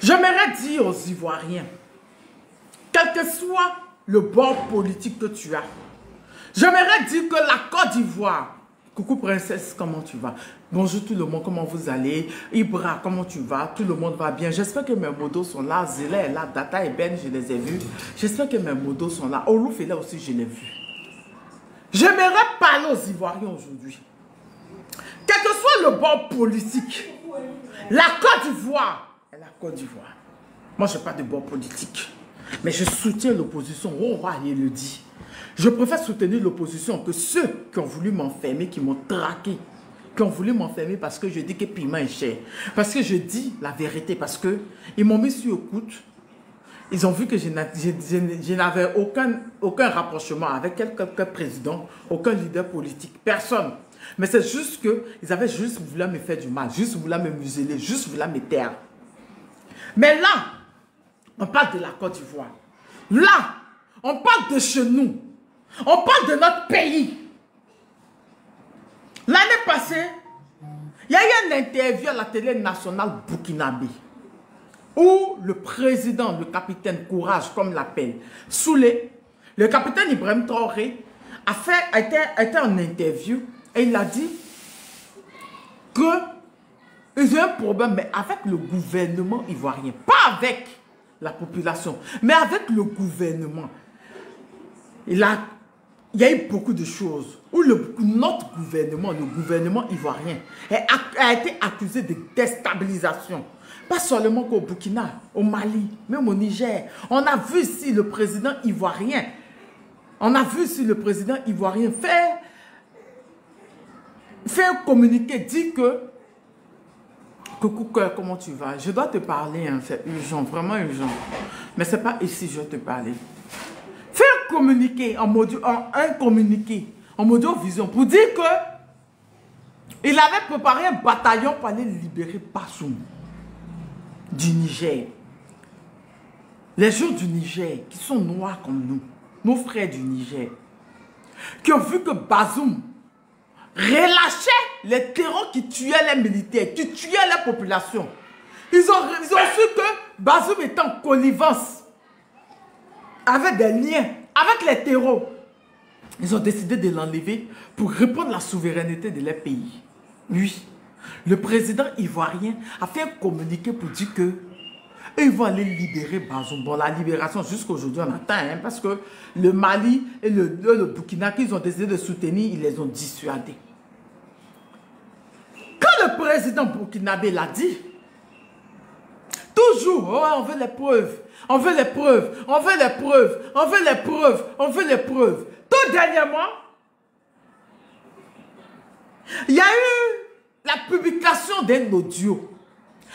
J'aimerais dire aux Ivoiriens, quel que soit le bord politique que tu as, j'aimerais dire que la Côte d'Ivoire, coucou princesse, comment tu vas? Bonjour tout le monde, comment vous allez? Ibra, comment tu vas? Tout le monde va bien. J'espère que mes modos sont là. Zéla est là, Data et Ben, je les ai vus. J'espère que mes modos sont là. Olouf est là aussi, je l'ai vu. J'aimerais parler aux Ivoiriens aujourd'hui. Quel que soit le bord politique, la Côte d'Ivoire est la Côte d'Ivoire. Moi, je n'ai pas de bord politique. Mais je soutiens l'opposition. Oh, il le dit. Je préfère soutenir l'opposition que ceux qui ont voulu m'enfermer, qui m'ont traqué, qui ont voulu m'enfermer parce que je dis que piment est cher. Parce que je dis la vérité, parce qu'ils m'ont mis sur écoute. Ils ont vu que je n'avais aucun rapprochement avec quelqu'un président, aucun leader politique, personne. Mais c'est juste qu'ils avaient juste voulu me faire du mal, juste voulu me museler, juste voulu me taire. Mais là, on parle de la Côte d'Ivoire. Là, on parle de chez nous. On parle de notre pays. L'année passée, il y a eu une interview à la télé nationale burkinabé où le président, le capitaine Courage, comme l'appelle, Soulé, le capitaine Ibrahim Traoré, a été en interview et il a dit qu'ils ont un problème, mais avec le gouvernement ivoirien, pas avec la population, mais avec le gouvernement. Il y a eu beaucoup de choses où notre gouvernement, le gouvernement ivoirien, a été accusé de déstabilisation. Pas seulement qu'au Burkina, au Mali, même au Niger. On a vu ici le président ivoirien. Fait un communiqué, dit que coucou cœur, comment tu vas? Je dois te parler, hein, c'est urgent, vraiment urgent. Mais c'est pas ici que je vais te parler. Fais un communiqué en audio-vision pour dire que il avait préparé un bataillon pour aller libérer Bazoum du Niger. Les gens du Niger qui sont noirs comme nous, nos frères du Niger, qui ont vu que Bazoum relâchait les terrors qui tuaient les militaires, qui tuaient la population. Ils ont su que Bazoum était en connivence avec des liens, avec les terreaux. Ils ont décidé de l'enlever pour répondre à la souveraineté de leur pays. Oui, le président ivoirien a fait un communiqué pour dire que ils vont aller libérer Bazoum. Bon, la libération, jusqu'à aujourd'hui, on attend, hein, parce que le Mali et le Burkina, qu'ils ont décidé de soutenir, ils les ont dissuadés. Quand le président burkinabé l'a dit, toujours, oh, on veut les preuves, on veut les preuves, on veut les preuves, on veut les preuves, on veut les preuves. Tout dernièrement, il y a eu la publication d'un audio.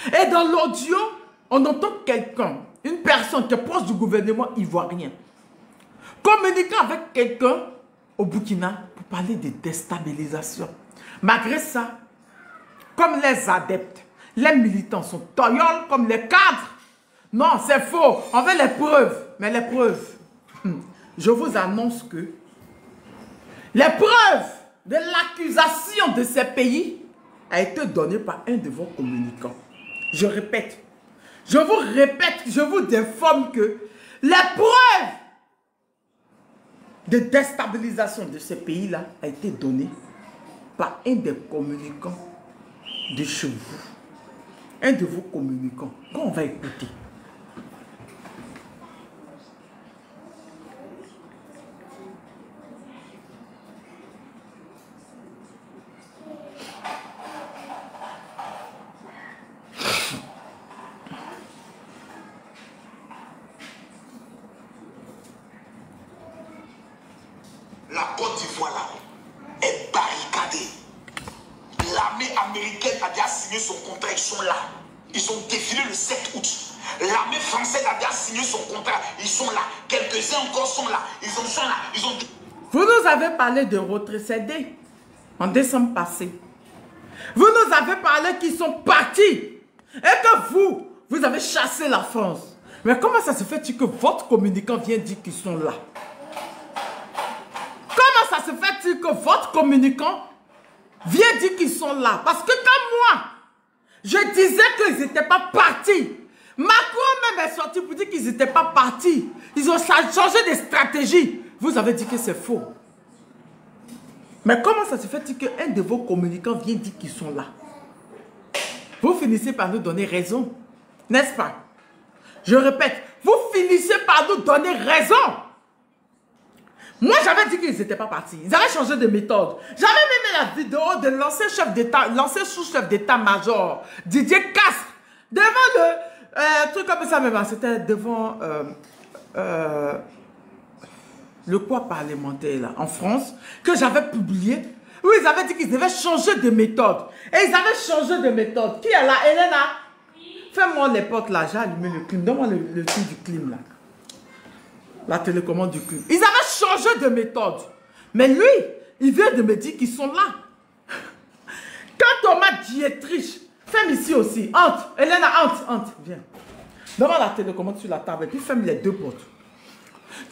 Et dans l'audio, on entend quelqu'un, une personne qui est proche du gouvernement ivoirien, communiquant avec quelqu'un au Burkina pour parler de déstabilisation. Malgré ça, comme les adeptes, les militants sont toyols comme les cadres. Non, c'est faux. On veut les preuves. Mais les preuves, je vous annonce que les preuves de l'accusation de ces pays a été donnée par un de vos communicants. Je répète. Je vous répète, je vous informe que les preuves de déstabilisation de ces pays-là a été donnée par un des communicants de chez vous. Un de vos communicants. Quand on va écouter. La Côte d'Ivoire là est barricadée. L'armée américaine a déjà signé son contrat, ils sont là. Ils ont défilé le 7 août. L'armée française a déjà signé son contrat, ils sont là. Quelques-uns encore sont là. Ils sont là. Vous nous avez parlé de retrocéder en décembre passé. Vous nous avez parlé qu'ils sont partis. Et que vous avez chassé la France. Mais comment ça se fait que votre communicant vient dire qu'ils sont là? Comment ça se fait que votre communicant vient dire qu'ils sont là? Parce que quand moi, je disais qu'ils n'étaient pas partis. Macron même est sorti pour dire qu'ils n'étaient pas partis. Ils ont changé de stratégie. Vous avez dit que c'est faux. Mais comment ça se fait qu'un de vos communicants vient dire qu'ils sont là? Vous finissez par nous donner raison. N'est-ce pas? Je répète, vous finissez par nous donner raison. Moi, j'avais dit qu'ils n'étaient pas partis. Ils avaient changé de méthode. J'avais même mis la vidéo de l'ancien chef d'État, l'ancien sous-chef d'État-major, Didier Castres, devant le truc comme ça même. C'était devant le quoi parlementaire là, en France, que j'avais publié. Où ils avaient dit qu'ils devaient changer de méthode. Et ils avaient changé de méthode. Qui est là? Elena? Fais-moi l'époque là, j'ai allumé le clim. Donne-moi le truc du clim là. La télécommande du clim. Ils avaient changé de méthode. Mais lui, il vient de me dire qu'ils sont là. Quand Thomas Dietrich, fais ici aussi. Entre. Elena, entre. Viens. Donne-moi la télécommande sur la table et puis fais-moi les deux portes.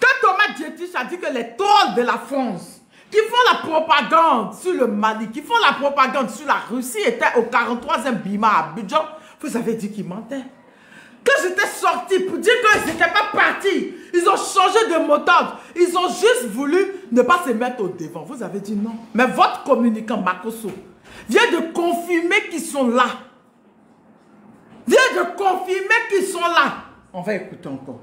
Quand Thomas Dietrich a dit que les trolls de la France qui font la propagande sur le Mali, qui font la propagande sur la Russie étaient au 43e Bima à Abidjan, vous avez dit qu'ils mentaient. Quand j'étais sorti pour dire qu'ils n'étaient pas partis, ils ont changé de méthode. Ils ont juste voulu ne pas se mettre au devant. Vous avez dit non. Mais votre communicant Makosso vient de confirmer qu'ils sont là. Vient de confirmer qu'ils sont là. On va écouter encore.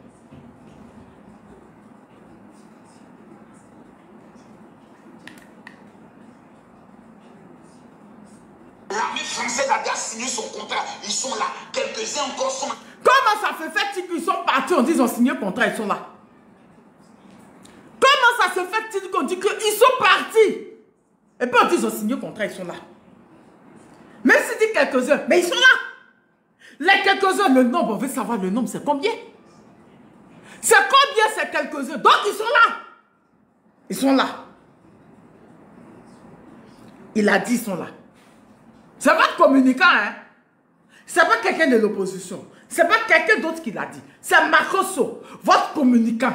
L'armée française a déjà signé son contrat. Ils sont là. Quelques-uns encore sont là. Comment ça se fait qu'ils sont partis, on dit qu'ils ont signé le contrat, ils sont là? Comment ça se fait qu'on dit qu'ils sont partis? Et puis on dit qu'ils ont signé le contrat, ils sont là. Même si dit quelques-uns, mais ils sont là. Les quelques-uns, le nombre, on veut savoir le nombre, c'est combien? C'est combien ces quelques-uns? Donc ils sont là. Ils sont là. Il a dit ils sont là. C'est votre communicant, hein? C'est pas quelqu'un de l'opposition. C'est pas quelqu'un d'autre qui l'a dit. C'est Makosso, votre communicant.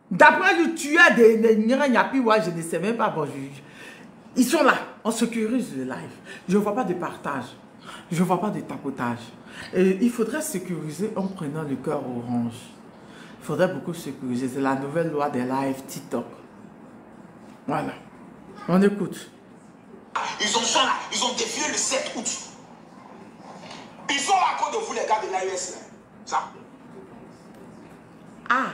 D'après le tueur de Nyapiwa, je ne sais même pas. Bon, ils sont là. On sécurise le live. Je ne vois pas de partage. Je ne vois pas de tapotage. Et il faudrait sécuriser en prenant le cœur orange. Il faudrait beaucoup sécuriser. C'est la nouvelle loi des lives TikTok. Voilà. On écoute. Ils sont là. Ils ont défilé le 7 août. Ils sont là à cause de vous, les gars de l'AES. Ça. Ah.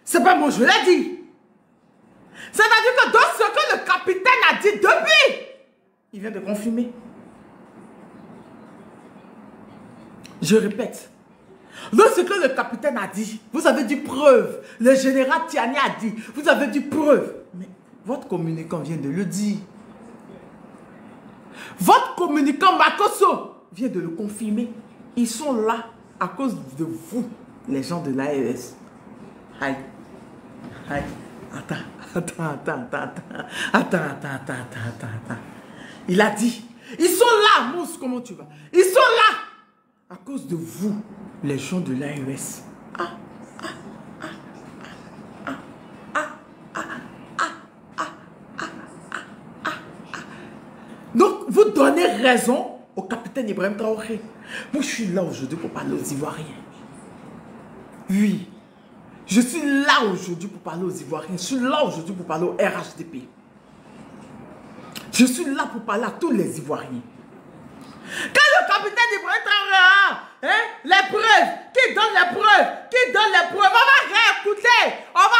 C'est pas moi, je l'ai dit. C'est-à-dire que dans ce que le capitaine a dit depuis, il vient de confirmer. Je répète. Dans ce que le capitaine a dit, vous avez dit preuve. Le général Tiani a dit, vous avez dit preuve. Mais votre communicant vient de le dire. Votre communicant Makosso vient de le confirmer. Ils sont là à cause de vous, les gens de l'AES. Aïe. Aïe. Attends. Il a dit, ils sont là, Mousse, comment tu vas? Ils sont là à cause de vous, les gens de l'AES. Donc, vous donnez raison au capitaine Ibrahim Traoré. Moi, je suis là aujourd'hui pour parler aux Ivoiriens. Oui. Je suis là aujourd'hui pour parler aux Ivoiriens. Je suis là aujourd'hui pour parler au RHDP. Je suis là pour parler à tous les Ivoiriens. Quand le capitaine Ibrahim Traoré, les preuves, qui donne les preuves, on va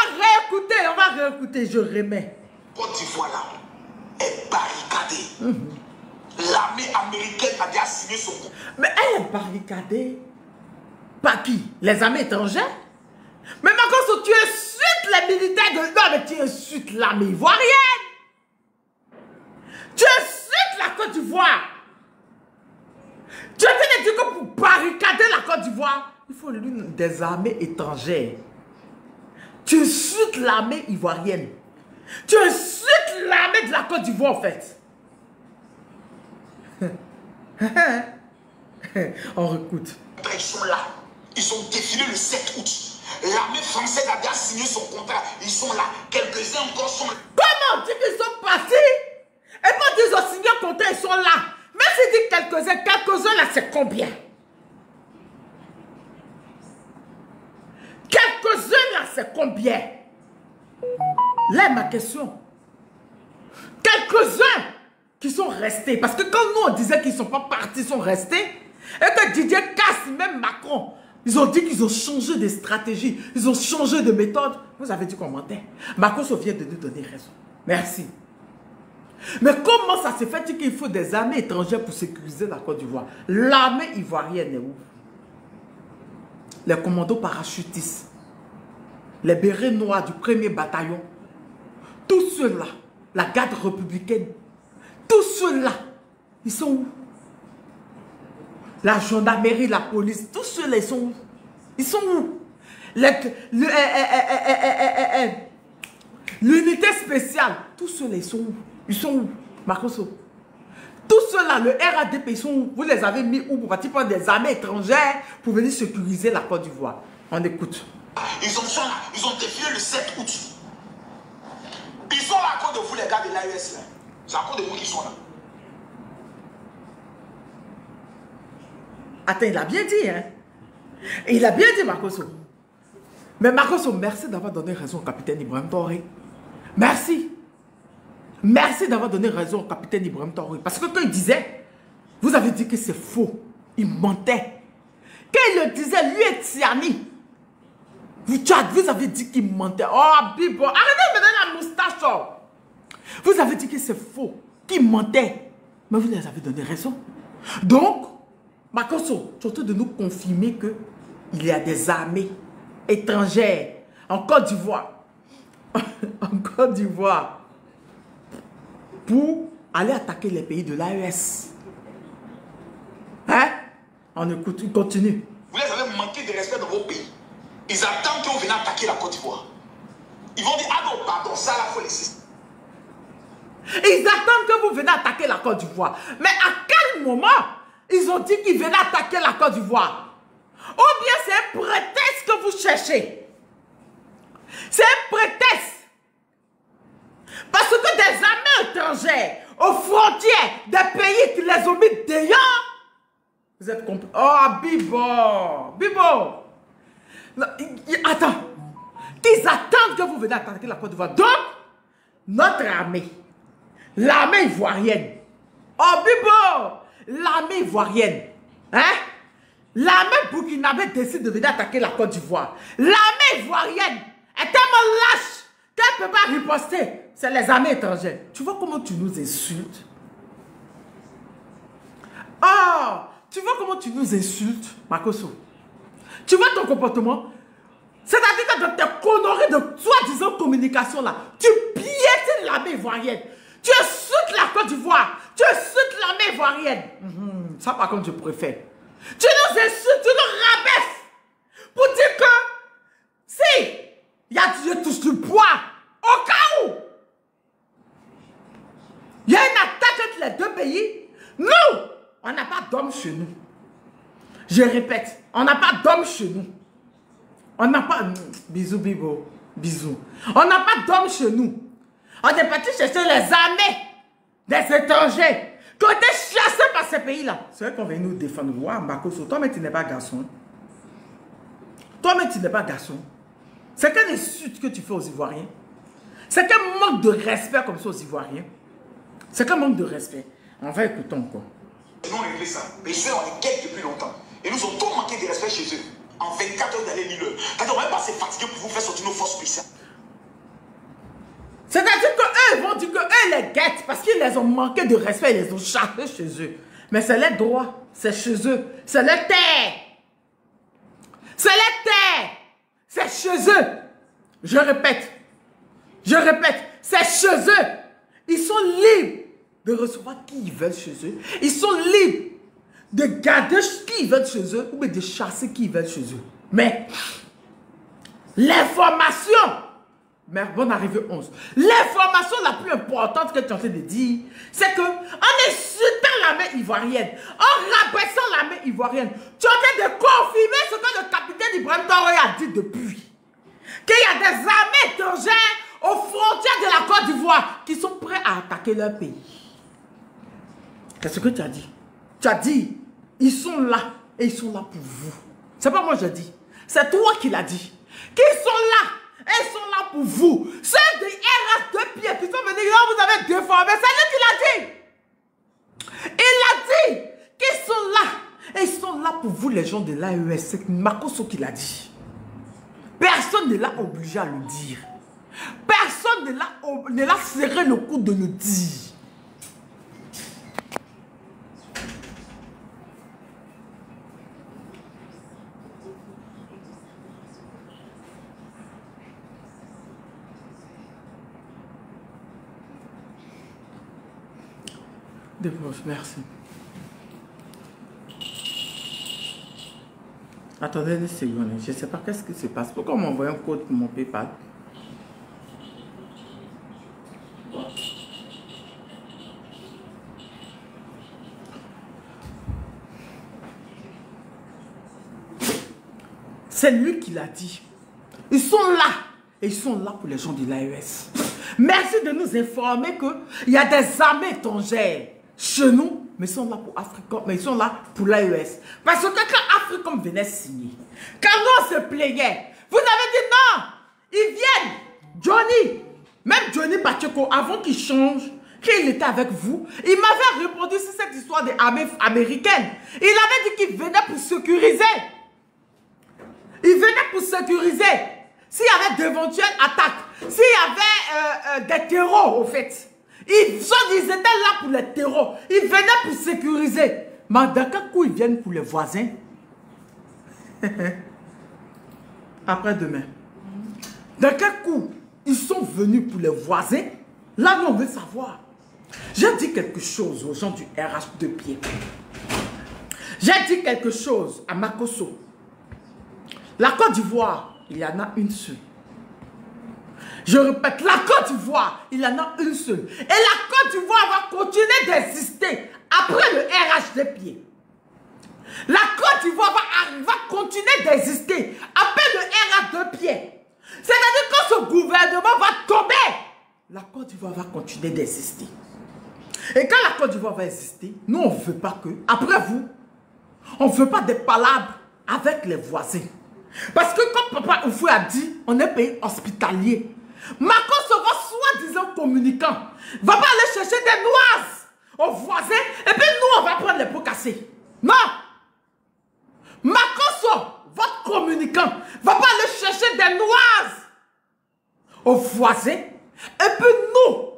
réécouter, je remets. Côte d'Ivoire là est barricadée. L'armée américaine a déjà signé son contrat. Mais elle est barricadée par qui? Les armées étrangères? Mais Makosso, tu insultes les militaires de... Non, mais tu insultes l'armée ivoirienne. Tu insultes la Côte d'Ivoire. Tu as dit que pour barricader la Côte d'Ivoire, il faut l'une des armées étrangères. Tu insultes l'armée ivoirienne. Tu insultes l'armée de la Côte d'Ivoire, en fait. On écoute. Ils sont là. Ils ont défilé le 7 août. L'armée française a déjà signé son contrat. Ils sont là. Quelques-uns encore sont là. Comment on dit qu'ils sont partis? Et quand ils ont signé un contrat, ils sont là. Mais si dit quelques-uns là, c'est combien? Quelques-uns là, c'est combien? Là est ma question. Quelques-uns qui sont restés. Parce que quand nous on disait qu'ils ne sont pas partis, ils sont restés. Et que Didier Casse, même Macron, ils ont dit qu'ils ont changé de stratégie. Ils ont changé de méthode. Vous avez dit qu'on mentait. Macron vient de nous donner raison. Merci. Mais comment ça se fait qu'il faut des armées étrangères pour sécuriser la Côte d'Ivoire? L'armée ivoirienne est où? Les commandos parachutistes, les bérets noirs du 1er bataillon, tous ceux-là, la garde républicaine, tous ceux-là, ils sont où? La gendarmerie, la police, tous ceux-là, ils sont où? Ils sont où? L'unité spéciale, tous ceux-là, ils sont où? Ils sont où, Marcoso? Tous ceux-là, le RADP, ils sont où? Vous les avez mis où pour partir prendre des armées étrangères pour venir sécuriser la Côte d'Ivoire? On écoute. Ils sont là, ils ont défilé le 7 août. Ils sont là à cause de vous, les gars de l'AES. C'est à cause de vous qu'ils sont là. Attends, il a bien dit, hein? Il a bien dit, Marcoso. Mais Marcoso, merci d'avoir donné raison au capitaine Ibrahim Traoré. Merci. Merci d'avoir donné raison au capitaine Ibrahim Traoré. Parce que quand il disait, vous avez dit que c'est faux. Il mentait. Quand il le disait, lui et Tiani, vous avez dit qu'il mentait. Oh, Bibo, arrêtez de me donner la moustache. Oh. Vous avez dit que c'est faux, qu'il mentait. Mais vous les avez donné raison. Donc, Makoso, surtout de nous confirmer qu'il y a des armées étrangères en Côte d'Ivoire. En Côte d'Ivoire. Pour aller attaquer les pays de l'AES. Hein? On écoute, il continue. Vous les avez manqué de respect dans vos pays. Ils attendent que vous venez attaquer la Côte d'Ivoire. Ils vont dire, ah non, pardon, ça là, il faut laisser. Ils attendent que vous venez attaquer la Côte d'Ivoire. Mais à quel moment ils ont dit qu'ils venaient attaquer la Côte d'Ivoire? Ou bien c'est un prétexte que vous cherchez? C'est un prétexte. Parce que des armées étrangères aux frontières des pays qui les ont mis dehors. Vous êtes compris? Oh, Bibo! Bibo! Non, attends. Ils attendent que vous venez attaquer la Côte d'Ivoire. Donc, notre armée, l'armée ivoirienne. Oh, Bibo! L'armée ivoirienne. Hein? L'armée burkinabé décide de venir attaquer la Côte d'Ivoire. L'armée ivoirienne est tellement lâche qu'elle ne peut pas riposter. C'est les armées étrangères. Tu vois comment tu nous insultes? Oh! Tu vois comment tu nous insultes, Makoso? Tu vois ton comportement? C'est-à-dire que dans tes conneries de soi-disant communication là, tu piétines l'armée ivoirienne. Tu insultes la Côte d'Ivoire. Tu insultes l'armée ivoirienne. Ça par contre je préfère. Tu nous insultes, tu nous rabaisses. Pour dire que si je touche du bois, au cas où il y a une attaque entre les deux pays, nous, on n'a pas d'hommes chez nous. Je répète, on n'a pas d'hommes chez nous. On n'a pas... Bisous, Bibo. Bisous. On n'a pas d'hommes chez nous. On est parti chercher les armées des étrangers qui ont été chassés par ces pays-là. C'est vrai qu'on vient nous défendre. Waouh, Makoso, toi-même, tu n'es pas garçon. Toi-même, tu n'es pas garçon. C'est quelle insulte que tu fais aux Ivoiriens. C'est quel manque de respect comme ça aux Ivoiriens. C'est quel manque de respect. On va écouter encore. Ils ont réglé ça. Mais ils sont en quête depuis longtemps. Et nous ont tous manqué de respect chez eux. En 24 heures d'aller lire. Quand on va passer fatigué pour vous faire sortir nos forces spéciales. C'est-à-dire qu'eux vont dire qu'eux les guettent parce qu'ils les ont manqué de respect, ils les ont chassés chez eux. Mais c'est les droits, c'est chez eux. C'est les terres. C'est les terres. C'est chez eux. Je répète, c'est chez eux. Ils sont libres de recevoir qui ils veulent chez eux. Ils sont libres de garder qui ils veulent chez eux ou de chasser qui ils veulent chez eux. Mais l'information, mais bonne arrivée 11, l'information la plus importante que tu es en train de dire, c'est que en insultant l'armée ivoirienne, en rabaissant l'armée ivoirienne, tu es en train de confirmer ce que le capitaine Ibrahim Traoré a dit depuis. Qu'il y a des armées étrangères aux frontières de la Côte d'Ivoire qui sont prêts à attaquer leur pays. C'est ce que tu as dit. Tu as dit, ils sont là et ils sont là pour vous. C'est pas moi je dis. C'est toi qui l'as dit. Qu'ils sont là et ils sont là pour vous. Ceux des RH de pied qui sont venus, là, vous avez déformé. C'est lui qui l'a dit. Il a dit qu'ils sont là. Et ils sont là pour vous, les gens de l'AES. C'est Makosso qui l'a dit. Personne ne l'a obligé à le dire. Personne ne l'a serré le coup de le dire. Dépose, merci. Attendez une seconde, je ne sais pas qu'est-ce qui se passe. Pourquoi on m'envoie un code pour mon PayPal? C'est lui qui l'a dit. Ils sont là. Et ils sont là pour les gens de l'AES. Merci de nous informer qu'il y a des armées étrangères chez nous, mais ils sont là pour Africom, mais ils sont là pour l'AES. Parce que quand Africom venait signer, quand on se plaignait, vous avez dit non, ils viennent. Johnny, même Johnny Pacheco, avant qu'il change, qu'il était avec vous, il m'avait répondu sur cette histoire des armées américaines. Il avait dit qu'il venait pour sécuriser. Il venait pour sécuriser. S'il y avait d'éventuelles attaques, s'il y avait des terreaux, au fait. Ils étaient là pour les terreaux. Ils venaient pour sécuriser. Mais dans quel coup ils viennent pour les voisins? Après-demain. Dans quel coup ils sont venus pour les voisins? Là, nous, on veut savoir. J'ai dit quelque chose aux gens du RH de pied. J'ai dit quelque chose à Makosso. La Côte d'Ivoire, il y en a une seule. Je répète, la Côte d'Ivoire, il y en a une seule. Et la Côte d'Ivoire va continuer d'exister après le RH des pieds. La Côte d'Ivoire va continuer d'exister après le RH de pieds. C'est-à-dire que quand ce gouvernement va tomber, la Côte d'Ivoire va continuer d'exister. Et quand la Côte d'Ivoire va exister, nous on ne veut pas que, après vous, on ne veut pas des palabres avec les voisins. Parce que comme Papa Oufou a dit, on est pays hospitalier. Macron sera soi-disant communicant. Va pas aller chercher des noises aux voisins et puis nous on va prendre les pots cassés. Non. Macron, votre communicant, va pas aller chercher des noises aux voisins et puis nous,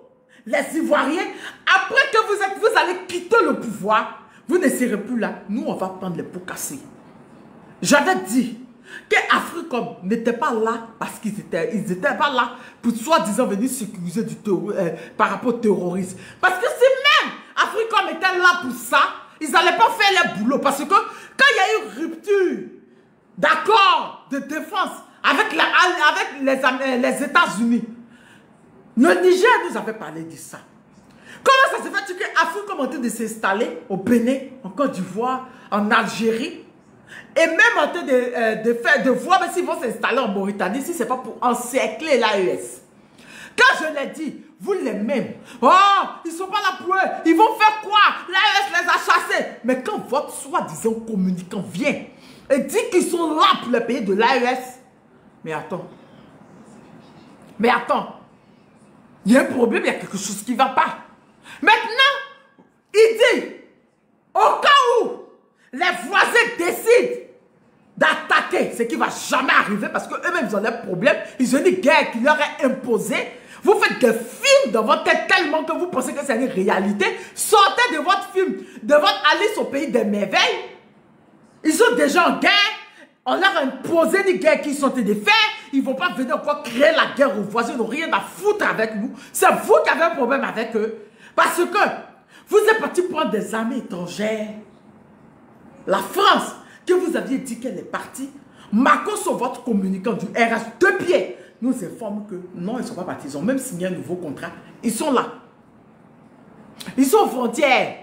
les Ivoiriens, après que vous allez quitter le pouvoir, vous ne serez plus là. Nous on va prendre les pots cassés. J'avais dit que Africom n'était pas là parce qu'ils étaient pas là pour soi-disant venir sécuriser par rapport au terrorisme. Parce que si même Africom était là pour ça, ils n'allaient pas faire leur boulot. Parce que quand il y a eu une rupture d'accord de défense avec les États-Unis, le Niger nous avait parlé de ça. Comment ça se fait que Africom est en train de s'installer au Bénin, en Côte d'Ivoire, en Algérie? Et même en train de voir s'ils vont s'installer en Mauritanie, si ce n'est pas pour encercler l'AES. Quand je l'ai dit, vous les mêmes, oh, ils ne sont pas là pour eux, ils vont faire quoi? L'AES les a chassés. Mais quand votre soi-disant communicant vient et dit qu'ils sont là pour le pays de l'AES, mais attends, il y a un problème, il y a quelque chose qui ne va pas. Maintenant, il dit, au cas où les voisins décident d'attaquer, ce qui ne va jamais arriver parce qu'eux-mêmes ils ont des problèmes, ils ont une guerre qui leur est imposée. Vous faites des films dans votre tête tellement que vous pensez que c'est une réalité. Sortez de votre film, de votre Alice au pays des merveilles. Ils sont déjà en guerre. On leur a imposé une guerre qu'ils sont en train de faire. Ils ne vont pas venir encore créer la guerre aux voisins. Ils n'ont rien à foutre avec nous. C'est vous qui avez un problème avec eux. Parce que vous êtes parti prendre des armées étrangères. La France, que vous aviez dit qu'elle est partie, Macron sur votre communicant du RH de pied nous informe que non, ils ne sont pas partis. Ils ont même signé un nouveau contrat. Ils sont là. Ils sont aux frontières.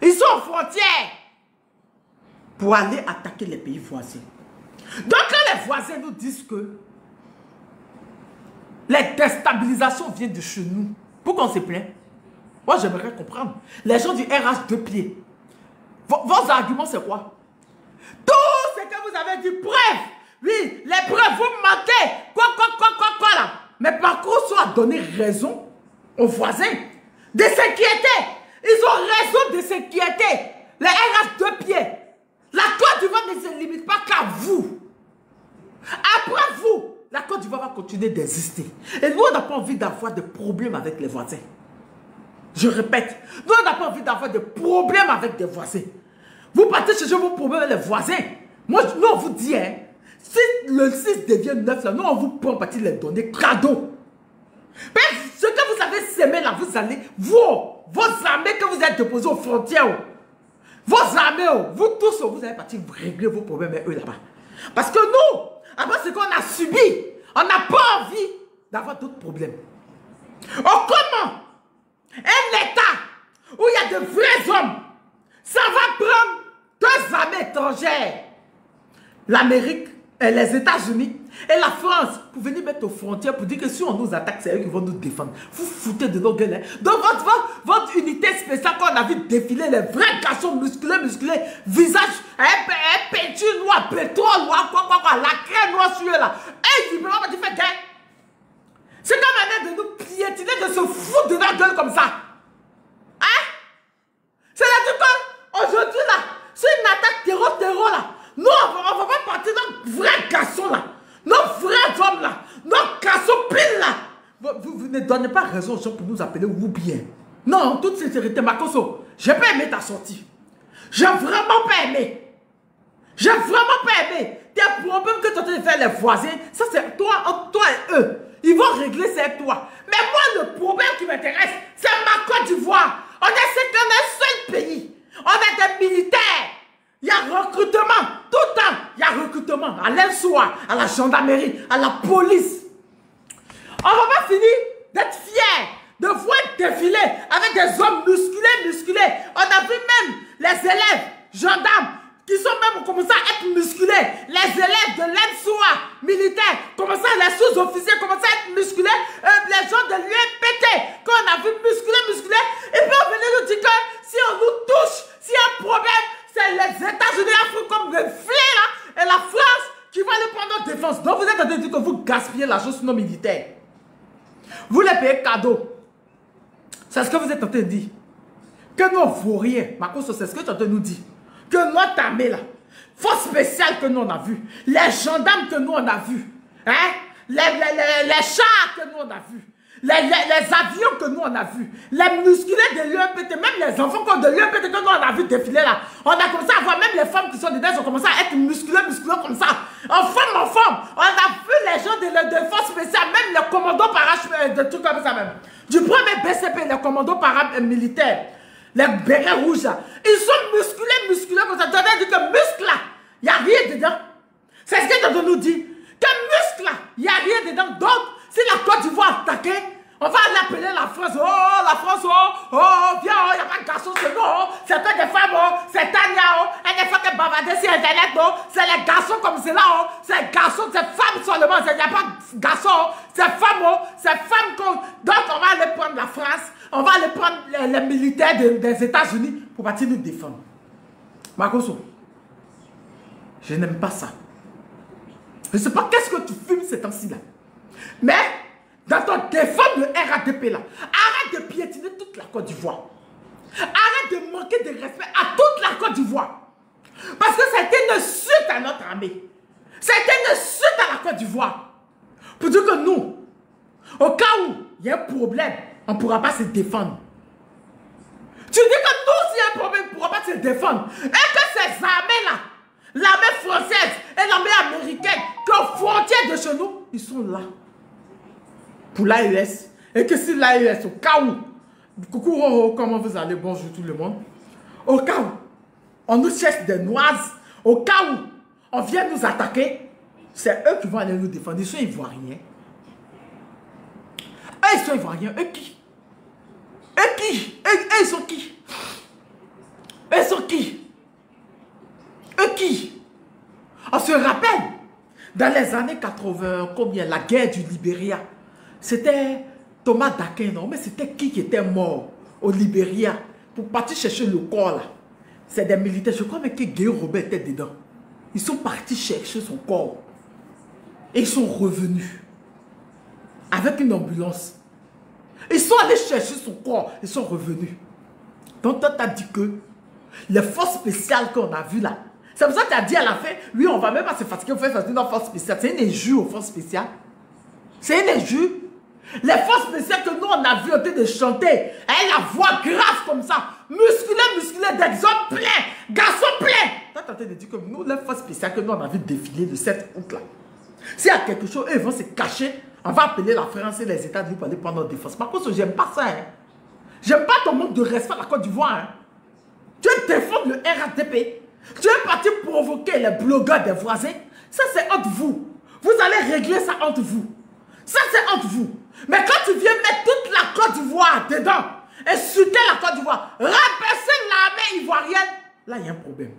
Ils sont aux frontières pour aller attaquer les pays voisins. Donc quand les voisins nous disent que les déstabilisations viennent de chez nous, pourquoi on se plaint? Moi j'aimerais comprendre. Les gens du RH de pied, vos arguments c'est quoi? Tout ce que vous avez dit, preuve. Oui, les preuves, vous mentez. Quoi là. Mais par contre, ça a donné raison aux voisins de s'inquiéter. Ils ont raison de s'inquiéter. Les RH de pied. La Côte d'Ivoire ne se limite pas qu'à vous. Après vous, la Côte d'Ivoire va continuer d'exister. Et nous, on n'a pas envie d'avoir de problèmes avec les voisins. Je répète, nous, on n'a pas envie d'avoir de problèmes avec des voisins. Vous partez chercher vos problèmes avec les voisins. Moi, nous, on vous dit, hein, si le 6 devient 9, là, nous, on vous prend partir les donner cadeau. Mais ce que vous avez semé là, vous allez, vos armées que vous êtes déposées aux frontières, vos armées, vous tous, vous allez partir régler vos problèmes avec eux là-bas. Parce que nous, après ce qu'on a subi, on n'a pas envie d'avoir d'autres problèmes. Oh, comment un État où il y a de vrais hommes, ça va prendre deux armées étrangères, l'Amérique et les États-Unis et la France, pour venir mettre aux frontières pour dire que si on nous attaque, c'est eux qui vont nous défendre. Vous foutez de nos gueules. Hein? Donc votre unité spéciale, quand on a vu défiler les vrais garçons musclés, visage, peinture noire, pétrole noir, quoi, la crème noire sur eux là. Et ils vont dire, fait gain. C'est comme un de nous piétiner, de se foutre de notre gueule comme ça. Hein? C'est-à-dire qu'aujourd'hui là, c'est une attaque terreau là. Nous, on ne va pas partir dans nos vrais garçons là. Nos vrais hommes là. Nos garçons pile là. Vous ne donnez pas raison aux gens pour nous appeler ou bien. Non, en toute sincérité, Makoso, j'ai pas aimé ta sortie. J'ai vraiment pas aimé. J'ai vraiment pas aimé. Tes problèmes que tu es en train de faire les voisins, ça c'est toi et eux. Ils vont régler ça avec toi. Mais moi, le problème qui m'intéresse, c'est ma Côte d'Ivoire. On est un seul pays. On est des militaires. Il y a recrutement. Tout le temps, il y a recrutement. À l'ENSOA, à la gendarmerie, à la police. On ne va pas finir d'être fiers de voir défiler avec des hommes musclés. On a vu même les élèves, gendarmes, qui sont même commencés à être musclés. Les élèves de l'ENSOA militaire, les sous-officiers commencent à être musclés. Les gens de l'UNPT, quand on a vu musclés. Et puis on venait nous dire que si on nous touche, s'il y a un problème, c'est les États-Unis l'Afrique comme le flé là, et la France qui va les prendre en défense. Donc vous êtes en train de dire que vous gaspillez l'argent sur nos militaires. Vous les payez cadeau. C'est ce que vous êtes en train de dire. Que nous on vaut rien. Marcos, c'est ce que tu es en train de nous dire. Que notre armée là, force spéciale que nous on a vu, les gendarmes que nous on a vu, hein, les chars que nous on a vu, les avions que nous on a vu, les musclés de l'UNPT, même les enfants de l'UNPT que nous on a vu défiler là, on a commencé à voir même les femmes qui sont dedans, ils ont commencé à être musclés comme ça. Enfants, on a vu les gens de force spéciale, même les commandos paramilitaires, des trucs comme ça même. Du premier BCP, les commandos paramilitaires. Les bérets rouges là, ils sont musclés comme ça. Tu as dit que muscle là, il n'y a rien dedans. C'est ce que tu as nous dit. Que muscle là, il n'y a rien dedans. Donc, si la Côte d'Ivoire attaquée, on va aller appeler la France. Oh, la France, viens, il n'y a pas de garçons chez nous. C'est que des femmes, c'est Tania, elle ne fait que bavarder sur Internet. C'est les garçons comme cela. C'est garçons, c'est femmes seulement. Il n'y a pas de garçons, c'est femmes. C'est femmes. Donc, on va aller prendre la France. On va aller prendre les militaires des États-Unis pour partir nous défendre. Makoso, je n'aime pas ça. Je ne sais pas qu'est-ce que tu fumes ces temps-ci là. Mais, dans ton défense de RADP là, arrête de piétiner toute la Côte d'Ivoire. Arrête de manquer de respect à toute la Côte d'Ivoire. Parce que c'était une suite à notre armée. C'était une suite à la Côte d'Ivoire. Pour dire que nous, au cas où il y a un problème, on ne pourra pas se défendre. Tu dis que nous, s'il y a un problème, on ne pourra pas se défendre. Et que ces armées-là, l'armée française et l'armée américaine, qui sont aux frontières de chez nous, ils sont là. Pour l'AES. Et que si l'AES, au cas où, coucou, comment vous allez, bonjour tout le monde. Au cas où, on nous cherche des noises, au cas où, on vient nous attaquer, c'est eux qui vont aller nous défendre. Ils sont ivoiriens. Eux, ils sont ivoiriens. Eux qui? Eux, ils sont qui? qui? Eux qui? On se rappelle, dans les années 80, combien, la guerre du Libéria, c'était Thomas Dakin, non? Mais c'était qui était mort au Libéria pour partir chercher le corps là? C'est des militaires. Je crois même que Guillaume Robert était dedans. Ils sont partis chercher son corps. Et ils sont revenus. Avec une ambulance. Ils sont allés chercher son corps. Ils sont revenus. Donc toi, tu as dit que les forces spéciales qu'on a vues là, c'est pour ça que tu as dit à la fin, oui, on va même pas se fatiguer, on va faire une force spéciale. C'est une injure aux forces spéciales. C'est une injure. Les forces spéciales que nous, on a vu en train de chanter, la voix grave comme ça, musculée, d'exemple plein, garçon plein. Toi, tu es en train de dire que nous, les forces spéciales que nous, on a vu défiler le 7 août là, s'il y a quelque chose, eux, ils vont se cacher, on va appeler la France et les États-Unis pour aller prendre notre défense. Par contre, j'aime pas ça. Hein. J'aime pas ton manque de respect à la Côte d'Ivoire. Hein. Tu veux défendre le RATP. Tu es parti provoquer les blogueurs des voisins. Ça, c'est entre vous. Vous allez régler ça entre vous. Ça, c'est entre vous. Mais quand tu viens mettre toute la Côte d'Ivoire dedans, insulter la Côte d'Ivoire, rabaisser l'armée ivoirienne, là, il y a un problème.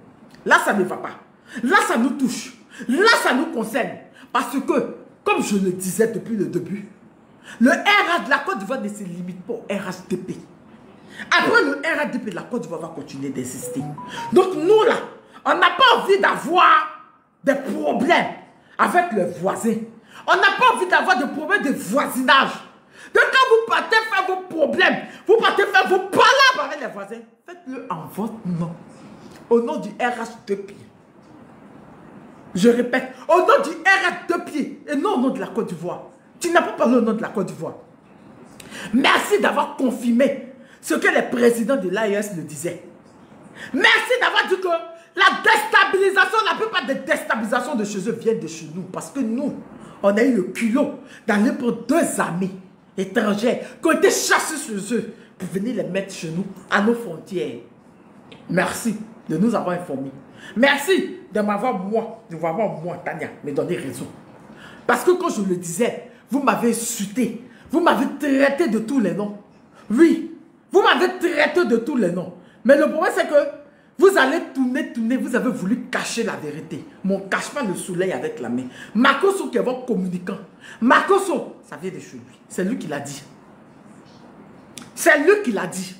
Là, ça ne va pas. Là, ça nous touche. Là, ça nous concerne. Parce que, comme je le disais depuis le début, le RA de la Côte d'Ivoire ne se limite pas au RHDP. Après le RADP, la Côte d'Ivoire va continuer d'exister. Donc nous là, on n'a pas envie d'avoir des problèmes avec les voisins. On n'a pas envie d'avoir des problèmes de voisinage. Donc quand vous partez faire vos problèmes, vous partez faire vos palabres avec les voisins, faites-le en votre nom. Au nom du RHDP. Je répète, au nom du RHDP et non au nom de la Côte d'Ivoire. Tu n'as pas parlé au nom de la Côte d'Ivoire. Merci d'avoir confirmé ce que les présidents de l'AES le disaient. Merci d'avoir dit que la déstabilisation, la plupart des déstabilisations de chez eux viennent de chez nous. Parce que nous, on a eu le culot d'aller pour 2 armées étrangères qui ont été chassées chez eux pour venir les mettre chez nous, à nos frontières. Merci de nous avoir informés. Merci de m'avoir, moi, Tania, me donner raison. Parce que quand je le disais, vous m'avez insulté. Vous m'avez traité de tous les noms. Oui. Vous m'avez traité de tous les noms. Mais le problème, c'est que vous allez tourner, vous avez voulu cacher la vérité. Mais on ne cache pas le soleil avec la main. Makosso qui est votre communicant. Makosso, ça vient de chez lui. C'est lui qui l'a dit. C'est lui qui l'a dit.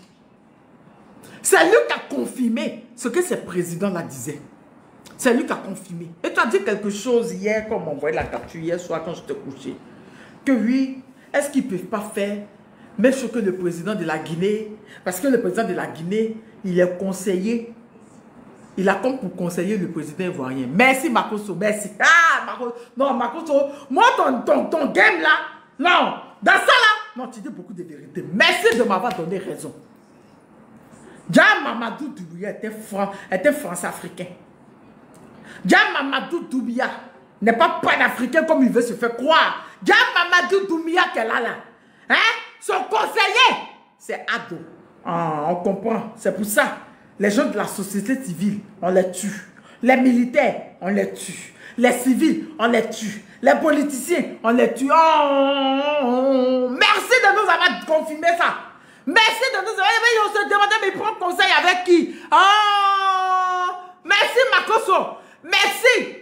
C'est lui qui a confirmé ce que ces présidents-là disaient. C'est lui qui a confirmé. Et tu as dit quelque chose hier, quand on m'a envoyé la capture hier soir quand je te couchais. Que oui, est-ce qu'ils ne peuvent pas faire même ce que le président de la Guinée, parce que le président de la Guinée, il est conseiller, il a comme pour conseiller le président ivoirien. Merci Makosso, merci. Ah, Makosso, non Makosso, moi ton game là, non, dans ça là, non, tu dis beaucoup de vérité. Merci de m'avoir donné raison. Dia Mamadou Doumbouya était français-africain. Dia Mamadou Doumbouya n'est pas panafricain comme il veut se faire croire. Dia Mamadou Doumbouya qu'elle a là, hein? Son conseiller, c'est Ado. Ah, on comprend. C'est pour ça. Les gens de la société civile, on les tue. Les militaires, on les tue. Les civils, on les tue. Les politiciens, on les tue. Oh, merci de nous avoir confirmé ça. Merci de nous avoir... Mais on se demandait, mais il prend conseil avec qui? Oh, merci Makosso. Merci.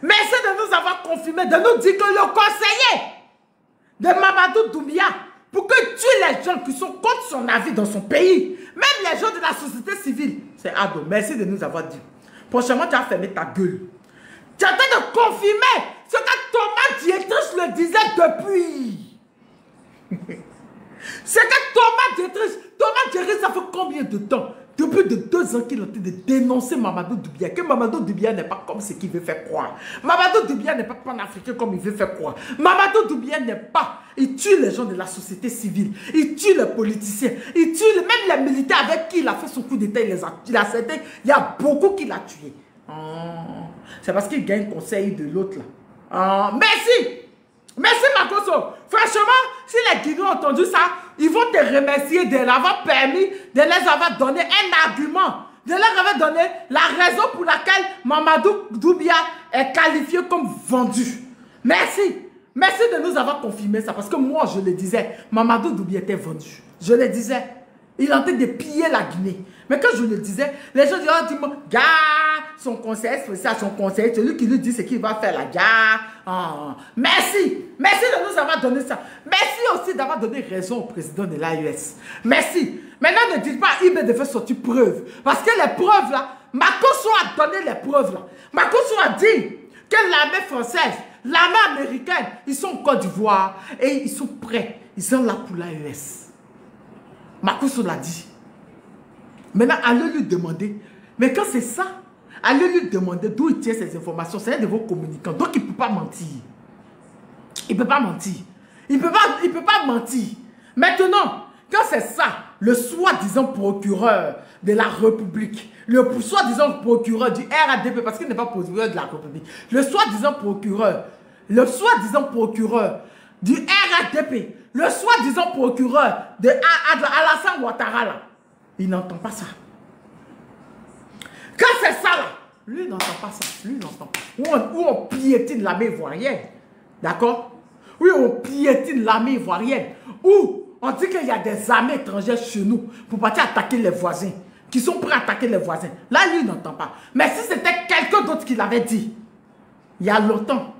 Merci de nous avoir confirmé, de nous dire que le conseiller de Mamadou Doumbouya, pour que tue les gens qui sont contre son avis dans son pays, même les gens de la société civile, c'est Ado. Merci de nous avoir dit. Prochainement, tu as fermé ta gueule. Tu as en train de confirmer ce que Thomas Dietrich le disait depuis. C'est que Thomas Dietrich, ça fait combien de temps? Depuis de 2 ans qu'il est en train de dénoncer Mamadou Doumbouya, que Mamadou Doumbouya n'est pas comme ce qu'il veut faire croire. Mamadou Doumbouya n'est pas panafricain comme il veut faire croire. Mamadou Doumbouya n'est pas. Il tue les gens de la société civile. Il tue les politiciens. Il tue même les militaires avec qui il a fait son coup d'état. Il a cédé. Il y a beaucoup qui l'a tué. Oh. C'est parce qu'il gagne conseil de l'autre là. Oh. Merci. Merci Makosso. Franchement, si les Guinéens ont entendu ça, ils vont te remercier de l'avoir permis, de les avoir donné un argument, de leur avoir donné la raison pour laquelle Mamadou Doumbouya est qualifié comme vendu. Merci. Merci de nous avoir confirmé ça. Parce que moi, je le disais, Mamadou Doumbouya était vendu. Je le disais. Il est en train de piller la Guinée. Mais quand je le disais, les gens disaient, oh, dis-moi, gars, son conseiller spécial, son conseiller, celui qui lui dit ce qu'il va faire la gare. Oh, merci. Merci de nous avoir donné ça. Merci aussi d'avoir donné raison au président de l'AES. Merci. Maintenant, ne dites pas, il de faire sortir preuve. Parce que les preuves là, Makosso a donné les preuves là. Makosso a dit que l'armée française, l'armée américaine, ils sont en Côte d'Ivoire et ils sont prêts. Ils sont là pour l'AES. Makosso l'a dit. Maintenant, allez lui demander. Mais quand c'est ça, allez lui demander d'où il tient ces informations. C'est un de vos communicants. Donc, il ne peut pas mentir. Il ne peut pas mentir. Il ne peut pas mentir. Maintenant, quand c'est ça, le soi-disant procureur de la République, le soi-disant procureur du RADP, parce qu'il n'est pas procureur de la République, le soi-disant procureur du RADP, le soi-disant procureur de Alassane Ouattara, là, il n'entend pas ça. Quand c'est ça, là, lui, il n'entend pas ça. Lui, il n'entend pas. Où on piétine l'armée ivoirienne. D'accord? Oui, on piétine l'armée ivoirienne. Où on dit qu'il y a des armées étrangères chez nous pour partir attaquer les voisins, qui sont prêts à attaquer les voisins. Là, lui, il n'entend pas. Mais si c'était quelqu'un d'autre qui l'avait dit, il y a longtemps,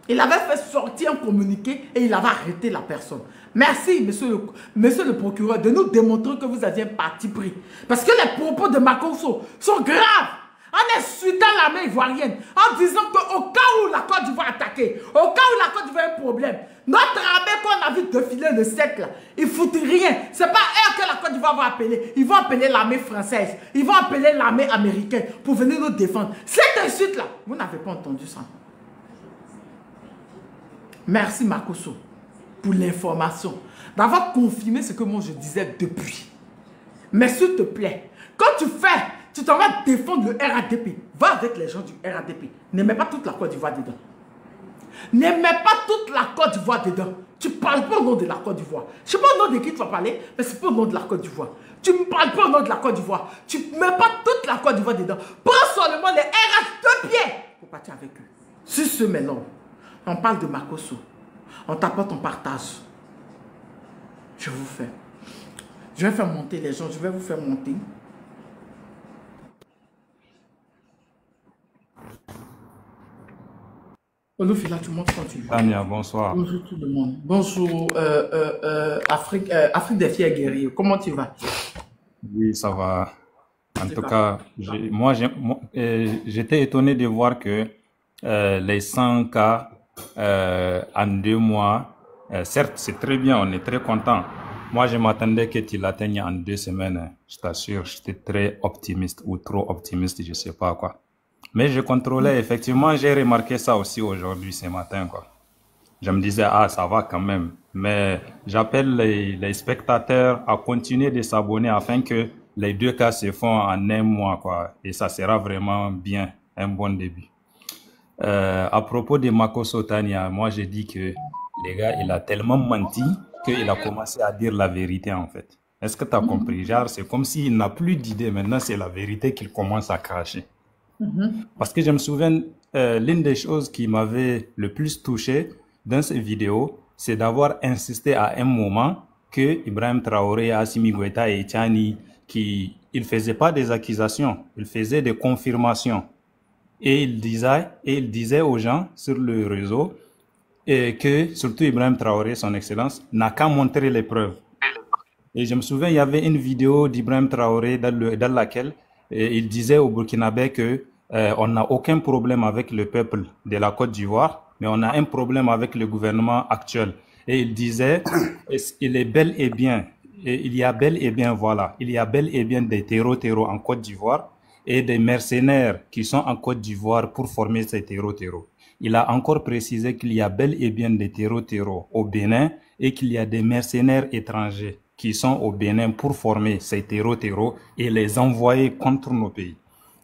il avait fait sortir un communiqué et il avait arrêté la personne. Merci, monsieur le procureur, de nous démontrer que vous aviez un parti pris. Parce que les propos de Makosso sont graves. En insultant l'armée ivoirienne, en disant qu'au cas où la Côte d'Ivoire est attaquée, au cas où la Côte d'Ivoire a un problème, notre armée qu'on a vu défiler le 7 là, ils foutent rien. C'est pas eux que la Côte d'Ivoire va appeler. Ils vont appeler l'armée française. Ils vont appeler l'armée américaine pour venir nous défendre. Cette insulte là, vous n'avez pas entendu ça. Merci Makosso pour l'information, d'avoir confirmé ce que moi je disais depuis. Mais s'il te plaît, quand tu t'en vas défendre le RADP, va avec les gens du RADP. Ne mets pas toute la Côte d'Ivoire dedans. Ne mets pas toute la Côte d'Ivoire dedans. Tu ne parles pas au nom de la Côte d'Ivoire. Je ne sais pas au nom de qui tu vas parler, mais ce n'est pas au nom de la Côte d'Ivoire. Tu ne parles pas au nom de la Côte d'Ivoire. Tu ne mets pas toute la Côte d'Ivoire dedans. Prends seulement les RADP pour partir avec eux. Sur ce maintenant, on parle de Makosso. On t'apporte ton partage. Je vais faire monter les gens. Je vais vous faire monter. Olufila, tu montes quand tu veux. Tania, bonsoir. Bonjour tout le monde. Bonjour Afrique des fiers guerriers. Comment tu vas? Oui, ça va. En tout cas, j'étais étonné de voir que les 100 cas en 2 mois, certes, c'est très bien, on est très content. Moi, je m'attendais que tu l'atteignes en 2 semaines. Je t'assure, j'étais très optimiste ou trop optimiste, je sais pas quoi. Mais je contrôlais, effectivement, j'ai remarqué ça aussi aujourd'hui, ce matin, quoi. Je me disais, ah, ça va quand même. Mais j'appelle les spectateurs à continuer de s'abonner afin que les 2 cas se font en 1 mois, quoi. Et ça sera vraiment bien, un bon début. À propos de Makosso Tania, moi, j'ai dit que les gars, il a tellement menti qu'il a commencé à dire la vérité, en fait. Est-ce que tu as compris? Genre, c'est comme s'il n'a plus d'idée. Maintenant, c'est la vérité qu'il commence à cracher. Parce que je me souviens, l'une des choses qui m'avait le plus touché dans ces vidéos, c'est d'avoir insisté à un moment que Ibrahim Traoré, Assimi Goïta et Tchani, ils ne faisaient pas des accusations, ils faisaient des confirmations. Et il disait aux gens sur le réseau que, surtout Ibrahim Traoré, son excellence, n'a qu'à montrer les preuves. Et je me souviens, il y avait une vidéo d'Ibrahim Traoré dans laquelle il disait aux Burkinabés que on n'a aucun problème avec le peuple de la Côte d'Ivoire, mais on a un problème avec le gouvernement actuel. Et il disait, il y a bel et bien, il y a bel et bien des terreaux en Côte d'Ivoire et des mercenaires qui sont en Côte d'Ivoire pour former ces terreaux. Il a encore précisé qu'il y a bel et bien des terreaux au Bénin et qu'il y a des mercenaires étrangers qui sont au Bénin pour former ces terreaux et les envoyer contre nos pays.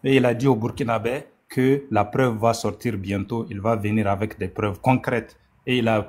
Et il a dit au Burkinabé que la preuve va sortir bientôt, il va venir avec des preuves concrètes. Et il a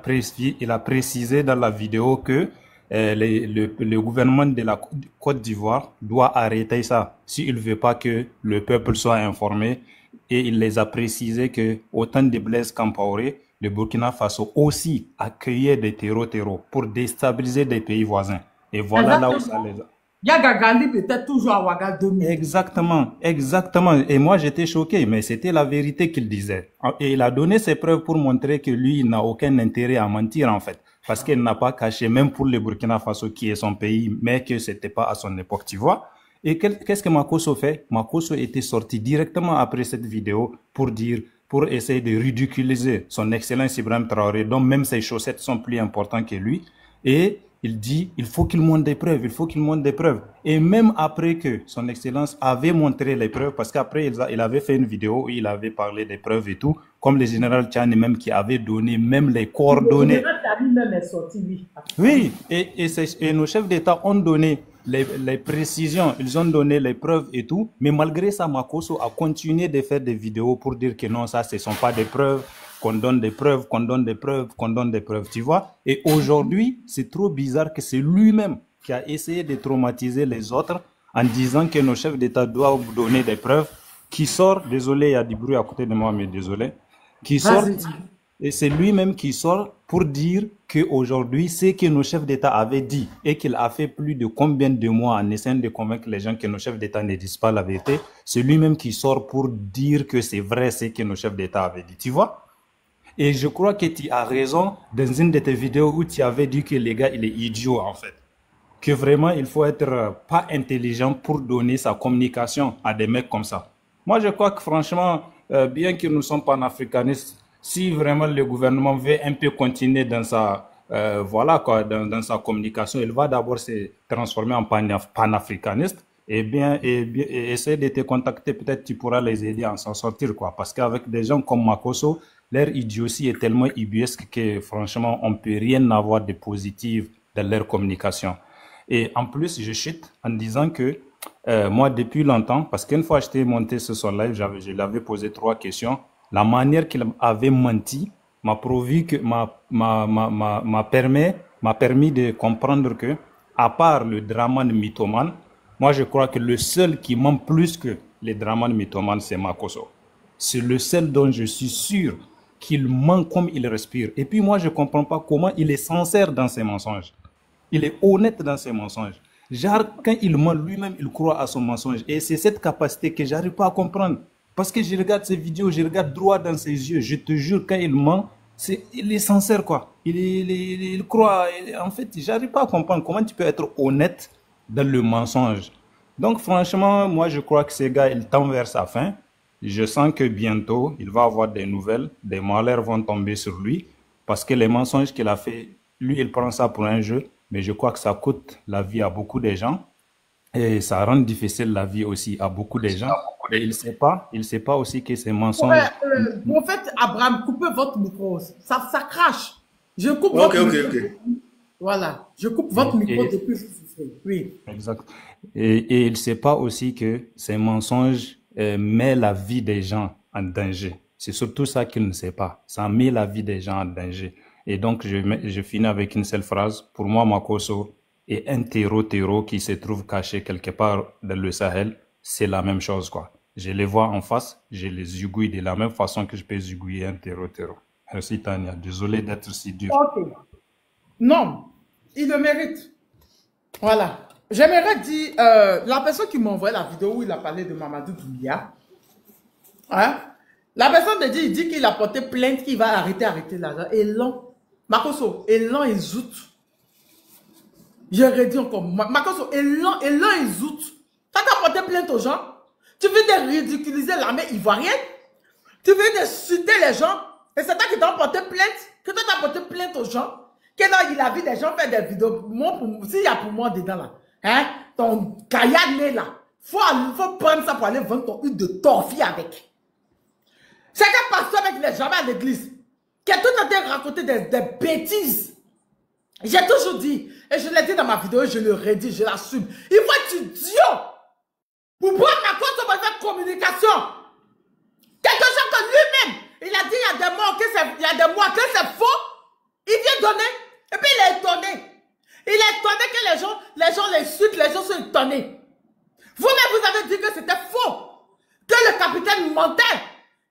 précisé dans la vidéo que le gouvernement de la Côte d'Ivoire doit arrêter ça s'il ne veut pas que le peuple soit informé. Et il les a précisé que au temps de Blaise Compaoré, le Burkina Faso aussi accueillait des terreaux pour déstabiliser des pays voisins. Et voilà là où ça les a. Gagali peut-être toujours à Ouaga 2000. Exactement, exactement. Et moi, j'étais choqué, mais c'était la vérité qu'il disait. Et il a donné ses preuves pour montrer que lui, il n'a aucun intérêt à mentir, en fait. Parce qu'il n'a pas caché, même pour le Burkina Faso, qui est son pays, mais que c'était pas à son époque, tu vois. Et qu'est-ce que Makosso fait? Makosso était sorti directement après cette vidéo pour dire, pour essayer de ridiculiser son excellence Ibrahim Traoré, dont même ses chaussettes sont plus importantes que lui. Et il dit, il faut qu'il montre des preuves, il faut qu'il montre des preuves. Et même après que son excellence avait montré les preuves, parce qu'après il avait fait une vidéo où il avait parlé des preuves et tout, comme le général Tchani même qui avait donné même les coordonnées. Le général Tchani même est sorti, oui. Oui, et nos chefs d'État ont donné les précisions, ils ont donné les preuves et tout, mais malgré ça, Makosso a continué de faire des vidéos pour dire que non, ça, ce ne sont pas des preuves, qu'on donne des preuves, qu'on donne des preuves, qu'on donne des preuves, tu vois. Et aujourd'hui, c'est trop bizarre que c'est lui-même qui a essayé de traumatiser les autres en disant que nos chefs d'État doivent donner des preuves, qui sort, désolé, il y a du bruit à côté de moi, mais désolé, qui sort, et c'est lui-même qui sort pour dire qu'aujourd'hui, ce que nos chefs d'État avaient dit et qu'il a fait plus de combien de mois en essayant de convaincre les gens que nos chefs d'État ne disent pas la vérité, c'est lui-même qui sort pour dire que c'est vrai ce que nos chefs d'État avaient dit, tu vois? Et je crois que tu as raison dans une de tes vidéos où tu avais dit que les gars, il est idiot en fait. Que vraiment, il faut être pas intelligent pour donner sa communication à des mecs comme ça. Moi, je crois que franchement, bien que nous sommes panafricanistes, si vraiment le gouvernement veut un peu continuer dans sa, voilà quoi, dans sa communication, il va d'abord se transformer en panafricaniste et essayer de te contacter. Peut-être tu pourras les aider à s'en sortir, quoi. Parce qu'avec des gens comme Makosso, leur idiotie est tellement ubuesque que franchement, on ne peut rien avoir de positif dans leur communication. Et en plus, je chute en disant que moi, depuis longtemps, parce qu'une fois j'étais monté sur son live, je lui avais posé 3 questions. La manière qu'il avait menti m'a permis de comprendre que, à part le draman mythomane, moi je crois que le seul qui ment plus que les draman mythomanes, c'est Makosso. C'est le seul dont je suis sûr qu'il ment comme il respire. Et puis moi, je ne comprends pas comment il est sincère dans ses mensonges. Il est honnête dans ses mensonges. Genre, quand il ment lui-même, il croit à son mensonge. Et c'est cette capacité que je n'arrive pas à comprendre. Parce que je regarde ses vidéos, je regarde droit dans ses yeux. Je te jure, quand il ment, il est sincère, quoi. Il croit. En fait, je n'arrive pas à comprendre comment tu peux être honnête dans le mensonge. Donc, franchement, moi, je crois que ce gars, il tend vers sa fin. Je sens que bientôt, il va avoir des nouvelles. Des malheurs vont tomber sur lui. Parce que les mensonges qu'il a fait, lui, il prend ça pour un jeu. Mais je crois que ça coûte la vie à beaucoup de gens. Et ça rend difficile la vie aussi à beaucoup de gens. Et il ne sait pas aussi que ces mensonges... Ouais, prophète Abraham, coupez votre micro. Ça crache. Je coupe votre micro. Voilà. Je coupe votre micro depuis. Oui. Exact. Et il ne sait pas aussi que ces mensonges mettent la vie des gens en danger. C'est surtout ça qu'il ne sait pas. Ça met la vie des gens en danger. Et donc, je finis avec une seule phrase. Pour moi, Makosso est un terreau qui se trouve caché quelque part dans le Sahel. C'est la même chose, quoi. Je les vois en face, je les zigouille de la même façon que je peux zigouiller un terreau. Merci, Tania. Désolé d'être si dur. Ok. Non, il le mérite. Voilà. J'aimerais dire, la personne qui m'a envoyé la vidéo où il a parlé de Mamadou Doumbia, hein, la personne me dit, il dit qu'il a porté plainte, qu'il va arrêter l'argent. Et non. Makosso, Elan et Zout. Je redis encore, Makosso, Elan et Zout. Tu as porté plainte aux gens. Tu veux de ridiculiser l'armée ivoirienne. Tu veux de citer les gens. Et c'est toi qui t'as porté plainte. Que toi t'as porté plainte aux gens. Que là, il a vu des gens faire des vidéos. S'il y a pour moi dedans là. Hein, ton caillade là. Faut prendre ça pour aller vendre ton huile de torfille avec. C'est qu'un pasteur avec les jamais à l'église. Qui a tout en train de raconter des bêtises. J'ai toujours dit, et je l'ai dit dans ma vidéo, je le redis, je l'assume. Il faut être idiot pour prendre ma compte sur votre communication. Quelque chose que lui-même, il a dit il y a des mois que c'est faux. Il vient donner, et puis il est étonné. Il est étonné que les gens les suivent, les gens sont étonnés. Vous-même, vous avez dit que c'était faux. Que le capitaine mentait.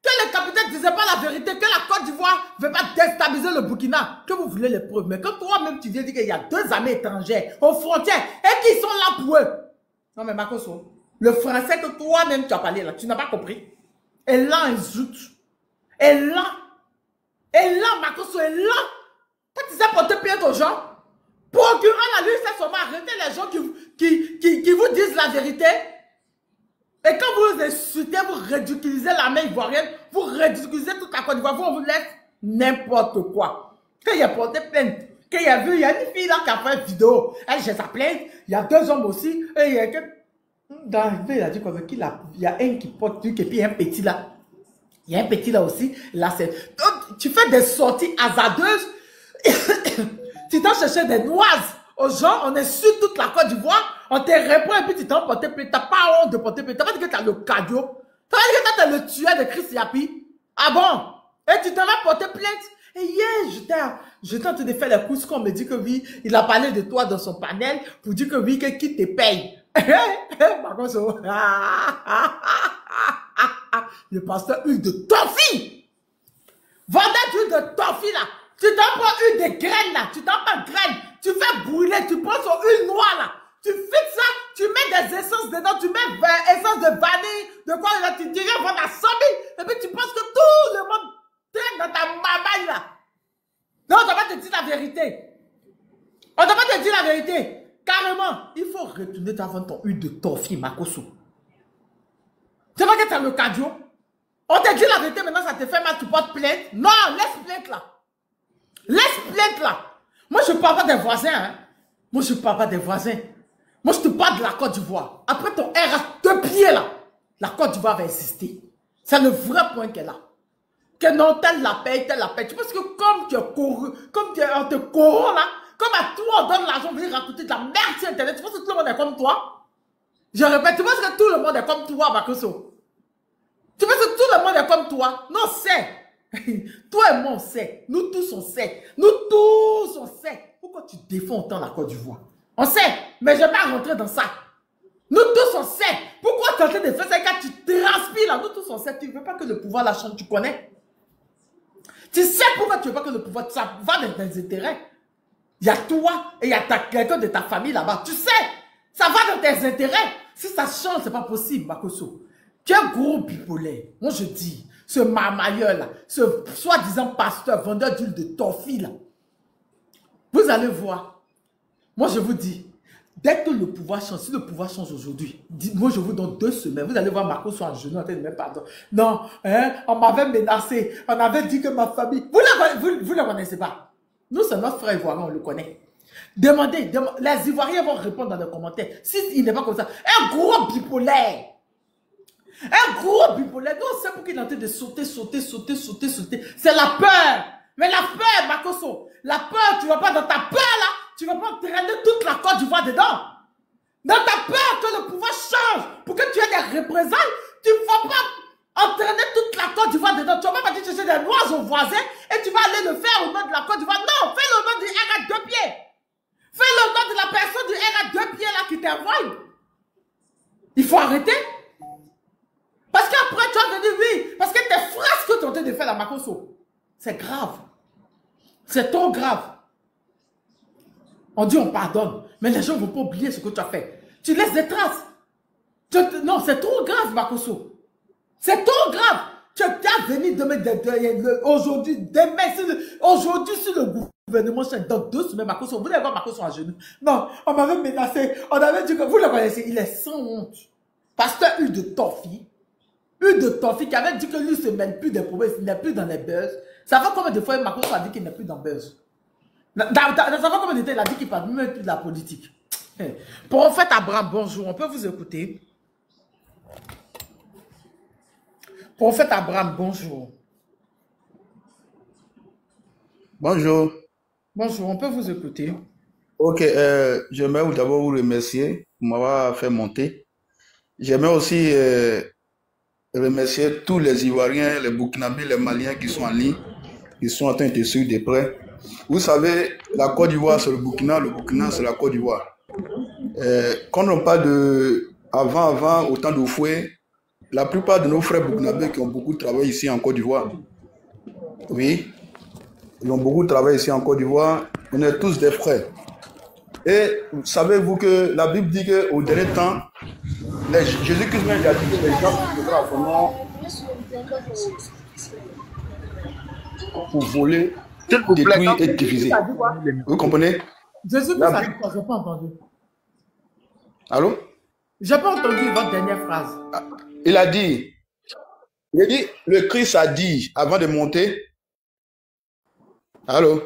Que les capitaines ne disaient pas la vérité, que la Côte d'Ivoire ne veut pas déstabiliser le Burkina, que vous voulez les preuves. Mais quand toi-même tu viens dire qu'il y a 2 armées étrangères aux frontières et qui sont là pour eux. Non mais Makoso, le français que toi-même tu as parlé là, tu n'as pas compris. Et là, insulte. Et là, Makoso, et là, quand tu sais porter plainte aux gens, procurant la lui, c'est seulement arrêter les gens qui vous disent la vérité. Et quand vous insultez, vous ridiculisez l'armée ivoirienne, vous ridiculisez toute la Côte d'Ivoire, on vous laisse n'importe quoi. Quand il a porté plainte, quand il y a vu, il y a une fille là qui a fait une vidéo, elle j'ai sa plainte, il y a 2 hommes aussi, et il y a quelqu'un, il a dit qu'il y a un qui porte truc, et puis il y a un petit là. Il y a un petit là aussi, là c'est... Donc, tu fais des sorties hasardeuses, tu t'en cherché des noises aux gens, on est sur toute la Côte d'Ivoire, on te répond et puis tu t'en porté plainte. T'as pas honte de porter plainte. T'as pas dit que t'as le cardio. T'as pas dit que t'as le tueur de Chris Yapi. Ah bon? Et tu t'en as porté plainte. Et hier, j'étais en train de faire les courses qu'on me dit que oui, il a parlé de toi dans son panel pour dire que oui, qui te paye. Par contre, le pasteur huile de toffee. Vendeur d'huile de toffee là. Tu t'en prends une des graines là. Tu t'en prends graines. Tu fais brûler. Tu prends son huile noire là. Tu fixes ça. Tu mets des essences dedans. Tu mets essence de vanille. De quoi là. Tu dirais vendre à 100 000. Et puis tu penses que tout le monde traîne dans ta mamaille là. Non, on ne doit pas te dire la vérité. On ne doit pas te dire la vérité. Carrément. Il faut retourner avant ton huile de toffee, Makoso. C'est pas que tu as le cardio. On te dit la vérité, maintenant ça te fait mal, tu portes plainte. Non, laisse plainte là. Laisse plainte là. Moi, je ne parle pas des voisins. Hein. Moi, je ne parle pas des voisins. Moi, je te parle de la Côte d'Ivoire. Après ton RH 2 pieds là, la Côte d'Ivoire va exister. C'est le vrai point qu'elle a. Que non, telle la paye, telle la paye. Tu penses que comme tu es couru, comme on te corrompt là, comme à toi on donne l'argent pour venir raconter de la merde sur Internet, tu penses que tout le monde est comme toi? Je répète, tu penses que tout le monde est comme toi, Makoso? Tu penses que tout le monde est comme toi? Non, c'est. Toi et moi, on sait. Nous tous, on sait. Nous tous, on sait. Pourquoi tu défends autant la Côte d'Ivoire? On sait, mais je ne vais pas rentrer dans ça. Nous tous, on sait. Pourquoi tu es en train de faire ça quand tu transpires là? Nous tous, on sait. Tu ne veux pas que le pouvoir la change, tu connais? Tu sais pourquoi tu ne veux pas que le pouvoir, ça va dans tes intérêts. Il y a toi et il y a quelqu'un de ta famille là-bas. Tu sais, ça va dans tes intérêts. Si ça change, ce n'est pas possible, Makoso. Tu es un gros bipolaire. Moi, je dis, ce marmailleur là, ce soi-disant pasteur, vendeur d'huile de toffee là, vous allez voir. Moi, je vous dis, dès que le pouvoir change, si le pouvoir change aujourd'hui, moi, je vous donne 2 semaines, vous allez voir Makoso en genou, en train de me pardon. Non, hein, on m'avait menacé, on avait dit que ma famille, vous ne le connaissez pas. Nous, c'est notre frère ivoirien, on le connaît. Demandez, les Ivoiriens vont répondre dans les commentaires. S'il n'est pas comme ça, un gros bipolaire. Un gros bipolaire. Nous, on sait pour qu'il est en train de sauter. C'est la peur. Mais la peur, Makoso, la peur, tu ne vas pas dans ta peur là, tu ne vas pas entraîner toute la Côte d'Ivoire dedans. Dans ta peur que le pouvoir change, pour que tu aies des représailles, tu ne vas pas entraîner toute la Côte d'Ivoire dedans. Tu ne vas pas partir chercher des noises aux voisins et tu vas aller le faire au nom de la Côte d'Ivoire. Non, fais le nom du R à 2 pieds. Fais le nom de la personne du R à 2 pieds là qui t'envoie. Il faut arrêter. Parce qu'après, tu vas venir, oui, parce que tes phrases que tu es en train de faire la Makoso, c'est grave. C'est trop grave. On dit on pardonne, mais les gens ne vont pas oublier ce que tu as fait. Tu laisses des traces. Non, c'est trop grave, Makoso. C'est trop grave. Tu as venu demain, aujourd'hui, demain, aujourd'hui, sur le gouvernement, dans 2 semaines, Makoso, vous allez voir Makoso à genoux. Non, on m'avait menacé, on avait dit que vous le connaissez, il est sans honte. Pasteur huile de toffee. Huile de toffee qui avait dit que lui ne se mêle plus des problèmes, il n'est plus dans les buzz. Ça fait combien de fois Makoso a dit qu'il n'est plus dans buzz? Ça fait combien de temps il a dit qu'il ne parle même plus de la politique? Prophète Abraham, bonjour, on peut vous écouter? Prophète Abraham, bonjour. Bonjour. Bonjour, on peut vous écouter? Ok, j'aimerais d'abord vous remercier pour m'avoir fait monter. J'aimerais aussi remercier tous les Ivoiriens, les Burkinabés, les Maliens qui sont en ligne, qui sont en train de suivre de près. Vous savez, la Côte d'Ivoire c'est le Burkina c'est la Côte d'Ivoire. Quand on parle de avant, au temps de Fouet, la plupart de nos frères burkinabés qui ont beaucoup travaillé ici en Côte d'Ivoire, oui, ils ont beaucoup travaillé ici en Côte d'Ivoire, on est tous des frères. Et savez-vous que la Bible dit qu'au dernier temps, Jésus-Christ même a dit que les gens qui viendront à son nom pour voler, détruire et diviser. Vous comprenez? Jésus-Christ a dit quoi? Je n'ai pas entendu. Allô? Je n'ai pas entendu votre dernière phrase. Il a dit, le Christ a dit avant de monter. Allô?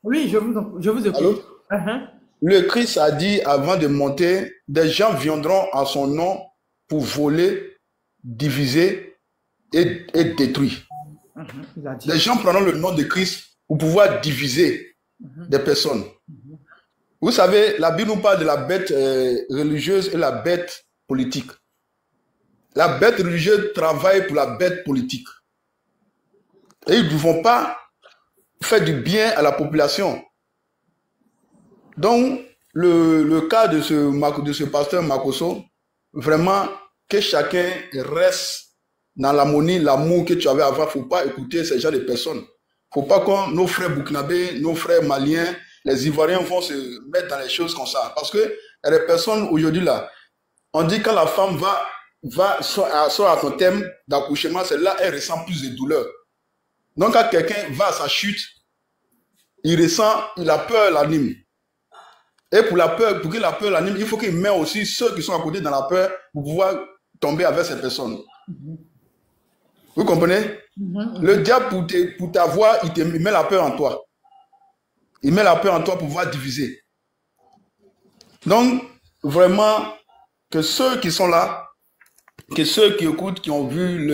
Oui, je vous écoute. Allô? Le Christ a dit avant de monter, des gens viendront en son nom pour voler, diviser et détruire. Des gens prendront le nom de Christ pour pouvoir diviser des personnes. Vous savez, la Bible nous parle de la bête religieuse et la bête politique. La bête religieuse travaille pour la bête politique. Et ils ne vont pas faire du bien à la population. Donc, le cas de ce pasteur Makosso, vraiment, que chacun reste dans l'harmonie, l'amour que tu avais avant. Il ne faut pas écouter ces gens de personnes. Il ne faut pas que nos frères burkinabés, nos frères maliens, les Ivoiriens vont se mettre dans les choses comme ça. Parce que les personnes aujourd'hui là, on dit quand la femme sort à son thème d'accouchement, c'est là elle ressent plus de douleur. Donc quand quelqu'un va à sa chute, la peur l'anime. Et pour que la peur l'anime, il faut qu'il mette aussi ceux qui sont à côté dans la peur pour pouvoir tomber avec ces personnes. Vous comprenez? Le diable, pour t'avoir, il met la peur en toi. Il met la peur en toi pour pouvoir diviser. Donc, vraiment, que ceux qui sont là, que ceux qui écoutent, qui ont vu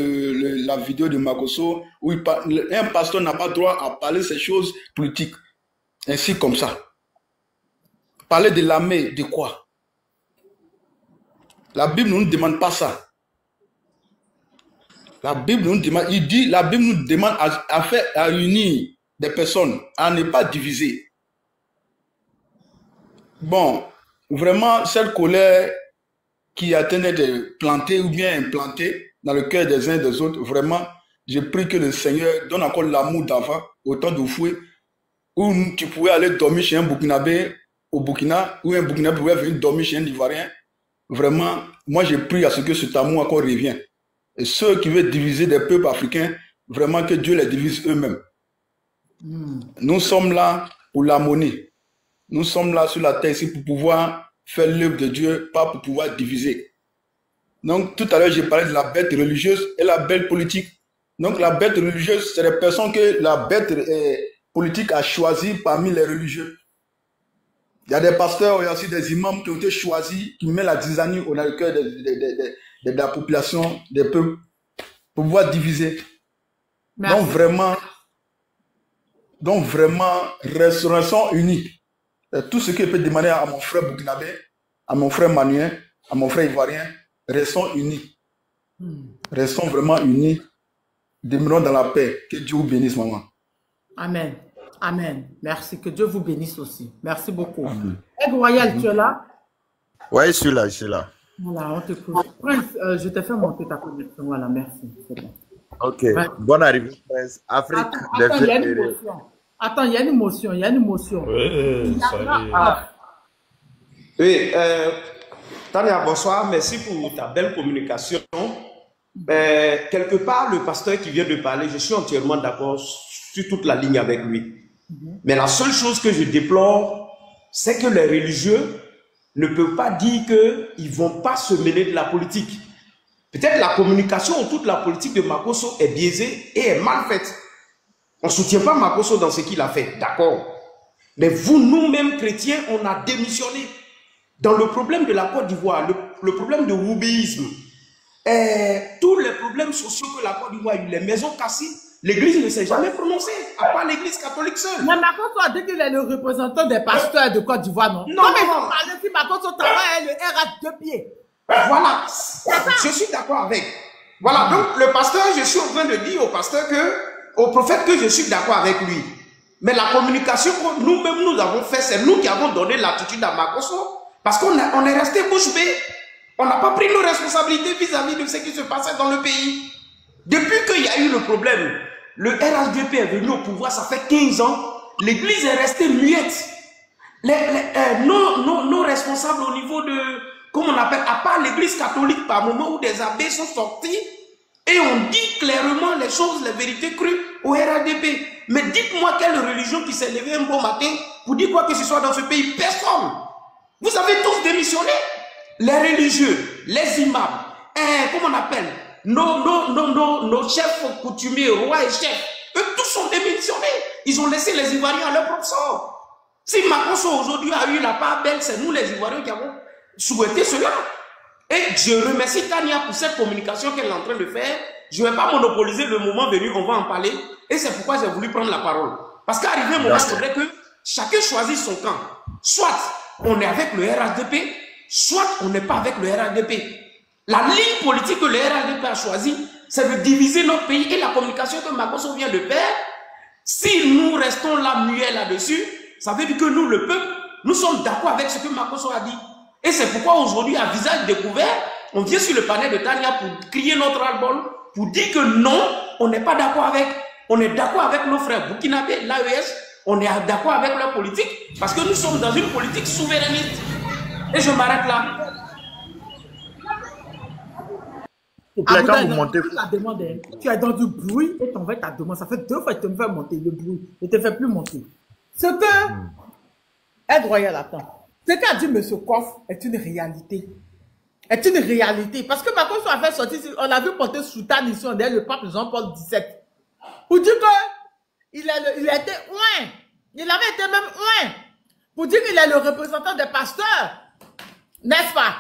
la vidéo de Makosso, où un pasteur n'a pas droit à parler de ces choses politiques. Ainsi comme ça. Parler de l'armée, de quoi? La Bible ne nous demande pas ça. La Bible nous demande, la Bible nous demande à unir des personnes, à ne pas diviser. Bon, vraiment, cette colère qui attendait de planter ou bien implanter dans le cœur des uns et des autres, vraiment, je prie que le Seigneur donne encore l'amour d'avant, autant de fouet, où tu pouvais aller dormir chez un Burkinabé au Burkina, où un Burkinabé pouvait venir dormir chez un Ivoirien. Vraiment, moi je prie à ce que cet amour encore revienne. Et ceux qui veulent diviser des peuples africains, vraiment que Dieu les divise eux-mêmes. Nous sommes là pour l'harmonie. Nous sommes là sur la terre ici pour pouvoir faire l'œuvre de Dieu, pas pour pouvoir diviser. Donc tout à l'heure, j'ai parlé de la bête religieuse et la bête politique. Donc la bête religieuse, c'est les personnes que la bête politique a choisies parmi les religieux. Il y a des pasteurs, il y a aussi des imams qui ont été choisis, qui mettent la zizanie dans le cœur de la population, des peuples, pour pouvoir diviser. Merci. Donc vraiment, restons unis. Tout ce que je peux demander à mon frère burkinabé, à mon frère manuel, à mon frère ivoirien, restons unis. Restons vraiment unis. Demeurons dans la paix. Que Dieu vous bénisse, maman. Amen. Amen. Merci. Que Dieu vous bénisse aussi. Merci beaucoup. Aigle Royal, tu es là? Oui, je suis là, je suis là. Voilà, on t'écoute. Prince, je t'ai fait monter ta connexion. Voilà, merci. Bon. Ok. Ouais. Bonne arrivée, Prince. Afrique. Attends, il y a une émotion. Attends, il y a une émotion. Il y a une émotion. Oui, Tania, bonsoir. Merci pour ta belle communication. Quelque part, le pasteur qui vient de parler, je suis entièrement d'accord sur toute la ligne avec lui. Mais la seule chose que je déplore, c'est que les religieux ne peuvent pas dire qu'ils ne vont pas se mêler de la politique. Peut-être la communication autour de la politique de Makosso est biaisée et est mal faite. On ne soutient pas Makosso dans ce qu'il a fait, d'accord. Mais vous, nous-mêmes chrétiens, on a démissionné. Dans le problème de la Côte d'Ivoire, le problème de wubéisme, tous les problèmes sociaux que la Côte d'Ivoire a eu, les maisons cassées, l'Église ne s'est jamais prononcée, à part l'Église catholique seule. Mais Makosso a dit qu'il est le représentant des pasteurs de Côte d'Ivoire, non? Non, mais non. Si Makosso travaille, le R a 2 pieds. Voilà, je suis d'accord avec. Voilà, donc le pasteur, je suis en train de dire au pasteur au prophète que je suis d'accord avec lui. Mais la communication que nous-mêmes nous avons fait, c'est nous qui avons donné l'attitude à Makosso, parce qu'on est resté bouche bée. On n'a pas pris nos responsabilités vis-à-vis de ce qui se passait dans le pays. Depuis qu'il y a eu le problème, le RHDP est venu au pouvoir, ça fait 15 ans, l'église est restée muette. Nos responsables au niveau de, comment on appelle, à part l'église catholique par moment où des abbés sont sortis et on dit clairement les choses, les vérités crues au RHDP. Mais dites-moi quelle religion qui s'est levée un bon matin pour dire quoi que ce soit dans ce pays? Personne. Vous avez tous démissionné. Les religieux, les imams, comment on appelle, nos chefs coutumiers, rois et chefs, eux tous sont démissionnés. Ils ont laissé les Ivoiriens à leur propre sort. Si Makosso aujourd'hui a eu la part belle, c'est nous les Ivoiriens qui avons souhaité cela. Et je remercie Tania pour cette communication qu'elle est en train de faire. Je ne vais pas monopoliser le moment venu, on va en parler. Et c'est pourquoi j'ai voulu prendre la parole. Parce qu'arrivé un moment, il faudrait que chacun choisisse son camp. Soit on est avec le RHDP, soit on n'est pas avec le RHDP. La ligne politique que le RHDP a choisie, c'est de diviser notre pays et la communication que Makosso vient de faire. Si nous restons là muets là-dessus, ça veut dire que nous, le peuple, nous sommes d'accord avec ce que Makosso a dit. Et c'est pourquoi aujourd'hui, à visage découvert, on vient sur le panel de Tania pour crier notre ras-le-bol, pour dire que non, on n'est pas d'accord avec. On est d'accord avec nos frères burkinabés, l'AES, on est d'accord avec leur politique, parce que nous sommes dans une politique souverainiste. Et je m'arrête là. Quand vous montez, tu es dans du bruit et ton verre ta demande. Ça fait 2 fois que tu me fais monter le bruit. Je ne te fais plus monter. Ce que Aide Royale attend. Ce qu'a dit M. Koff est une réalité. Est une réalité. Parce que Makosso a fait sortir, on a vu porter soutane ici, on est le pape Jean-Paul XVII. Pour dire qu'il était ouin. Il avait été même ouin. Pour dire qu'il est le représentant des pasteurs. N'est-ce pas?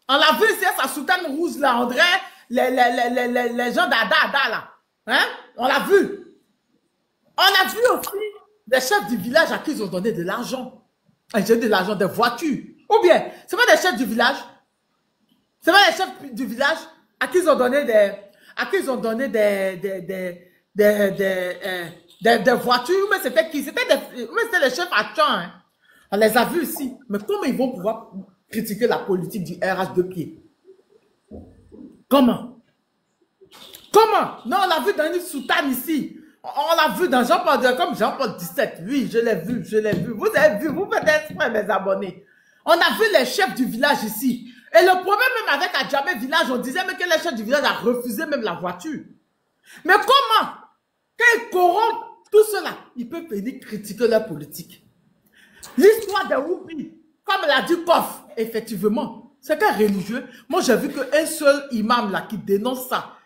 On l'a vu ici, sa soutane rouge là, on dirait les gens d'Ada là. Hein? On l'a vu. On a vu aussi des chefs du village à qui ils ont donné de l'argent. J'ai de l'argent, des voitures. Ou bien, c'est pas des chefs du village. C'est pas les chefs du village à qui ils ont donné des voitures. Mais c'était qui? C'était les chefs à Tchan. Hein. On les a vus ici. Mais comment ils vont pouvoir critiquer la politique du RH2P? Comment? Comment? Non, on l'a vu dans une soutane ici. On l'a vu dans Jean-Paul, comme Jean-Paul 17. Oui, je l'ai vu, je l'ai vu. Vous avez vu, vous faites exprès, mes abonnés. On a vu les chefs du village ici. Et le problème même avec Adjamé village, on disait même que les chefs du village a refusé même la voiture. Mais comment? Quand ils corrompent tout cela, ils peuvent venir critiquer leur politique. L'histoire des Woupi, comme l'a dit Koff, effectivement, c'est qu'un religieux. Moi, j'ai vu qu'un seul imam là qui dénonce ça.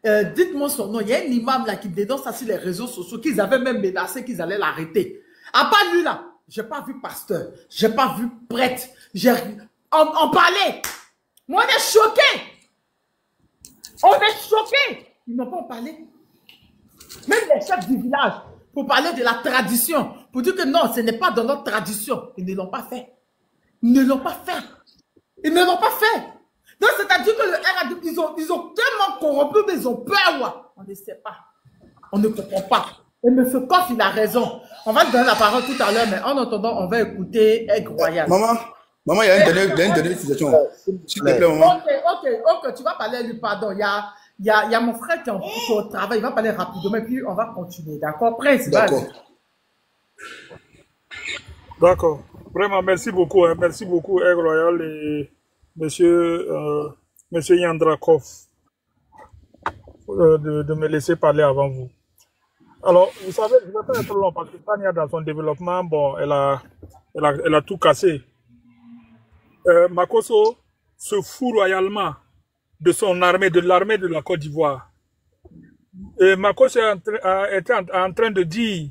Dites-moi son nom. Il y a un imam là qui dénonce ça sur les réseaux sociaux, qu'ils avaient même menacé qu'ils allaient l'arrêter. À part lui là, j'ai pas vu pasteur, j'ai pas vu prêtre, on parlait. Moi, on est choqués. On est choqués. Ils n'ont pas parlé. Même les chefs du village, pour parler de la tradition, pour dire que non, ce n'est pas dans notre tradition. Ils ne l'ont pas fait. Ils ne l'ont pas fait. Ils ne l'ont pas fait. Donc, c'est-à-dire que le RAD, ils ont tellement corrompu, mais ils ont peur. Ouais. On ne sait pas. On ne comprend pas. Et M. Koff, il a raison. On va te donner la parole tout à l'heure, mais en attendant, on va écouter Aide Royale. Maman, il y a une dernière situation. S'il te plaît, maman. Ok, tu vas parler, lui, pardon. Il y a mon frère qui est au travail, il va parler rapidement, et puis on va continuer. D'accord, Prince? D'accord. D'accord. Vraiment, merci beaucoup. Hein. Merci beaucoup, Aide Royale et monsieur Yandrakov de me laisser parler avant vous. Alors, vous savez, je ne vais pas être long parce que Tania, dans son développement, bon, elle a tout cassé. Makosso se fout royalement de son armée, de l'armée de la Côte d'Ivoire. Makosso est en train de dire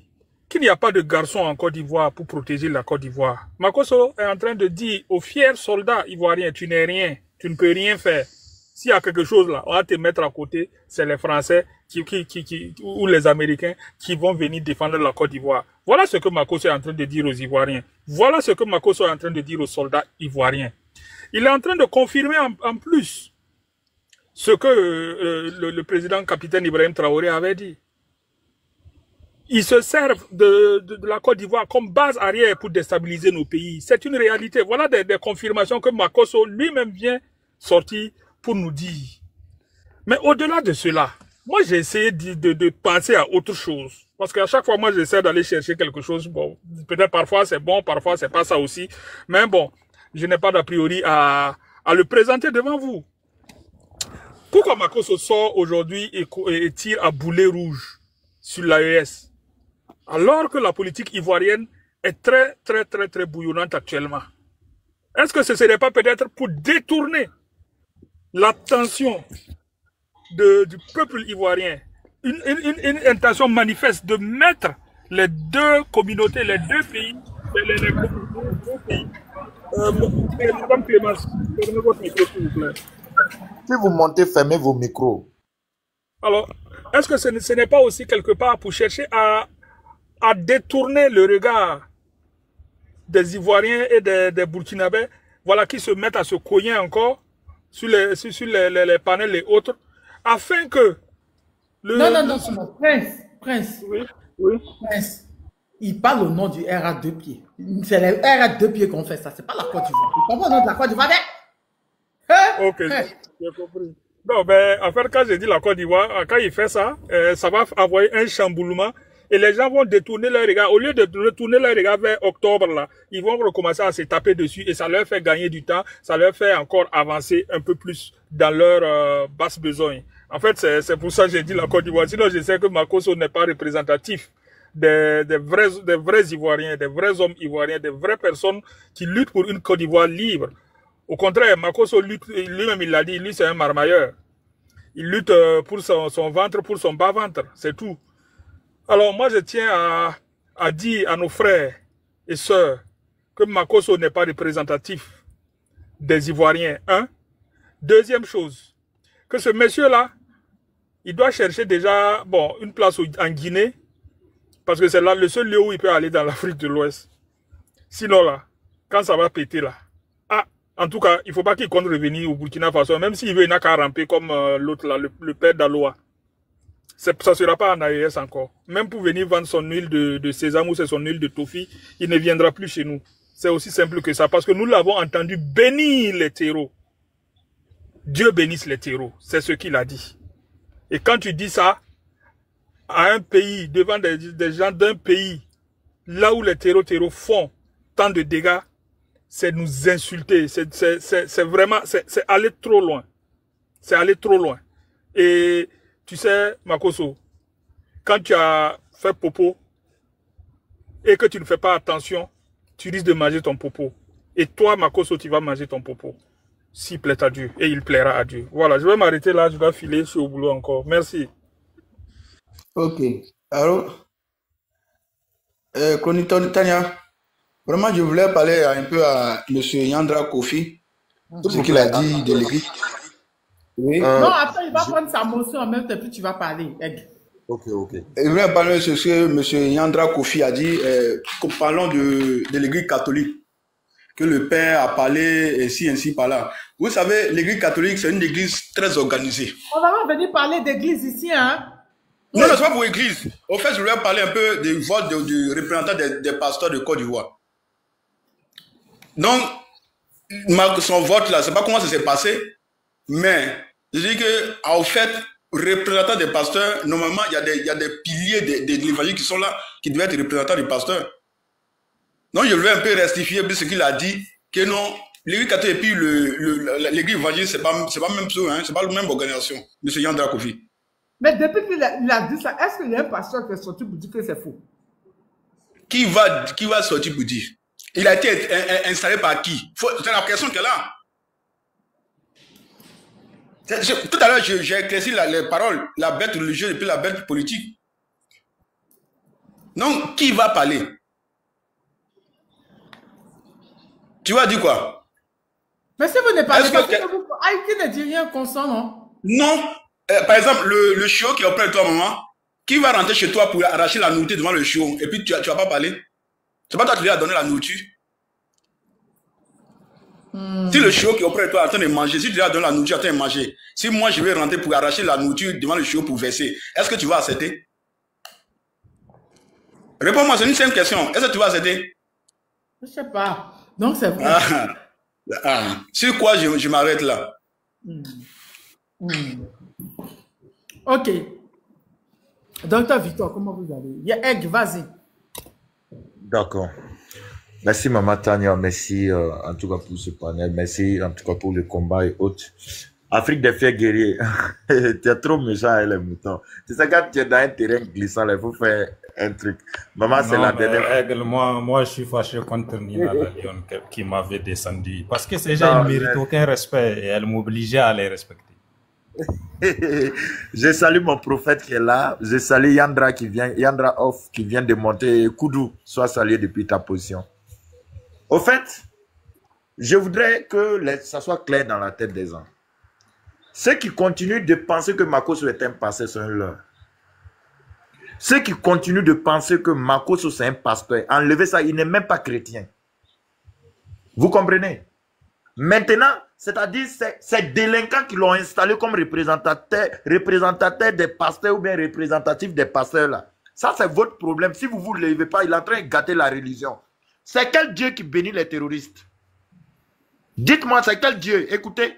qu'il n'y a pas de garçon en Côte d'Ivoire pour protéger la Côte d'Ivoire. Makosso est en train de dire aux fiers soldats ivoiriens, tu n'es rien, tu ne peux rien faire. S'il y a quelque chose là, on va te mettre à côté, c'est les Français ou les Américains qui vont venir défendre la Côte d'Ivoire. Voilà ce que Makosso est en train de dire aux Ivoiriens. Voilà ce que Makosso est en train de dire aux soldats ivoiriens. Il est en train de confirmer en plus ce que le président capitaine Ibrahim Traoré avait dit. Ils se servent de la Côte d'Ivoire comme base arrière pour déstabiliser nos pays. C'est une réalité. Voilà des confirmations que Makosso lui-même vient sorti pour nous dire. Mais au-delà de cela, moi j'ai essayé de penser à autre chose. Parce qu'à chaque fois, moi j'essaie d'aller chercher quelque chose. Bon, peut-être parfois c'est bon, parfois c'est pas ça aussi. Mais bon, je n'ai pas d'a priori à le présenter devant vous. Pourquoi Makosso sort aujourd'hui et tire à boulet rouge sur l'AES, alors que la politique ivoirienne est très bouillonnante actuellement? Est-ce que ce ne serait pas peut-être pour détourner l'attention du peuple ivoirien, une intention manifeste de mettre les deux communautés, les deux pays, Madame Clémence, fermez votre micro s'il vous plaît. Si vous montez, fermez vos micros. Alors, est-ce que ce n'est pas aussi quelque part pour chercher à détourner le regard des Ivoiriens et des Burkinabés, voilà, qui se mettent à se cogner encore sur les panels et autres, afin que... Non, Prince. Oui. Prince, il parle au nom du RA 2 pieds. C'est les RA 2 pieds qu'on fait ça, c'est pas la Côte d'Ivoire. Il parle au nom de la Côte d'Ivoire. Ok, j'ai compris. Non, ben, en fait, quand j'ai dit la Côte d'Ivoire, quand il fait ça, ça va envoyer un chamboulement et les gens vont détourner leur regard. Au lieu de retourner leur regard vers octobre, là, ils vont recommencer à se taper dessus et ça leur fait gagner du temps, ça leur fait encore avancer un peu plus dans leur basse besogne. En fait, c'est pour ça que j'ai dit la Côte d'Ivoire. Sinon, je sais que Makosso n'est pas représentatif des vrais Ivoiriens, des vrais hommes ivoiriens, des vraies personnes qui luttent pour une Côte d'Ivoire libre. Au contraire, Makosso lutte, lui-même il l'a dit, lui c'est un marmailleur. Il lutte pour son ventre, pour son bas-ventre, c'est tout. Alors moi je tiens à dire à nos frères et sœurs que Makosso n'est pas représentatif des Ivoiriens, un. Deuxième chose, que ce monsieur-là, il doit chercher déjà une place en Guinée, parce que c'est là le seul lieu où il peut aller dans l'Afrique de l'Ouest. Sinon là, quand ça va péter là, en tout cas, il ne faut pas qu'il compte revenir au Burkina Faso, même s'il veut, il n'a qu'à ramper comme l'autre là, le père d'Aloa. Ça ne sera pas en AES encore. Même pour venir vendre son huile de sésame ou c'est son huile de tofi, il ne viendra plus chez nous. C'est aussi simple que ça, parce que nous l'avons entendu bénir les terreaux. Dieu bénisse les terreaux, c'est ce qu'il a dit. Et quand tu dis ça à un pays, devant des gens d'un pays, là où les terreaux font tant de dégâts, c'est nous insulter, c'est vraiment, c'est aller trop loin. C'est aller trop loin. Et tu sais, Makosso, quand tu as fait popo et que tu ne fais pas attention, tu risques de manger ton popo. Et toi, Makosso, tu vas manger ton popo. S'il plaît à Dieu, et il plaira à Dieu. Voilà, je vais m'arrêter là, je dois filer, je suis au boulot encore. Merci. Ok. Alors, Tania, vraiment, je voulais parler un peu à M. Yandra Kofi, tout ce qu'il a dit de l'église. Oui. Non, après, il va prendre sa motion en même temps, puis tu vas parler. Ok. Je voulais parler de ce que M. Yandra Kofi a dit, parlons de l'église catholique, que le père a parlé ainsi par là. Vous savez, l'église catholique, c'est une église très organisée. On va venir parler d'église ici, hein? Non, c'est pas pour l'église. En fait, je voulais parler un peu du vote du représentant des pasteurs de Côte d'Ivoire. Donc, son vote là, je ne sais pas comment ça s'est passé, mais je dis que, en fait, représentant des pasteurs, normalement, il y a des piliers de l'évangile qui sont là, qui doivent être représentants des pasteurs. Donc, je voulais un peu rectifier ce qu'il a dit, que non, l'église catholique et puis l'église évangile, c'est pas même chose, hein, c'est pas la même organisation, M. Yandra Kofi. Mais depuis qu'il a dit ça, est-ce qu'il y a un pasteur qui est sorti pour dire que c'est faux? Qui va sortir pour dire? Il a été installé par qui? C'est la question qu'elle a. Tout à l'heure, j'ai éclairci les paroles, la bête religieuse et puis la bête politique. Donc, qui va parler? Tu vas dire quoi? Mais si vous ne parlez pas, qui ne dit rien consent, non? Non. Par exemple, le chiot qui est auprès de toi, maman, qui va rentrer chez toi pour arracher la nourriture devant le chiot et puis tu vas pas parler? C'est pas toi qui lui as donné la nourriture. Si le chiot qui est auprès de toi est en train de manger, si tu lui as donné la nourriture en train de manger, si moi je vais rentrer pour arracher la nourriture devant le chiot pour verser, est-ce que tu vas accepter? Réponds-moi, c'est une simple question. Est-ce que tu vas accepter? Je sais pas. Donc c'est vrai. Sur quoi je m'arrête là? Ok. Docteur Victor, comment vous allez? Egg, vas-y. D'accord. Merci Maman Tania, merci en tout cas pour ce panel, merci en tout cas pour le combat et autres. Afrique des fiers guerriers, tu es trop méchant avec les moutons. C'est ça, quand tu es dans un terrain glissant, il faut faire un truc. Maman, c'est la dernière. Aigle, moi, je suis fâché contre Nina la Lyon qui m'avait descendu. Parce que ces gens ne méritent aucun respect et elle m'obligeait à les respecter. Je salue mon prophète qui est là. Je salue Yandra Yandra Off qui vient de monter. Koudou, sois salué depuis ta position. Au fait, je voudrais que ça soit clair dans la tête des gens. Ceux qui continuent de penser que Makosso est un pasteur sont là. Ceux qui continuent de penser que Makosso c'est un pasteur, enlevez ça, il n'est même pas chrétien. Vous comprenez? Maintenant, c'est-à-dire ces délinquants qui l'ont installé comme représentateur des pasteurs ou bien représentatif des pasteurs là. Ça c'est votre problème. Si vous ne vous levez pas, il est en train de gâter la religion. C'est quel Dieu qui bénit les terroristes? Dites-moi, c'est quel Dieu? Écoutez.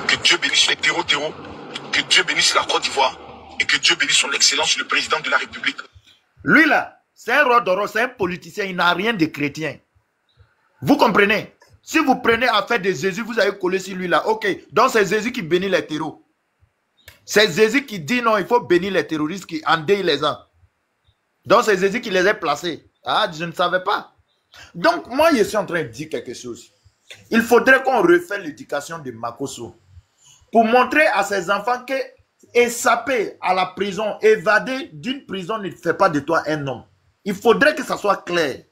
Que Dieu bénisse les terreaux, que Dieu bénisse la Côte d'Ivoire et que Dieu bénisse son excellence le président de la République. Lui là, c'est un rodoro, c'est un politicien, il n'a rien de chrétien. Vous comprenez? Si vous prenez affaire de Jésus, vous avez collé sur lui là. Ok, donc c'est Jésus qui bénit les terreaux. C'est Jésus qui dit non, il faut bénir les terroristes qui endeuillent les gens. Donc c'est Jésus qui les a placés. Ah, je ne savais pas. Donc moi, je suis en train de dire quelque chose. Il faudrait qu'on refait l'éducation de Makosso pour montrer à ses enfants que échapper à la prison, évader d'une prison ne fait pas de toi un homme. Il faudrait que ça soit clair.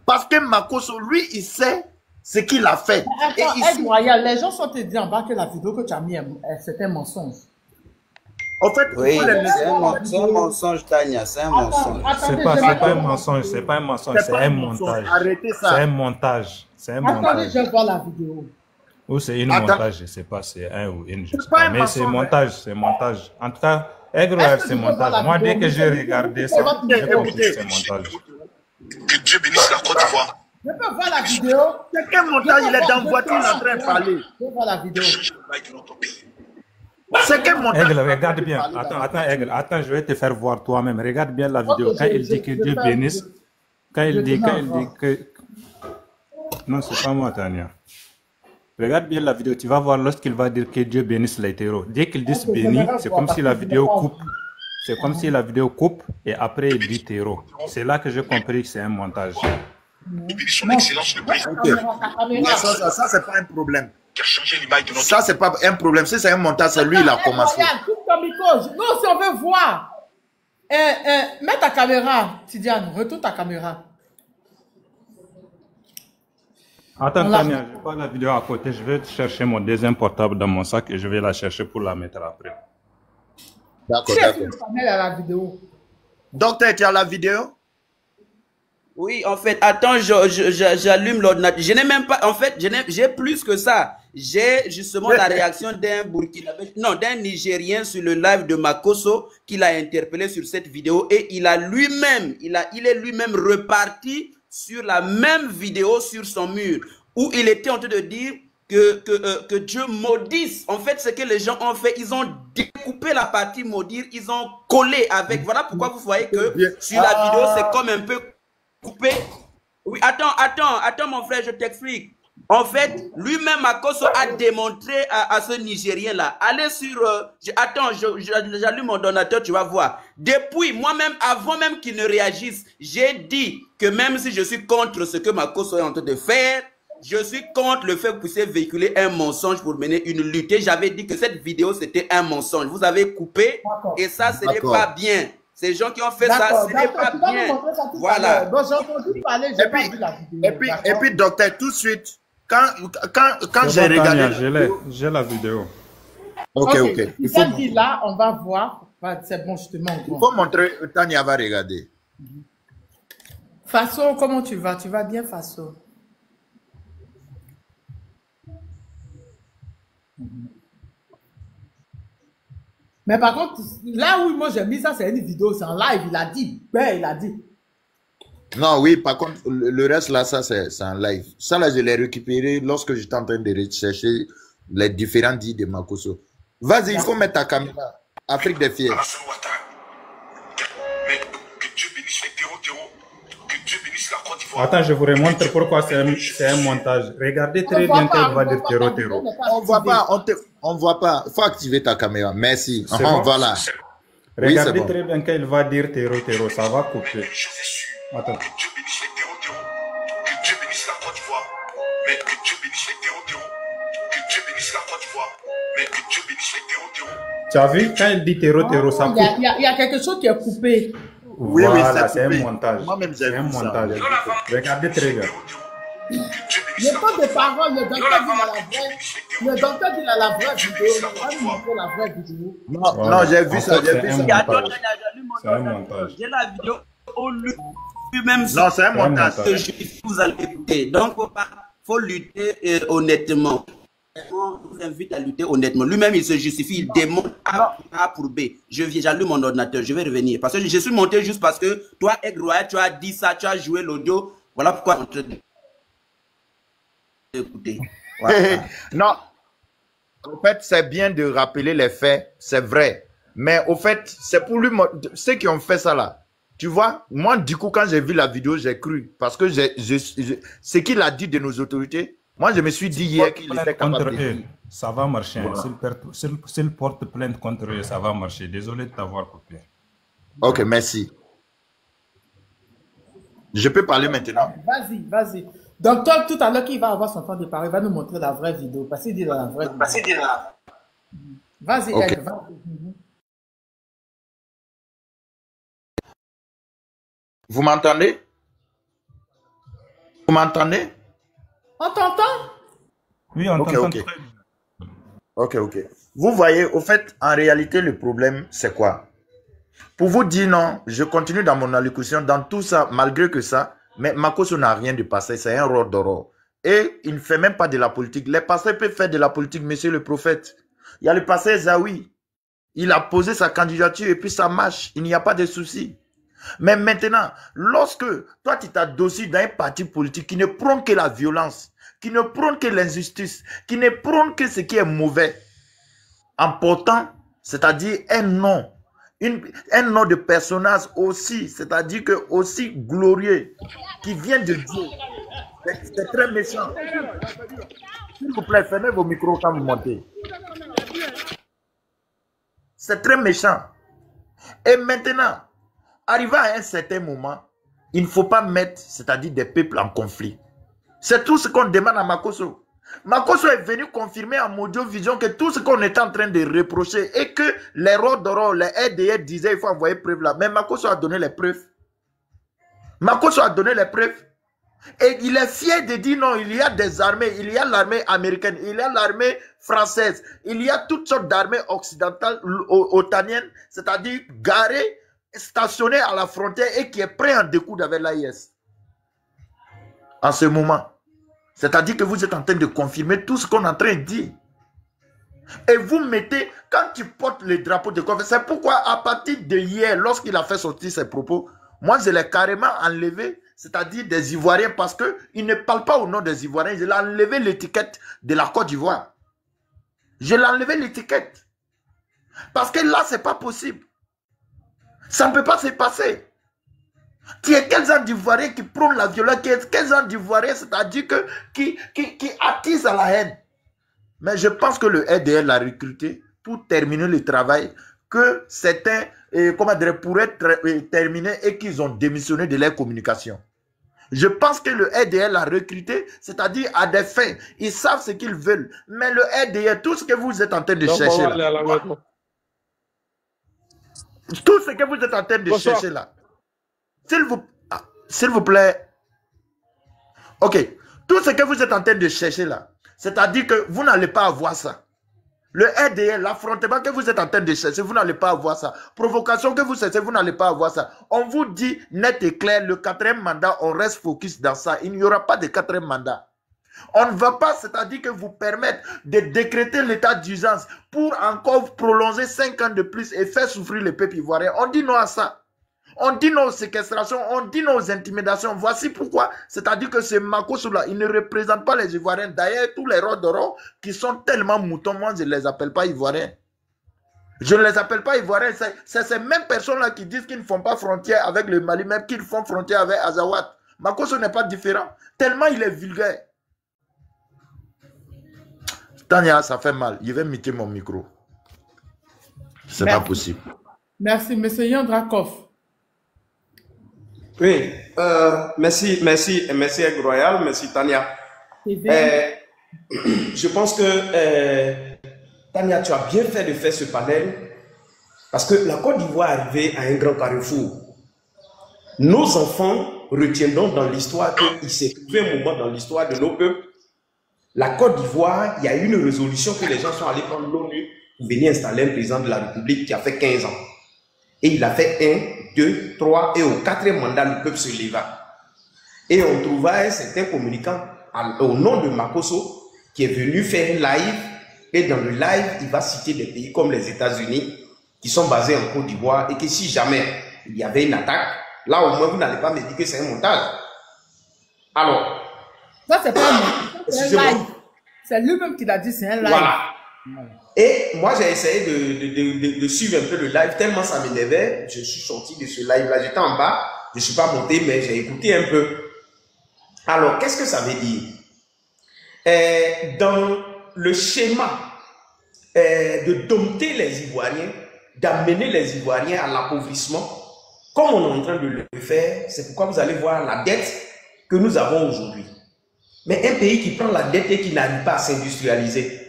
Parce que Makosso, lui, il sait ce qu'il a fait. Attends, Aide Royal, les gens sont te dire en bas que la vidéo que tu as mis, c'est un mensonge. En fait, oui, c'est un mensonge, Tania, c'est un mensonge. C'est pas un mensonge, c'est pas un mensonge, c'est un montage. Arrêtez ça. C'est un montage. C'est un montage. Attendez, je vois la vidéo. Ou c'est une montage, je ne sais pas, c'est un ou une, je sais pas. Mais c'est montage, c'est montage. En tout cas, Aigle, c'est montage. Moi, dès que j'ai regardé ça, j'ai compris que c'est montage. Que Dieu bénisse la Côte d'Ivoire. Je peux voir la vidéo. C'est quel montage? Il est dans la voiture en train de parler. Je peux voir la vidéo. C'est quel montage? Aigle, regarde bien. Attends, Aigle, attends, je vais te faire voir toi-même. Regarde bien la vidéo. Quand il dit que Dieu bénisse, quand il dit que... Non, c'est pas moi, Tania. Regarde bien la vidéo, tu vas voir lorsqu'il va dire que Dieu bénisse les terreaux. Dès qu'il dit béni, c'est comme si la vidéo coupe. C'est comme si la vidéo coupe et après il dit terreau. C'est là que j'ai compris que c'est un montage. Son excellence le président. Ça c'est pas un problème. Qui a changé l'image de notre... Ça c'est pas un problème. Si c'est un montage, c'est lui il a commencé. Non, si on veut voir. Mets ta caméra, Tidiane, retourne ta caméra. Attends, Tania, je vois la vidéo à côté. Je vais chercher mon deuxième portable dans mon sac et je vais la chercher pour la mettre après. D'accord, d'accord. Docteur, tu as la vidéo? Oui, en fait, attends, j'allume l'ordinateur. Je n'ai même pas, en fait, j'ai plus que ça. J'ai justement la réaction d'un Burkinabé, non, d'un Nigérien sur le live de Makosso qui l'a interpellé sur cette vidéo et il a lui-même, il est lui-même reparti sur la même vidéo sur son mur où il était en train de dire que Dieu maudisse. En fait, ce que les gens ont fait, ils ont découpé la partie maudire, ils ont collé avec. Voilà pourquoi vous voyez que sur la vidéo, c'est comme un peu coupé. Oui, attends, mon frère, je t'explique. En fait, lui-même, Makosso a démontré à ce Nigérien-là. Allez sur... attends, j'allume mon donateur, tu vas voir. Depuis, moi-même, avant même qu'il ne réagisse, j'ai dit que même si je suis contre ce que Makosso est en train de faire, je suis contre le fait que vous puissiez véhiculer un mensonge pour mener une lutte. J'avais dit que cette vidéo, c'était un mensonge. Vous avez coupé et ça, ce n'est pas bien. Ces gens qui ont fait ça, ce n'est pas bien. Voilà. Bon, j'ai entendu parler, j'ai pas vu la vidéo. Et puis, docteur, tout de suite, quand j'ai regardé... J'ai la vidéo. Ok. Il faut dire là, on va voir. C'est bon, je te montre. Il faut montrer, Tania va regarder. Faso, comment tu vas? Tu vas bien, Faso? Mais par contre, là où moi j'ai mis ça, c'est une vidéo, c'est en live, il a dit. Ben, il a dit. Non, oui, par contre, le reste là, ça c'est en live. Ça là, je l'ai récupéré lorsque j'étais en train de rechercher les différents dits de Makosso. Vas-y, il faut mettre ta caméra. Afrique des fiers. Alassane Ouattara. Mais que Dieu bénisse les terreaux, que Dieu bénisse la Côte d'Ivoire. Attends, je vous remontre pourquoi c'est un montage. Regardez très bien quand il va dire terreau. On voit pas, on voit pas. Il faut activer ta caméra. Merci. C'est bon? Voilà. Regardez Oui, bon. très bien quand il va dire terreau, ça va couper. Mais je suis sûr Attends. que Dieu bénisse les terreaux, que Dieu bénisse la Côte d'Ivoire. Mais que Dieu bénisse les terreaux, que Dieu bénisse la Côte d'Ivoire. Mais que Dieu bénisse les terreaux. Tu as vu quand il dit terreau, ça coupe. Il y a quelque chose qui est coupé. Oui, Voilà, c'est c'est un coupé. montage. Moi-même, j'ai C'est un vu ça. montage. Regardez très bien. Le temps de parole, le docteur dit à la vraie vidéo. Il va nous montrer la vraie vidéo. Non, Voilà. non, j'ai vu En ça, fait, j'ai c'est vu un ça. montage. C'est un montage. J'ai la vidéo au lui-même. Non, c'est un montage. Vous allez écouter. Donc, faut lutter honnêtement. On vous invite à lutter honnêtement. Lui-même, il se justifie, il démontre A pour B. J'allume mon ordinateur, je vais revenir. Parce que je suis monté juste parce que toi, Aigroya, tu as dit ça, tu as joué l'audio. Voilà pourquoi on te dit. Écoutez. Voilà. Non, en fait, c'est bien de rappeler les faits, c'est vrai. Mais au fait, c'est pour lui, ceux qui ont fait ça là. Tu vois, moi, du coup, quand j'ai vu la vidéo, j'ai cru. Parce que ce qu'il a dit de nos autorités, moi, je me suis dit hier qu'il était capable de dire. Ça va marcher. Voilà. S'il porte plainte contre eux, ça va marcher. Désolé de t'avoir coupé. Ok, merci. Je peux parler maintenant? Vas-y. Docteur, tout à l'heure, qui va avoir son temps de parler, va nous montrer la vraie vidéo. Parce qu'il dit dans la vraie vidéo. Vas-y, Ok. vas-y. Vous m'entendez? Vous m'entendez? On t'entend? Oui, on Ok, t'entend ok. très bien. Ok. Vous voyez, au fait, en réalité, le problème, c'est quoi? Pour vous dire non, je continue dans mon allocution, dans tout ça, malgré que ça, mais Makosso n'a rien de passé, c'est un roi d'or. Et il ne fait même pas de la politique. Les pasteurs peuvent faire de la politique, monsieur le prophète. Il y a le pasteur Zawi. Il a posé sa candidature et puis ça marche. Il n'y a pas de souci. Mais maintenant, lorsque toi tu t'adossis dans un parti politique qui ne prône que la violence, qui ne prône que l'injustice, qui ne prône que ce qui est mauvais, en portant, c'est-à-dire un nom de personnage aussi, c'est-à-dire que aussi glorieux, qui vient de Dieu, c'est très méchant. S'il vous plaît, fermez vos micros quand vous montez. C'est très méchant. Et maintenant, arrivé à un certain moment, il ne faut pas mettre, c'est-à-dire des peuples en conflit. C'est tout ce qu'on demande à Makosso. Makosso est venu confirmer en Modio-Vision que tout ce qu'on était en train de reprocher et que les Rodoro, les RDR disaient qu'il faut envoyer preuve là. Mais Makosso a donné les preuves. Makosso a donné les preuves. Et il est fier de dire non, il y a des armées, il y a l'armée américaine, il y a l'armée française, il y a toutes sortes d'armées occidentales, otaniennes, c'est-à-dire garées, stationnées à la frontière et qui est prêt à découdre avec l'AIS. En ce moment. C'est-à-dire que vous êtes en train de confirmer tout ce qu'on est en train de dire. Et vous mettez, quand tu portes le drapeau de confiance, c'est pourquoi à partir de hier, lorsqu'il a fait sortir ses propos, moi je l'ai carrément enlevé, c'est-à-dire des Ivoiriens, parce qu'il ne parle pas au nom des Ivoiriens, je l'ai enlevé l'étiquette de la Côte d'Ivoire. Je l'ai enlevé l'étiquette. Parce que là, ce n'est pas possible. Ça ne peut pas se passer. Qui est quel genre d'Ivoirien qui prône la violence, qui est quel genre d'Ivoirien, c'est-à-dire que qui attise à la haine. Mais je pense que le RDL l'a recruté pour terminer le travail que certains pourraient terminer et qu'ils ont démissionné de leur communication. Je pense que le RDL l'a recruté, c'est-à-dire à des fins. Ils savent ce qu'ils veulent. Mais le RDL, tout ce que vous êtes en train de chercher là, tout ce que vous êtes en train de chercher là, s'il vous plaît. Ok. Tout ce que vous êtes en train de chercher là, c'est-à-dire que vous n'allez pas avoir ça. Le RDL, l'affrontement que vous êtes en train de chercher, vous n'allez pas avoir ça. Provocation que vous cherchez, vous n'allez pas avoir ça. On vous dit net et clair, le 4e mandat, on reste focus dans ça. Il n'y aura pas de 4e mandat. On ne va pas, c'est-à-dire que vous permettre de décréter l'état d'urgence pour encore prolonger 5 ans de plus et faire souffrir le peuple ivoirien. On dit non à ça. On dit nos séquestrations, on dit nos intimidations. Voici pourquoi. C'est-à-dire que ce Makosso-là, il ne représente pas les Ivoiriens. D'ailleurs, tous les Rodoro qui sont tellement moutons, moi, je ne les appelle pas Ivoiriens. Je ne les appelle pas Ivoiriens. C'est ces mêmes personnes-là qui disent qu'ils ne font pas frontière avec le Mali, même qu'ils font frontière avec Azawad. Makosso n'est pas différent. Tellement il est vulgaire. Tania, ça fait mal. Je vais muter mon micro. C'est pas possible. Merci, monsieur Yandrakov. Oui, merci Aigle Royal, merci Tania. Je pense que Tania, tu as bien fait de faire ce panel parce que la Côte d'Ivoire est arrivée à un grand carrefour. Nos enfants retiendront dans l'histoire qu'il s'est trouvé un moment dans l'histoire de nos peuples. La Côte d'Ivoire, il y a eu une résolution que les gens sont allés prendre l'ONU pour venir installer un président de la République qui a fait 15 ans. Et il a fait 1, 2, 3 et au 4e mandat, le peuple se leva. Et on trouva un certain communicant au nom de Makosso qui est venu faire un live. Et dans le live, il va citer des pays comme les États-Unis qui sont basés en Côte d'Ivoire et que si jamais il y avait une attaque, là au moins vous n'allez pas me dire que c'est un montage. Alors, ça c'est pas un montage, c'est un live. C'est lui-même qui l'a dit, c'est un live. Voilà. Et moi j'ai essayé de suivre un peu le live tellement ça m'énervait. Je suis sorti de ce live-là, j'étais en bas, je ne suis pas monté mais j'ai écouté un peu. Alors, qu'est-ce que ça veut dire? Dans le schéma de dompter les Ivoiriens, d'amener les Ivoiriens à l'appauvrissement, comme on est en train de le faire, c'est pourquoi vous allez voir la dette que nous avons aujourd'hui. Mais un pays qui prend la dette et qui n'arrive pas à s'industrialiser,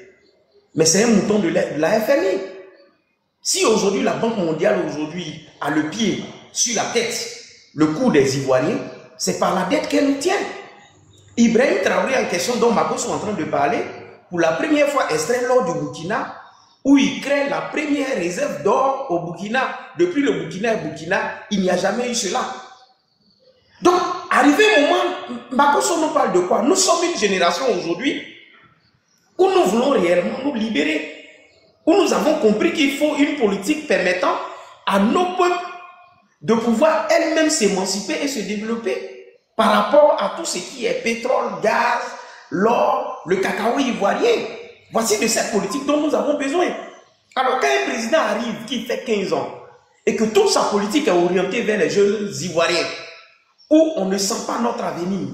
mais c'est un mouton de la FMI. Si aujourd'hui la Banque mondiale aujourd'hui a le pied sur la tête, le coût des Ivoiriens, c'est par la dette qu'elle nous tient. Ibrahim Traoré en question dont Makosso est en train de parler, pour la première fois extrait l'or du Burkina, où il crée la première réserve d'or au Burkina. Depuis le Burkina et Burkina, il n'y a jamais eu cela. Donc, arrivé au moment, Makosso nous parle de quoi? Nous sommes une génération aujourd'hui où nous voulons réellement nous libérer, où nous avons compris qu'il faut une politique permettant à nos peuples de pouvoir elles-mêmes s'émanciper et se développer par rapport à tout ce qui est pétrole, gaz, l'or, le cacao ivoirien. Voici de cette politique dont nous avons besoin. Alors quand un président arrive qui fait 15 ans et que toute sa politique est orientée vers les jeunes ivoiriens, où on ne sent pas notre avenir,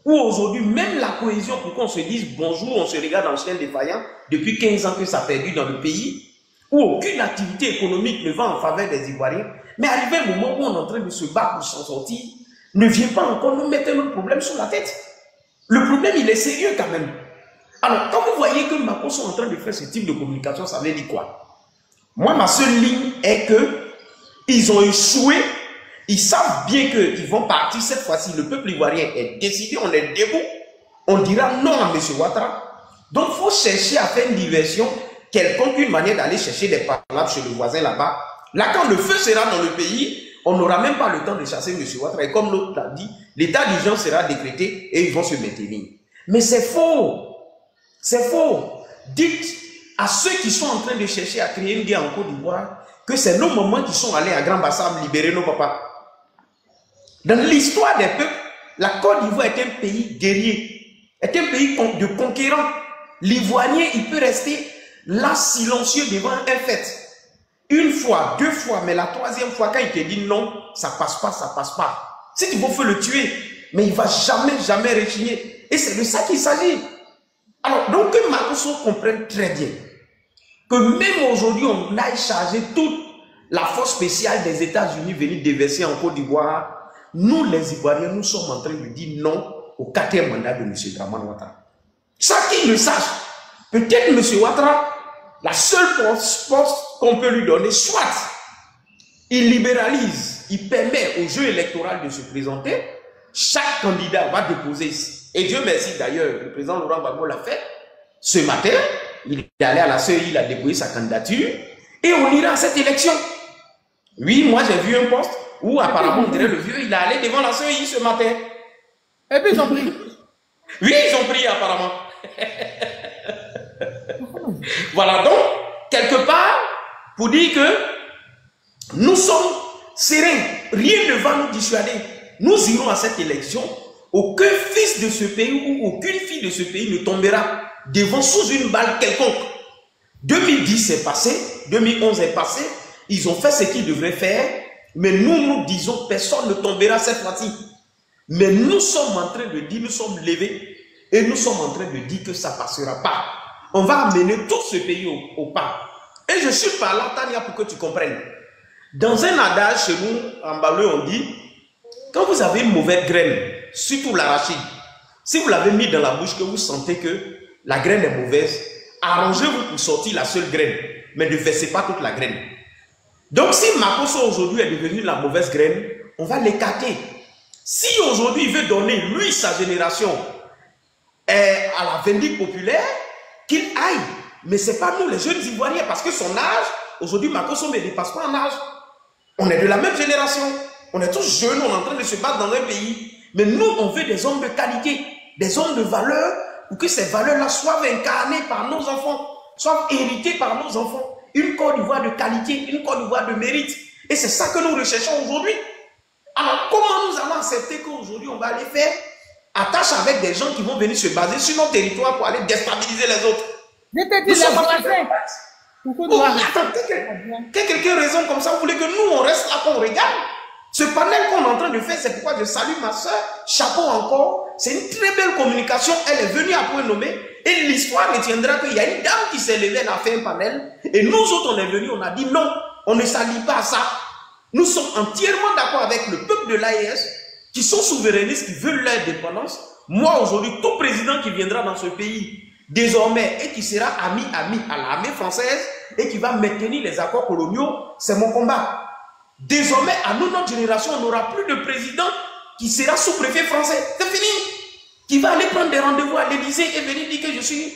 où aujourd'hui même la cohésion pour qu'on se dise bonjour, on se regarde en chien défaillant, depuis 15 ans que ça a perdu dans le pays, où aucune activité économique ne va en faveur des Ivoiriens, mais arrivé un moment où on est en train de se battre pour s'en sortir, ne vient pas encore nous mettre notre problème sur la tête. Le problème, il est sérieux quand même. Alors, quand vous voyez que Makosso est en train de faire ce type de communication, ça veut dire quoi? Moi, ma seule ligne est que ils ont échoué. Ils savent bien qu'ils vont partir cette fois-ci. Le peuple ivoirien est décidé, on est debout. On dira non à M. Ouattara. Donc, il faut chercher à faire une diversion, quelconque, une manière d'aller chercher des palabres chez le voisin là-bas. Là, quand le feu sera dans le pays, on n'aura même pas le temps de chasser M. Ouattara. Et comme l'autre l'a dit, l'état d'urgence sera décrété et ils vont se maintenir. Mais c'est faux. C'est faux. Dites à ceux qui sont en train de chercher à créer une guerre en Côte d'Ivoire que c'est nos mamans qui sont allés à Grand Bassam libérer nos papas. Dans l'histoire des peuples, la Côte d'Ivoire est un pays guerrier, est un pays de conquérants. L'Ivoirien, il peut rester là silencieux devant un fait. Une fois, deux fois, mais la troisième fois, quand il te dit non, ça passe pas, ça passe pas. Si tu veux, faut le tuer, mais il va jamais rechigner. Et c'est de ça qu'il s'agit. Alors, donc que Makosso comprenne très bien que même aujourd'hui, on aille charger toute la force spéciale des États-Unis venir déverser en Côte d'Ivoire. Nous, les Ivoiriens, nous sommes en train de dire non au 4e mandat de M. Dramane Ouattara. Ça qu'il le sache. Peut-être M. Ouattara, la seule poste qu'on peut lui donner, soit il libéralise, il permet au jeu électoral de se présenter, chaque candidat va déposer ici. Et Dieu merci d'ailleurs, le président Laurent Gbagbo l'a fait. Ce matin, il est allé à la CEI, il a déposé sa candidature et on ira à cette élection. Oui, moi j'ai vu un poste où apparemment on dirait le vieux, il est allé devant la CEI ce matin. Et puis ils ont pris. Oui, ils ont pris apparemment. Voilà donc, quelque part, pour dire que nous sommes sereins. rien ne va nous dissuader. Nous irons à cette élection. Aucun fils de ce pays ou aucune fille de ce pays ne tombera devant sous une balle quelconque. 2010 est passé, 2011 est passé, ils ont fait ce qu'ils devraient faire, mais nous disons personne ne tombera cette fois-ci. Mais nous sommes en train de dire, nous sommes levés et nous sommes en train de dire que ça ne passera pas. On va amener tout ce pays au pas. Et je suis par là, Tania, pour que tu comprennes. Dans un adage chez nous, en Balou, on dit, quand vous avez une mauvaise graine, surtout l'arachide, si vous l'avez mis dans la bouche, que vous sentez que la graine est mauvaise, arrangez-vous pour sortir la seule graine, mais ne versez pas toute la graine. Donc si Makosso aujourd'hui est devenu la mauvaise graine, on va l'écarter. Si aujourd'hui il veut donner, lui, sa génération, à la vindicte populaire, qu'il aille. Mais ce n'est pas nous, les jeunes Ivoiriens, parce que son âge, aujourd'hui, Makosso ne dépasse pas en âge. On est de la même génération. On est tous jeunes, on est en train de se battre dans un pays. Mais nous, on veut des hommes de qualité, des hommes de valeur, pour que ces valeurs-là soient incarnées par nos enfants, soient héritées par nos enfants. Une Côte d'Ivoire de qualité, une Côte d'Ivoire de mérite. Et c'est ça que nous recherchons aujourd'hui. Alors, comment nous allons accepter qu'aujourd'hui, on va aller faire attache avec des gens qui vont venir se baser sur nos territoires pour aller déstabiliser les autres? Je te dis les voisins. Que quelqu'un raisonne comme ça, vous voulez que nous, on reste là, qu'on regarde? Ce panel qu'on est en train de faire, c'est pourquoi je salue ma soeur. Chapeau encore. C'est une très belle communication. Elle est venue à point nommé. Et l'histoire retiendra qu'il y a une dame qui s'est levée, elle a fait un panel. Et nous autres, on est venus, on a dit non, on ne s'allie pas à ça. Nous sommes entièrement d'accord avec le peuple de l'AES, qui sont souverainistes, qui veulent leur indépendance. Moi, aujourd'hui, tout président qui viendra dans ce pays, désormais, et qui sera ami à l'armée française, et qui va maintenir les accords coloniaux, c'est mon combat. Désormais, à nous, notre génération, on n'aura plus de président qui sera sous-préfet français. C'est fini. Qui va aller prendre des rendez-vous à l'Élysée et venir dire que je suis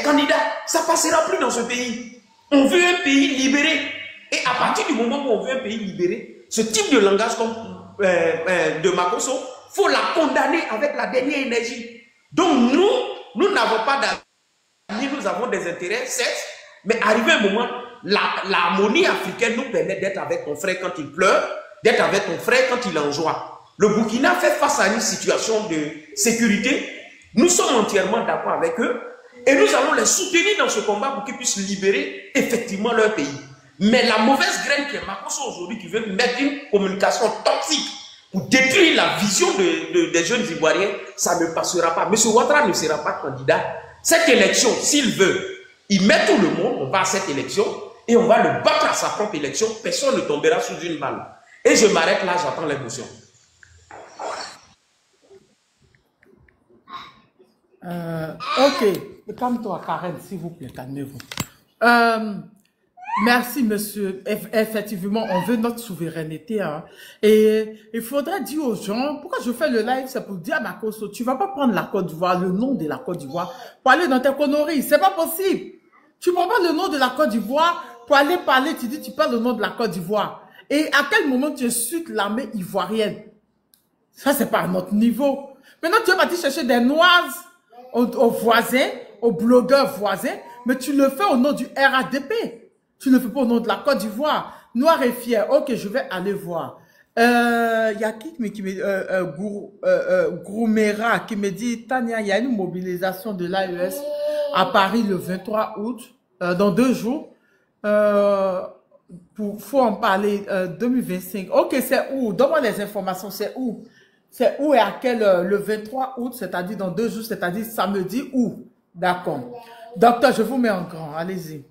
candidat. Ça ne passera plus dans ce pays. On veut un pays libéré. Et à partir du moment où on veut un pays libéré, ce type de langage comme de Makosso, il faut la condamner avec la dernière énergie. Donc nous n'avons pas d'amis, nous avons des intérêts, certes, mais arrivé un moment, l'harmonie africaine nous permet d'être avec ton frère quand il pleure, d'être avec ton frère quand il est en joie. Le Burkina fait face à une situation de sécurité. Nous sommes entièrement d'accord avec eux et nous allons les soutenir dans ce combat pour qu'ils puissent libérer effectivement leur pays. Mais la mauvaise graine qui est Makosso aujourd'hui, qui veut mettre une communication toxique pour détruire la vision des jeunes Ivoiriens, ça ne passera pas. M. Ouattara ne sera pas candidat. Cette élection, s'il veut, il met tout le monde, on va à cette élection et on va le battre à sa propre élection. Personne ne tombera sous une balle. Et je m'arrête là, j'attends l'émotion. Ok, calme-toi, Karen, s'il vous plaît, calmez-vous. Merci, monsieur. Effectivement, on veut notre souveraineté. Hein. Et il faudrait dire aux gens, pourquoi je fais le live, c'est pour dire à Makosso, tu ne vas pas prendre la Côte d'Ivoire, le nom de la Côte d'Ivoire, pour aller dans tes conneries. C'est pas possible. Tu ne prends pas le nom de la Côte d'Ivoire pour aller parler, tu dis, tu parles le nom de la Côte d'Ivoire. Et à quel moment tu insultes l'armée ivoirienne? Ça, c'est pas à notre niveau. Maintenant, tu vas partir chercher des noises aux voisins, aux blogueurs voisins, mais tu le fais au nom du RADP. Tu ne le fais pas au nom de la Côte d'Ivoire. Noir et fier. Ok, je vais aller voir. Y a qui me Groumera qui me dit, Tania, il y a une mobilisation de l'AES à Paris le 23 août, dans 2 jours. Faut en parler 2025. Ok, c'est où? Donne-moi les informations, c'est où? C'est où et à quel, le 23 août, c'est-à-dire dans 2 jours, c'est-à-dire samedi où? D'accord. Docteur, je vous mets en grand, allez-y.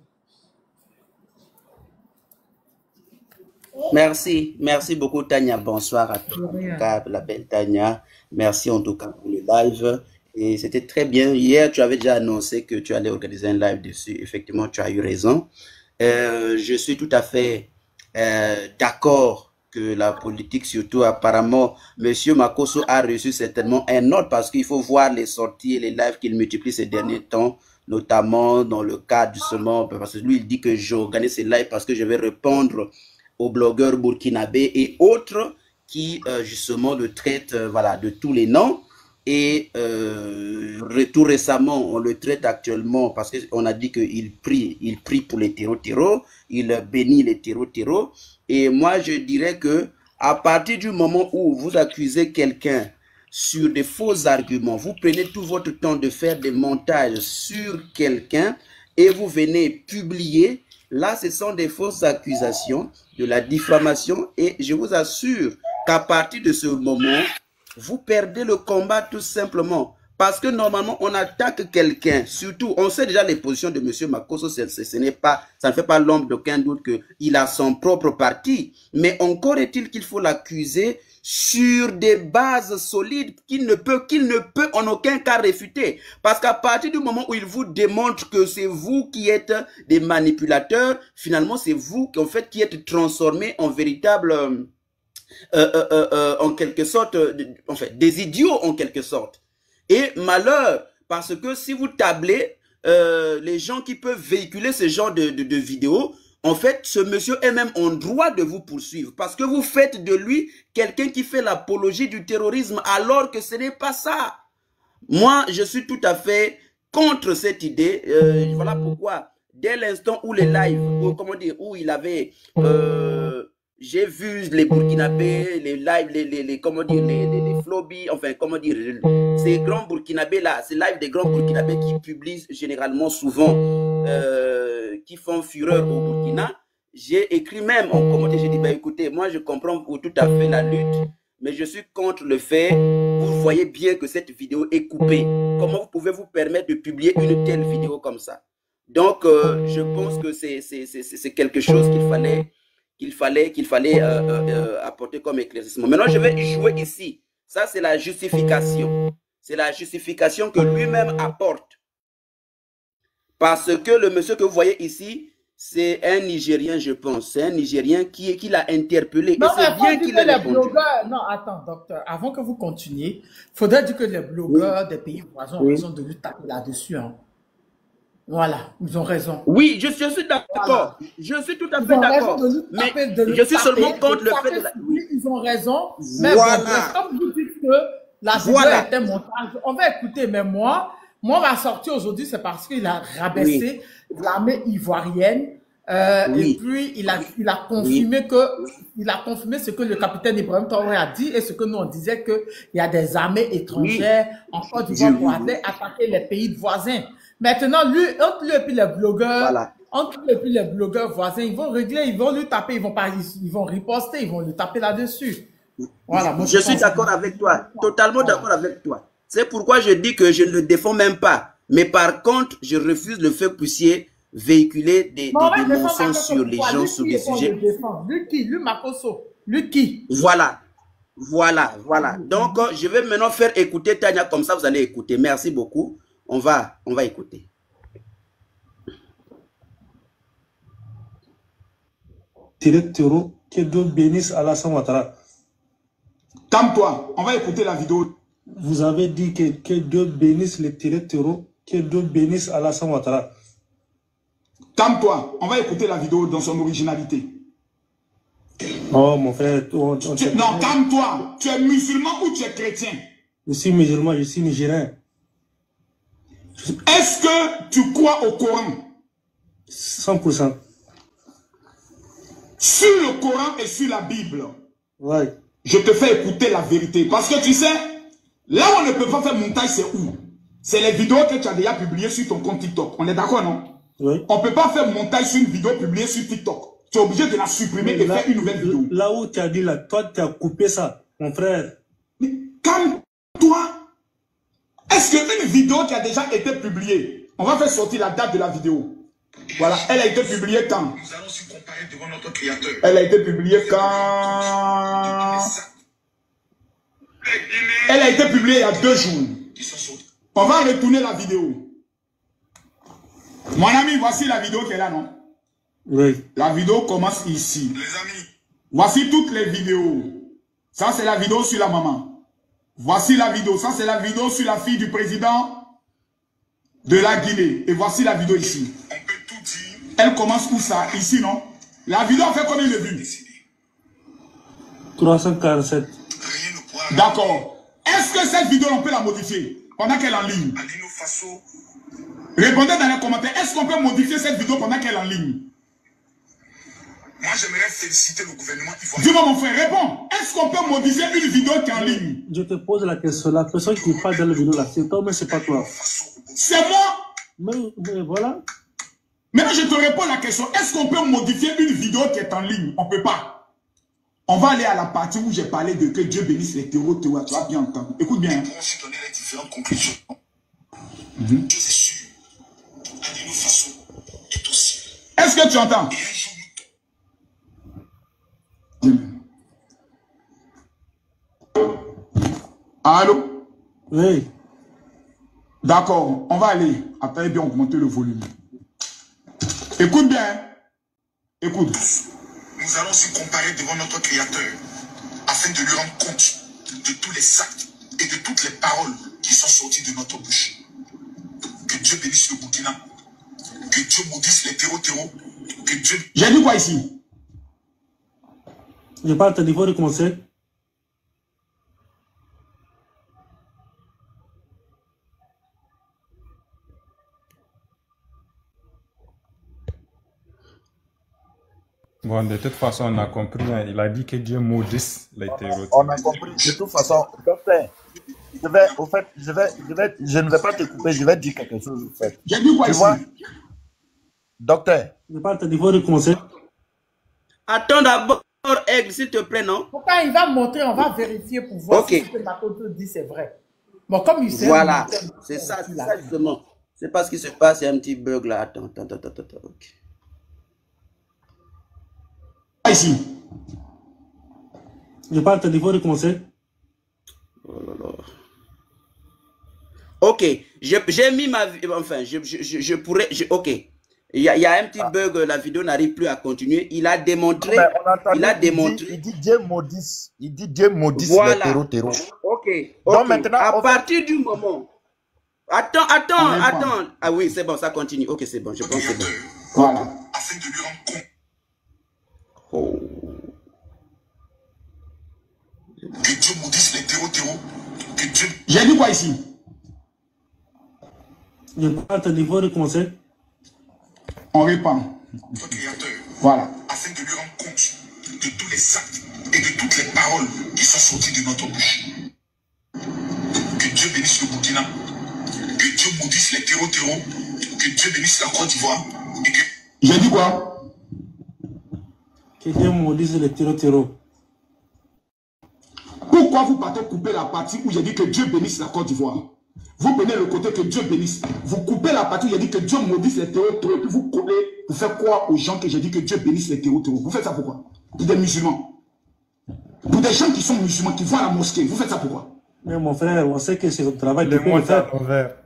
Merci beaucoup Tania, bonsoir à tous, la belle Tania, merci en tout cas pour le live, et c'était très bien. Hier tu avais déjà annoncé que tu allais organiser un live dessus, effectivement tu as eu raison. Je suis tout à fait d'accord que la politique, surtout apparemment, monsieur Makosso a reçu certainement un ordre, parce qu'il faut voir les sorties et les lives qu'il multiplie ces derniers temps, notamment dans le cadre justement, parce que lui il dit que j'organise ces lives parce que je vais répondre aux blogueurs burkinabés et autres qui justement le traitent voilà, de tous les noms. Et tout récemment, on le traite actuellement parce qu'on a dit qu'il prie pour les terreaux, il bénit les terreaux. Et moi, je dirais que À partir du moment où vous accusez quelqu'un sur des faux arguments, vous prenez tout votre temps de faire des montages sur quelqu'un et vous venez publier, là ce sont des fausses accusations, de la diffamation, et je vous assure qu'à partir de ce moment, vous perdez le combat tout simplement. Parce que normalement, on attaque quelqu'un, surtout, on sait déjà les positions de M. Makosso, ça ne fait pas l'ombre d'aucun doute qu'il a son propre parti. Mais encore est-il qu'il faut l'accuser sur des bases solides qu'il ne peut en aucun cas réfuter. Parce qu'à partir du moment où il vous démontre que c'est vous qui êtes des manipulateurs, finalement, c'est vous en fait, qui êtes transformés en véritable... en quelque sorte, en fait, des idiots en quelque sorte. Et malheur, parce que si vous tablez les gens qui peuvent véhiculer ce genre de vidéos, en fait, ce monsieur est même en droit de vous poursuivre parce que vous faites de lui quelqu'un qui fait l'apologie du terrorisme alors que ce n'est pas ça. Moi, je suis tout à fait contre cette idée. Voilà pourquoi, dès l'instant où les lives, où il avait... j'ai vu les Burkinabés, les lives, les Flobi, enfin, ces grands Burkinabés là, ces lives des grands Burkinabés qui publient généralement souvent, qui font fureur au Burkina. J'ai écrit même en commentaire, j'ai dit, bah écoutez, moi je comprends tout à fait la lutte, mais je suis contre le fait, vous voyez bien que cette vidéo est coupée. Comment vous pouvez vous permettre de publier une telle vidéo comme ça? Donc, je pense que c'est quelque chose qu'il fallait apporter comme éclaircissement. Maintenant, je vais jouer ici. Ça, c'est la justification. C'est la justification que lui-même apporte. Parce que le monsieur que vous voyez ici, c'est un Nigérien, je pense. C'est un Nigérien qui l'a interpellé. Non, et c'est bien qu'il ait répondu. Non, attends, docteur. Avant que vous continuiez, il faudrait dire que les blogueurs des pays voisins ont raison de lui taper là-dessus. Hein. Voilà, ils ont raison. Oui, je suis d'accord. Voilà. Je suis tout à fait d'accord. Mais je suis seulement contre le fait de la... Oui, ils ont raison. Mais voilà. Bon, comme vous dites que la vidéo était montage, on va écouter. Mais moi, ma sortie aujourd'hui, c'est parce qu'il a rabaissé l'armée ivoirienne. Et puis, il a confirmé ce que le capitaine Ibrahim Traoré a dit et ce que nous on disait qu'il y a des armées étrangères en Côte d'Ivoire pour aller attaquer les pays voisins. Maintenant, entre lui et puis les blogueurs, voisins, ils vont régler, ils vont lui taper, ils vont riposter, ils vont lui taper là-dessus. Voilà. Moi, je suis d'accord avec toi, totalement d'accord avec toi. C'est pourquoi je dis que je ne le défends même pas. Mais par contre, je refuse le fait que vous puissiez véhiculer des mensonges sur les gens, sur des sujets. Lui, Makosso. Lui qui? Voilà. Donc, je vais maintenant faire écouter Tania, comme ça vous allez écouter. Merci beaucoup. On va écouter. Terreau, que Dieu bénisse Alassane Ouattara. Calme-toi, on va écouter la vidéo. Vous avez dit que Dieu bénisse les terreau, que Dieu bénisse Alassane Ouattara. Calme-toi, on va écouter la vidéo dans son originalité. Oh mon frère, non, calme-toi. Tu es musulman ou tu es chrétien? Je suis musulman, je suis nigérien. Est-ce que tu crois au Coran? 100%. Sur le Coran et sur la Bible, ouais. Je te fais écouter la vérité. Parce que tu sais, là où on ne peut pas faire montage, c'est où? C'est les vidéos que tu as déjà publiées sur ton compte TikTok. On est d'accord, non? Oui. On ne peut pas faire montage sur une vidéo publiée sur TikTok. Tu es obligé de la supprimer et faire une nouvelle vidéo. Là où tu as dit, là, toi, tu as coupé ça, mon frère. Mais calme-toi. Est-ce qu'une vidéo qui a déjà été publiée, on va faire sortir la date de la vidéo. Voilà, elle a été publiée quand? Nous allons se comparer devant notre Créateur. Elle a été publiée quand? Elle a été publiée il y a 2 jours. On va retourner la vidéo. Mon ami, voici la vidéo qui est là, non? Oui. La vidéo commence ici. Les amis. Voici toutes les vidéos. Ça, c'est la vidéo sur la maman. Voici la vidéo. Ça, c'est la vidéo sur la fille du président de la Guinée. Et voici la vidéo ici. On peut tout dire. Elle commence où ça? Ici, non? La vidéo fait combien de vues? 347. D'accord. Est-ce que cette vidéo, on peut la modifier pendant qu'elle est en ligne? Répondez dans les commentaires. Est-ce qu'on peut modifier cette vidéo pendant qu'elle est en ligne? Moi, j'aimerais féliciter le gouvernement ivoirien. Dis-moi, mon frère, réponds. Est-ce qu'on peut modifier une vidéo qui est en ligne? Je te pose la question. La personne qui parle dans la vidéo là, c'est toi, mais c'est pas toi. C'est moi. Mais voilà. Maintenant, je te réponds la question. Est-ce qu'on peut modifier une vidéo qui est en ligne? On ne peut pas. On va aller à la partie où j'ai parlé de que Dieu bénisse les terreaux. Tu vas bien entendre. Écoute bien. On s'est donné les différentes conclusions. Je suis sûr. Adino Faso est aussi. Est-ce que tu entends? Allô? Oui. D'accord, on va aller. Après, bien augmenter le volume. Écoute bien. Écoute. Nous allons aussi comparer devant notre Créateur afin de lui rendre compte de tous les actes et de toutes les paroles qui sont sorties de notre bouche. Que Dieu bénisse le Burkina. Que Dieu maudisse les terreaux. Que Dieu... J'ai dit quoi ici? Je parle, il faut recommencer. Bon, de toute façon, on a compris. Hein. Il a dit que Dieu maudisse les terreaux. On a compris. De toute façon, docteur, je ne vais pas te couper, je vais dire quelque chose. En fait. J'ai dit quoi tu ici? vois, docteur. Je parle, il faut recommencer. Attends d'abord, Aigle, s'il te plaît, non? Pourquoi il va montrer, on va vérifier pour voir si ce que Makoto dit c'est vrai. Bon, comme il sait... Voilà, c'est ça justement. C'est pas ce qui se passe, il y a un petit bug là. Attends. Ok. Ici. Je parle, il faut recommencer. Oh là là. Ok, j'ai mis ma... Enfin, je pourrais... ok. Il y a un petit bug, la vidéo n'arrive plus à continuer. Il a démontré... Il dit Dieu maudisse. Il dit Dieu maudisse voilà. Les terreaux. Ok. Donc maintenant... À partir du moment... Attends. Ah oui, c'est bon, ça continue. Ok, c'est bon, je pense que c'est bon. Voilà. Afin de lui rendre compte. Oh. Que Dieu maudisse les terreaux. Que Dieu... J'ai dit quoi ici? Je parle, il faut recommencer. On répand. Notre Créateur. Voilà. Afin de lui rendre compte de tous les actes et de toutes les paroles qui sont sorties de notre bouche. Que Dieu bénisse le Burkina. Que Dieu maudisse les terreaux. Que Dieu bénisse la Côte d'Ivoire. J'ai dit quoi? Que Dieu maudisse les terreaux. Pourquoi vous partez couper la partie où j'ai dit que Dieu bénisse la Côte d'Ivoire? Vous prenez le côté que Dieu bénisse. Vous coupez la partie où j'ai dit que Dieu maudisse les terreaux, puis vous collez, vous faites croire aux gens que j'ai dit que Dieu bénisse les terreaux. Vous faites ça pourquoi? Pour des musulmans. Pour des gens qui sont musulmans, qui vont à la mosquée, vous faites ça pourquoi? Mais mon frère, on sait que c'est son travail. Le monde à l'envers.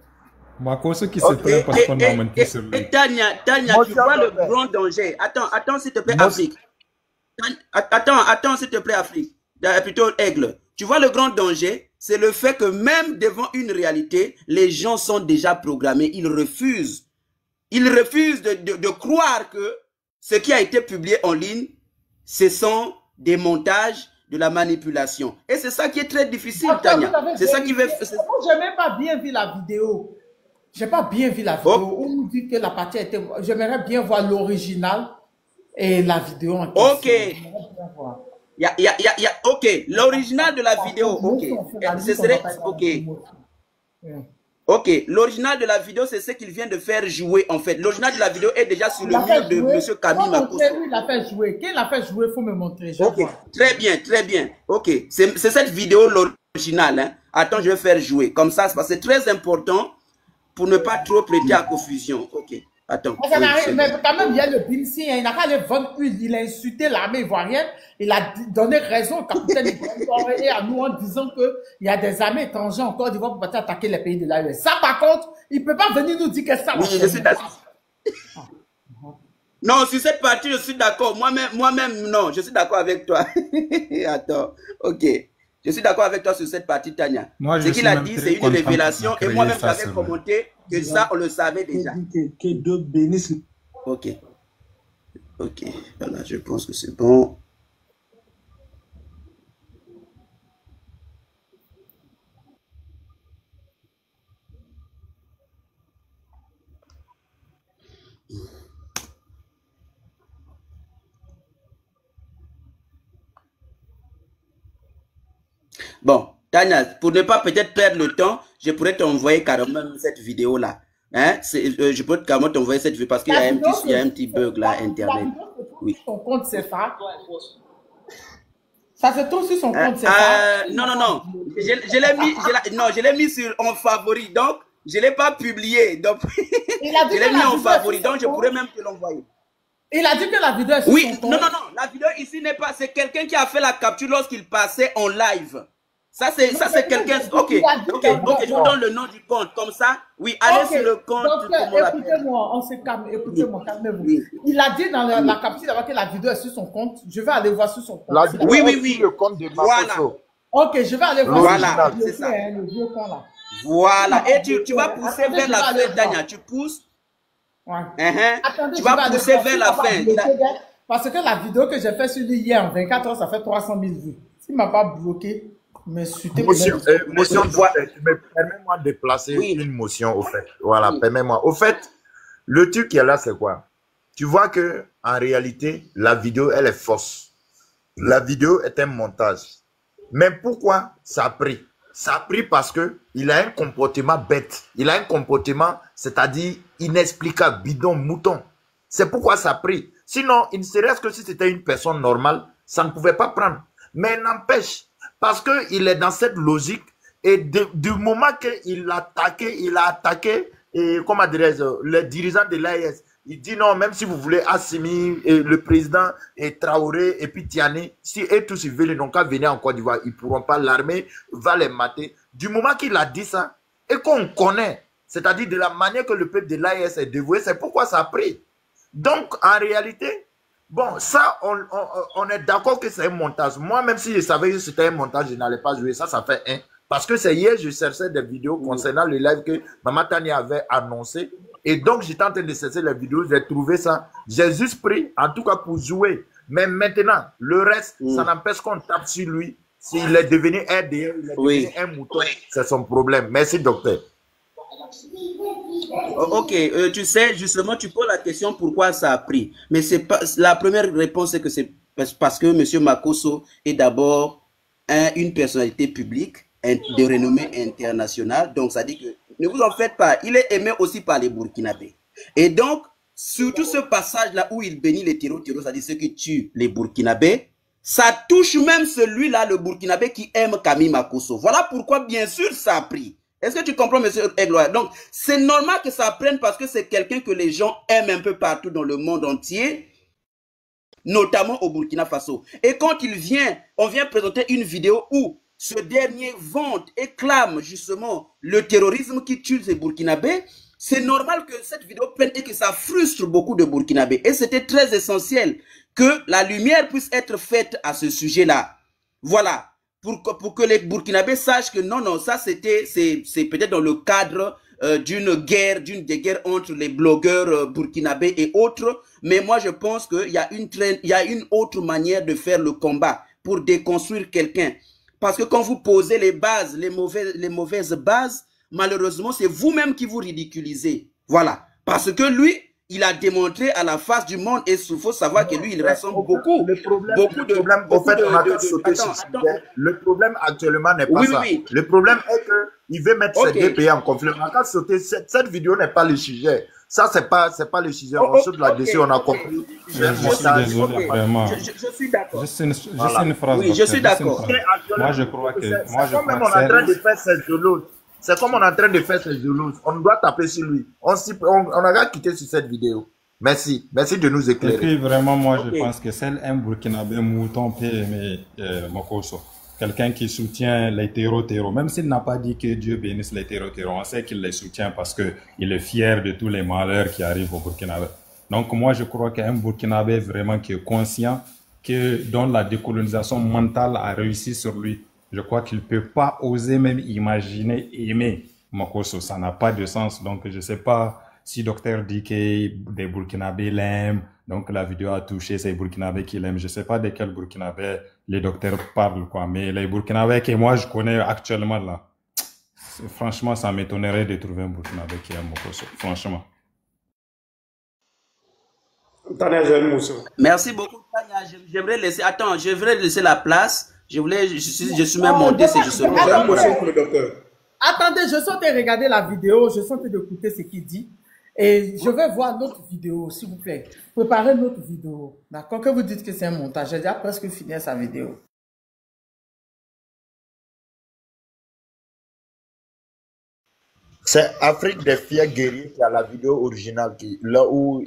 Marco, ce qui se plaint parce qu'on a menti sur lui. Tania, tu vois le grand danger. Attends, s'il te plaît, Afrique. Attends, s'il te plaît, Afrique. Plutôt Aigle. Tu vois le grand danger, c'est le fait que même devant une réalité, les gens sont déjà programmés. Ils refusent de croire que ce qui a été publié en ligne, ce sont des montages, de la manipulation. Et c'est ça qui est très difficile, Tania. C'est ça qui veut... Je n'ai pas bien vu la vidéo. Je n'ai pas bien vu la vidéo. On nous dit que la partie était... J'aimerais bien voir l'original et la vidéo en question. Ok. Ok, l'original de la vidéo, ok. Ce serait, ok. Ok, l'original de la vidéo, c'est ce qu'il vient de faire jouer, en fait. L'original de la vidéo est déjà sur le mur de M. Camille Makosso. Il l'a fait jouer. Qui l'a fait jouer, il faut me montrer. Ok, très bien. Ok, c'est cette vidéo l'original. Hein. Attends, je vais faire jouer. Comme ça, parce que c'est très important pour ne pas trop prêter à confusion. Ok. Attends. Mais quand même, il y a le Binsi, il n'a qu'à aller vendre huile. Il a insulté l'armée ivoirienne. Il a donné raison au capitaine et à nous en disant qu'il y a des armées étrangères en Côte d'Ivoire pour partir attaquer les pays de l'AES. Ça, par contre, il ne peut pas venir nous dire que ça. Oui, je suis d'accord. Non, sur cette partie, je suis d'accord. Moi-même, non, je suis d'accord avec toi. Attends, ok. Je suis d'accord avec toi sur cette partie, Tania. Ce qu'il a dit, c'est une révélation. Et moi-même, j'avais commenté que ça, on le savait déjà. Que Dieu bénisse. Ok. Ok. Voilà, je pense que c'est bon. Tania, pour ne pas peut-être perdre le temps, je pourrais t'envoyer carrément cette vidéo-là. Hein? Je peux carrément t'envoyer cette vidéo parce qu'il y a un petit bug là, Internet. Oui. Son compte, c'est ça. Ça se trouve sur son compte, c'est ça. Non. Je l'ai mis sur en favori, donc je ne l'ai pas publié. Donc, je l'ai mis en favori, donc je pourrais même te l'envoyer. Il a dit que la vidéo est sur son compte. Non. La vidéo ici n'est pas. C'est quelqu'un qui a fait la capture lorsqu'il passait en live. Ça, c'est quelqu'un. Ok, je vous donne le nom du compte. Comme ça, oui, allez sur le compte. Écoutez-moi, on se calme. Écoutez-moi, calmez-vous. Il a dit dans la capture que la vidéo est sur son compte. Je vais aller voir sur son compte. Oui. Le compte de Makoso. Ok, je vais aller voir. Voilà, c'est ça. Le vieux compte là. Voilà. Et tu vas pousser vers la fin, Dania. Tu pousses. Ouais. Attendez, tu vas pousser vers la fin. Parce que la vidéo que j'ai faite sur lui hier en 24 heures, ça fait 300 000 vues. S'il ne m'a pas bloqué, Monsieur, permets-moi de placer une motion au fait. Voilà, permets-moi. Au fait, le truc qui est là, c'est quoi? Tu vois que en réalité, la vidéo, elle est fausse. La vidéo est un montage. Mais pourquoi ça a pris? Ça a pris parce que il a un comportement bête. Il a un comportement, c'est-à-dire inexplicable, bidon, mouton. C'est pourquoi ça a pris. Sinon, il ne serait-ce que si c'était une personne normale, ça ne pouvait pas prendre. Mais n'empêche, parce qu'il est dans cette logique, et du moment qu'il a attaqué, et comment dirais-je, les dirigeants de l'AES, il dit non, même si vous voulez Assimi, le président, et Traoré, et puis Tiani, si eux tous ils veulent, ils n'ont qu'à venir en Côte d'Ivoire, ils ne pourront pas, l'armée va les mater. Du moment qu'il a dit ça, et qu'on connaît, c'est-à-dire de la manière que le peuple de l'AES est dévoué, c'est pourquoi ça a pris. Donc, en réalité, bon, ça, on est d'accord que c'est un montage. Moi, même si je savais que c'était un montage, je n'allais pas jouer. Ça fait un. Parce que c'est hier, je cherchais des vidéos concernant le live que Maman Tania avait annoncé. Et donc, j'étais en train de chercher les vidéos. J'ai trouvé ça. J'ai juste pris, en tout cas, pour jouer. Mais maintenant, le reste, ça n'empêche qu'on tape sur lui. S'il est devenu un DL, il est devenu un mouton. C'est son problème. Merci, docteur. Ok, tu sais, justement, tu poses la question pourquoi ça a pris. Mais c'est pas la première réponse, c'est que c'est parce que M. Makoso est d'abord une personnalité publique de renommée internationale. Donc, ça dit que ne vous en faites pas. Il est aimé aussi par les Burkinabés. Et donc, surtout ce passage-là où il bénit les terreaux, c'est-à-dire ceux qui tuent les Burkinabés, ça touche même celui-là, le Burkinabé, qui aime Camille Makoso. Voilà pourquoi, bien sûr, ça a pris. Est-ce que tu comprends, M. Egloire? Donc, c'est normal que ça prenne parce que c'est quelqu'un que les gens aiment un peu partout dans le monde entier, notamment au Burkina Faso. Et quand il vient, on vient présenter une vidéo où ce dernier vante et clame justement le terrorisme qui tue les Burkinabés, c'est normal que cette vidéo prenne et que ça frustre beaucoup de Burkinabés. Et c'était très essentiel que la lumière puisse être faite à ce sujet-là. Voilà. Pour que les Burkinabés sachent que non, ça c'est peut-être dans le cadre d'une guerre entre les blogueurs burkinabés et autres. Mais moi je pense qu'il y a une autre manière de faire le combat pour déconstruire quelqu'un. Parce que quand vous posez les bases, les mauvaises bases, malheureusement c'est vous-même qui vous ridiculisez. Voilà. Parce que lui, il a démontré à la face du monde et il faut savoir que lui, il ressemble beaucoup. Le problème actuellement n'est pas ça. Le problème est qu'il veut mettre ces deux pays en conflit. On a qu'à sauter. Cette vidéo n'est pas le sujet. Ça, c'est pas le sujet. On saute là-dessus, on a compris. Je suis désolé, vraiment. Je suis d'accord. Juste une phrase. Oui, je suis d'accord. Moi, je crois que... C'est comme on est en train de faire ses zoulous. On doit taper sur lui. On a quitté sur cette vidéo. Merci. Merci de nous éclairer. Et puis vraiment, moi, je pense que c'est un Burkinabé mouton peut aimer Makoso. Quelqu'un qui soutient les terreaux. Même s'il n'a pas dit que Dieu bénisse les terreaux, on sait qu'il les soutient parce qu'il est fier de tous les malheurs qui arrivent au Burkinabé. Donc moi, je crois qu'un Burkinabé vraiment qui est conscient dont la décolonisation mentale a réussi sur lui. Je crois qu'il ne peut pas oser même imaginer aimer Makoso. Ça n'a pas de sens. Donc, je ne sais pas si docteur dit que des Burkinabés l'aiment. Donc, la vidéo a touché ces Burkinabés qui l'aiment. Je ne sais pas de quel Burkinabé les docteurs parlent, quoi. Mais les Burkinabés que moi, je connais actuellement, là, franchement, ça m'étonnerait de trouver un Burkinabé qui aime Makoso. Franchement. Tania, j'ai une motion. Merci beaucoup, Tania. Je vais laisser la place Je suis même monté, c'est justement. J'ai une question pour le docteur. Attendez, je suis en train de regarder la vidéo, je suis en train d'écouter ce qu'il dit. Et je vais voir l'autre vidéo, s'il vous plaît. Préparez l'autre vidéo. D'accord? Que vous dites que c'est un montage. J'ai déjà presque fini sa vidéo. C'est Afrique des fiers guerriers qui a la vidéo originale, là où,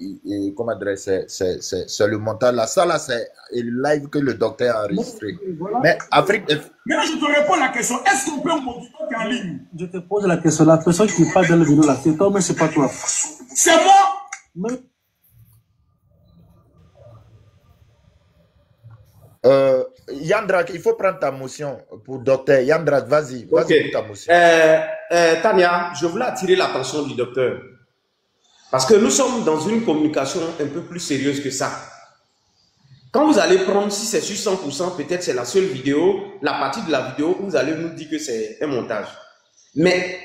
comment dire, c'est le montage. Là, ça, là, c'est le live que le docteur a enregistré. Mais Afrique des... Maintenant, je te réponds à la question. Est-ce qu'on peut modifier en ligne? Je te pose la question. La personne qui parle dans la vidéo là, c'est toi, mais c'est pas toi. C'est moi. Yandrak, il faut prendre ta motion pour docteur. Yandrak, vas-y, pour ta motion. Tania, je voulais attirer l'attention du docteur. Parce que nous sommes dans une communication un peu plus sérieuse que ça. Quand vous allez prendre, si c'est sur 100%, peut-être c'est la seule vidéo, la partie de la vidéo où vous allez nous dire que c'est un montage. Mais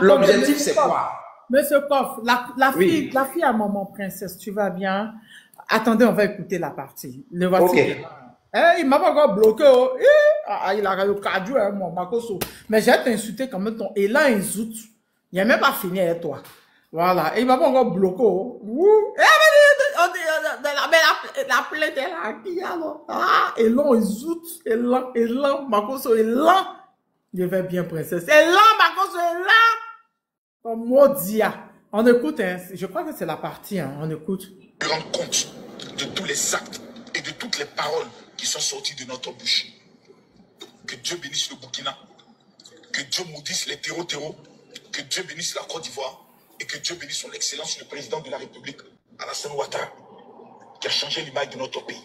l'objectif, c'est quoi? Monsieur Koff, la fille à maman princesse, tu vas bien? Attendez, on va écouter la partie. Le voici. Ok. Il m'a pas encore bloqué. Oh. Il a cadeau, mon Makoso. Mais j'ai été insulté comme ton élan insulte. Il n'a même pas fini avec toi. Voilà. Et il m'a pas encore bloqué. Oh. La plainte est là. Qui alors? Élan insulte. Élan, Makoso, élan. Je vais bien, princesse. Élan, Makoso, élan. Comme Modia. On écoute, hein. Je crois que c'est la partie, hein. On écoute. Rendre compte de tous les actes et de toutes les paroles qui sont sorties de notre bouche. Que Dieu bénisse le Burkina, que Dieu maudisse les terreaux, que Dieu bénisse la Côte d'Ivoire et que Dieu bénisse son excellence le président de la République, Alassane Ouattara, qui a changé l'image de notre pays.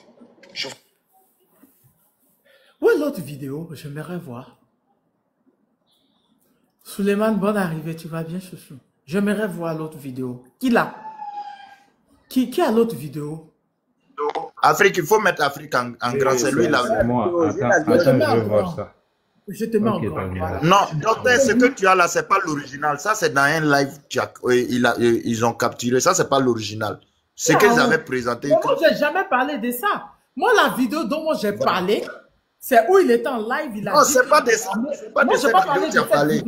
Où est l'autre vidéo? J'aimerais voir. Suleiman, bonne arrivée, tu vas bien, chouchou? J'aimerais voir l'autre vidéo. Qui l'a? Qui a l'autre vidéo? Afrique, il faut mettre Afrique en grand. C'est lui là. Moi, attends, je vais voir ça. Je te mets en grand. Voilà. Non, docteur, ce que tu as là, c'est pas l'original. Ça, c'est dans un live. Ils ont capturé. Ça, c'est pas l'original. Ce qu'ils avaient présenté. Moi, j'ai jamais parlé de ça. Moi, la vidéo dont moi j'ai parlé, c'est où il était en live. Il a non, dit c'est pas de ça. C'est pas de cette vidéo que tu as parlé.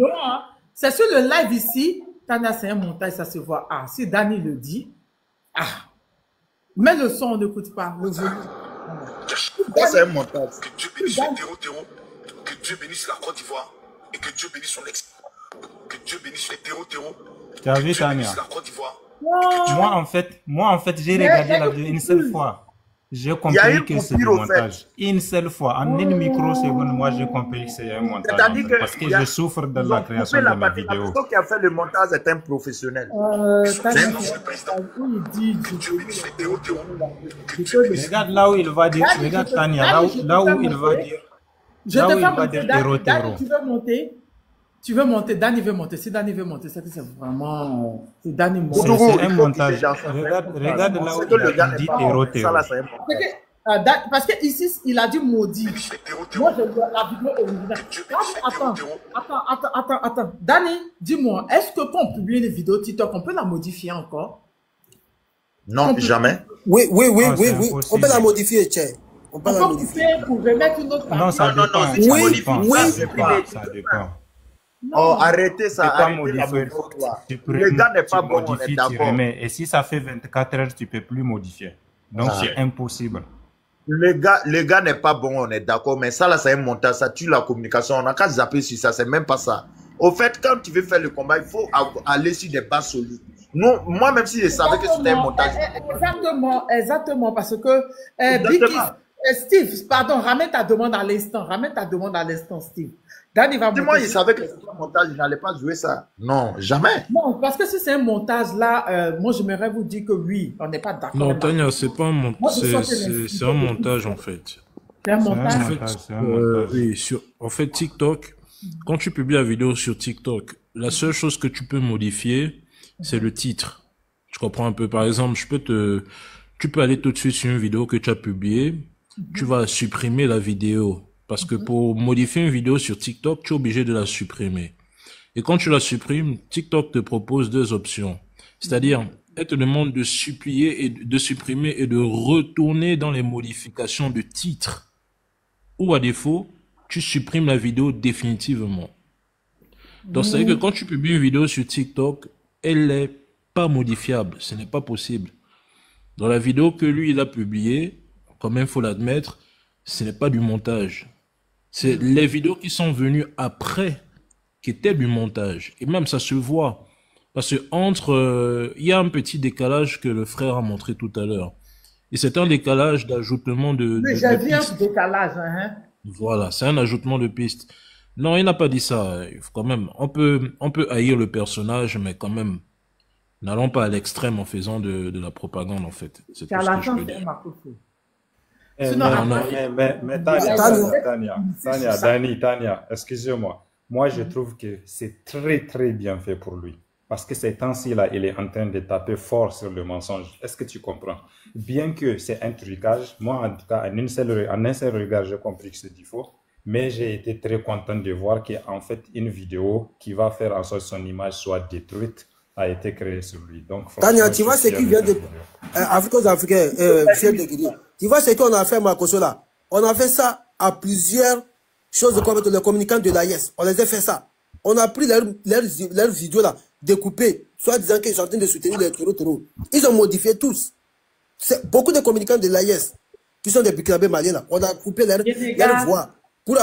C'est sur le live ici. Tania, c'est un montage, ça se voit. Ah, si Danny le dit. Ah. Mais le son, on n'écoute pas. Le volume. Ça, c'est un montage. Que Dieu bénisse les terreaux, que Dieu bénisse la Côte d'Ivoire et que Dieu bénisse son ex. Que Dieu bénisse les terreaux. Tu as vu, Tania? La Côte d'Ivoire. Moi, en fait, j'ai regardé la vidéo une seule fois. J'ai compris que c'est du montage. Une seule fois. En une microseconde, moi, j'ai compris que c'est un montage. Parce que je souffre de la création de ma vidéo. La personne qui a fait le montage est un professionnel. Regarde là où il va dire. Regarde Tania, là où il va dire. Je te fais monter. Dani, tu veux monter? Tu veux monter? Dani veut monter. Si Dani veut monter, c'est que c'est vraiment. C'est Dani monte. C'est un montage. Regarde là où il dit héros. Parce que ici, il a dit maudit. Moi, je vois la vidéo originale. Attends. Dani, dis-moi, est-ce que quand on publie une vidéo TikTok, on peut la modifier encore? Non, jamais. Oui. On peut la modifier, tiens. On peut la modifier pour remettre une autre partie. Non, ça dépend. Ça dépend. Oh, arrêtez ça. Le gars n'est pas bon, on est d'accord. Et si ça fait 24 heures, tu ne peux plus modifier. Donc, c'est impossible. Le gars n'est pas bon, on est d'accord. Mais ça, là, c'est un montage. Ça tue la communication. On n'a qu'à zapper sur ça. C'est même pas ça. Au fait, quand tu veux faire le combat, il faut aller sur des bases solides. Moi, même si je savais que c'était un montage. Exactement. Parce que Steve, pardon, ramène ta demande à l'instant. Steve. Moi, il savait que c'était un montage, je n'allais pas jouer ça. Non, jamais. Non, parce que si c'est un montage là, moi j'aimerais vous dire que oui, on n'est pas d'accord. Non, Tania, c'est pas un montage, c'est un montage en fait. C'est un montage. En fait, TikTok, quand tu publies la vidéo sur TikTok, la seule chose que tu peux modifier, c'est le titre. Tu comprends un peu? Par exemple, tu peux aller tout de suite sur une vidéo que tu as publiée, tu vas supprimer la vidéo. Parce que pour modifier une vidéo sur TikTok, tu es obligé de la supprimer. Et quand tu la supprimes, TikTok te propose deux options. C'est-à-dire, elle te demande de supprimer et de retourner dans les modifications de titre. ou à défaut, tu supprimes la vidéo définitivement. Donc, c'est-à-dire que quand tu publies une vidéo sur TikTok, elle n'est pas modifiable. Ce n'est pas possible. Dans la vidéo que lui, il a publiée, quand même, il faut l'admettre, ce n'est pas du montage. C'est les vidéos qui sont venues après qui étaient du montage. Et même, ça se voit. Parce que entre, il y a un petit décalage que le frère a montré tout à l'heure. Et c'est un décalage d'ajoutement de j'ai vu un décalage, hein. Voilà, c'est un ajoutement de pistes. Non, il n'a pas dit ça. Quand même, on peut haïr le personnage, mais quand même, n'allons pas à l'extrême en faisant de la propagande, en fait. C'est tout ce que je peux dire. Mais Tania, excusez-moi. Moi, je trouve que c'est très, très bien fait pour lui. Parce que ces temps-ci, là, il est en train de taper fort sur le mensonge. Est-ce que tu comprends? Bien que c'est un trucage, moi, en tout cas, en un seul regard, j'ai compris que c'est du faux. Mais j'ai été très content de voir qu'en fait, une vidéo qui va faire en sorte que son image soit détruite a été créée sur lui. Donc, Tania, tu vois ce qui vient de... Africains, tu vois ce qu'on a fait, Makoso, là? On a fait ça à plusieurs choses comme les communicants de l'AIS. On les a fait ça. On a pris leurs vidéos là, découpées, soit disant qu'ils sont en train de soutenir les terreaux. Ils ont modifié tous. Beaucoup de communicants de l'AIS qui sont des Burkinabés maliens là, on a coupé leur voix. Mais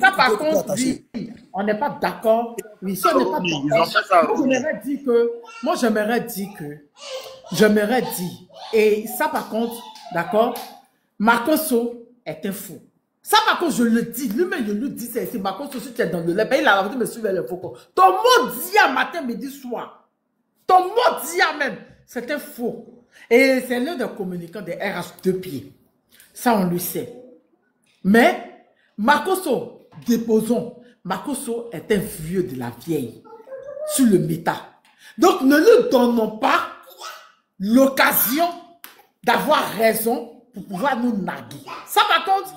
ça par contre, oui, on n'est pas d'accord. Oui, si on n'est pas d'accord. Moi, j'aimerais dire, et ça par contre, d'accord, Makoso est un fou. Ça, par contre, je le dis, lui-même, je le dis, c'est Makoso, si tu es dans le lait, il a envie de me suivre le faux. Ton mot dit à matin, midi, soir. Ton mot dit à même, c'est un faux. Et c'est l'un des communicants des RH de pied. Ça, on le sait. Mais, Makoso, déposons, Makoso est un vieux de la vieille sur le méta. Donc, ne lui donnons pas l'occasion d'avoir raison pour pouvoir nous narguer. Ça, par contre,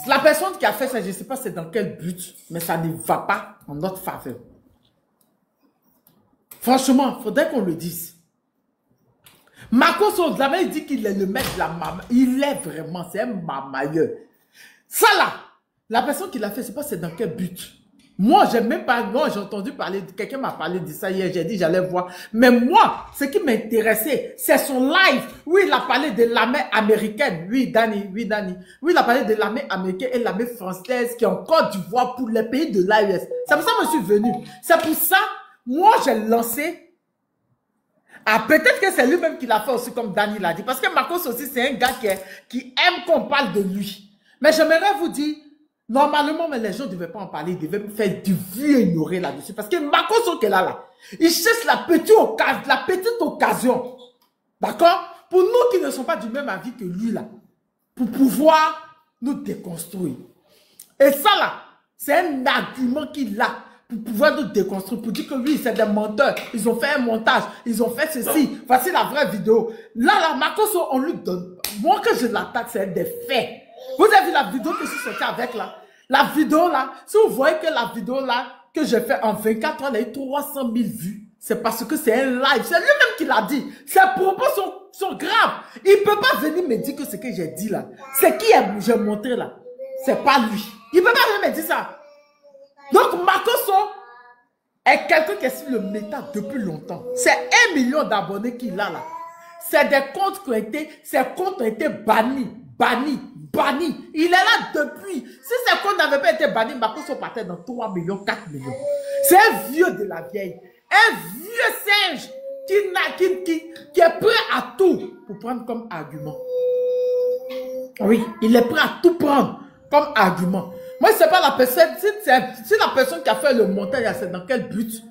la personne qui a fait ça, je ne sais pas c'est dans quel but, mais ça ne va pas en notre faveur. Franchement, il faudrait qu'on le dise. Makoso, vous avez dit qu'il est le maître de la maman. Il est vraiment, c'est un mamailleur. Ça là, la personne qui l'a fait, je ne sais pas c'est dans quel but. Moi, j'ai même pas, moi j'ai entendu parler, quelqu'un m'a parlé de ça hier, j'ai dit j'allais voir. Mais moi, ce qui m'intéressait, c'est son live où il a parlé de l'armée américaine. Oui, Danny. Oui, il a parlé de l'armée américaine et l'armée française qui est en Côte d'Ivoire pour les pays de l'AES. C'est pour ça que je suis venu. C'est pour ça, moi j'ai lancé. Ah, peut-être que c'est lui-même qui l'a fait aussi comme Danny l'a dit. Parce que Marcos aussi, c'est un gars qui aime qu'on parle de lui. Mais j'aimerais vous dire, normalement, mais les gens ne devaient pas en parler, ils devaient faire du vieux ignoré là-dessus. Parce que Makoso qui est là, il cherche la petite occasion. D'accord? Pour nous qui ne sommes pas du même avis que lui là. Pour pouvoir nous déconstruire. Et ça là, c'est un argument qu'il a pour pouvoir nous déconstruire. Pour dire que oui, c'est des menteurs. Ils ont fait un montage. Ils ont fait ceci. Voici la vraie vidéo. Là, Makoso, on lui donne. Moi, que je l'attaque, c'est des faits. Vous avez vu la vidéo que je suis sortie avec là? La vidéo là, si vous voyez que la vidéo là, que j'ai fait en 24 heures, elle a eu 300 000 vues. C'est parce que c'est un live. C'est lui-même qui l'a dit. Ses propos sont graves. Il ne peut pas venir me dire que ce que j'ai dit là, c'est qui j'ai montré là. C'est pas lui. Il ne peut pas venir me dire ça. Donc Makoso est quelqu'un qui est sur le méta depuis longtemps. C'est 1 million d'abonnés qu'il a là. C'est des comptes qui ont été, ces comptes ont été bannis. Il est là depuis. Si ces comptes n'avaient pas été bannis, Makoso partait dans 3 millions, 4 millions. C'est un vieux de la vieille. Un vieux singe qui est prêt à tout pour prendre comme argument. Oui, il est prêt à tout prendre comme argument. Moi, c'est pas la personne, si la personne qui a fait le montage, c'est dans quel but.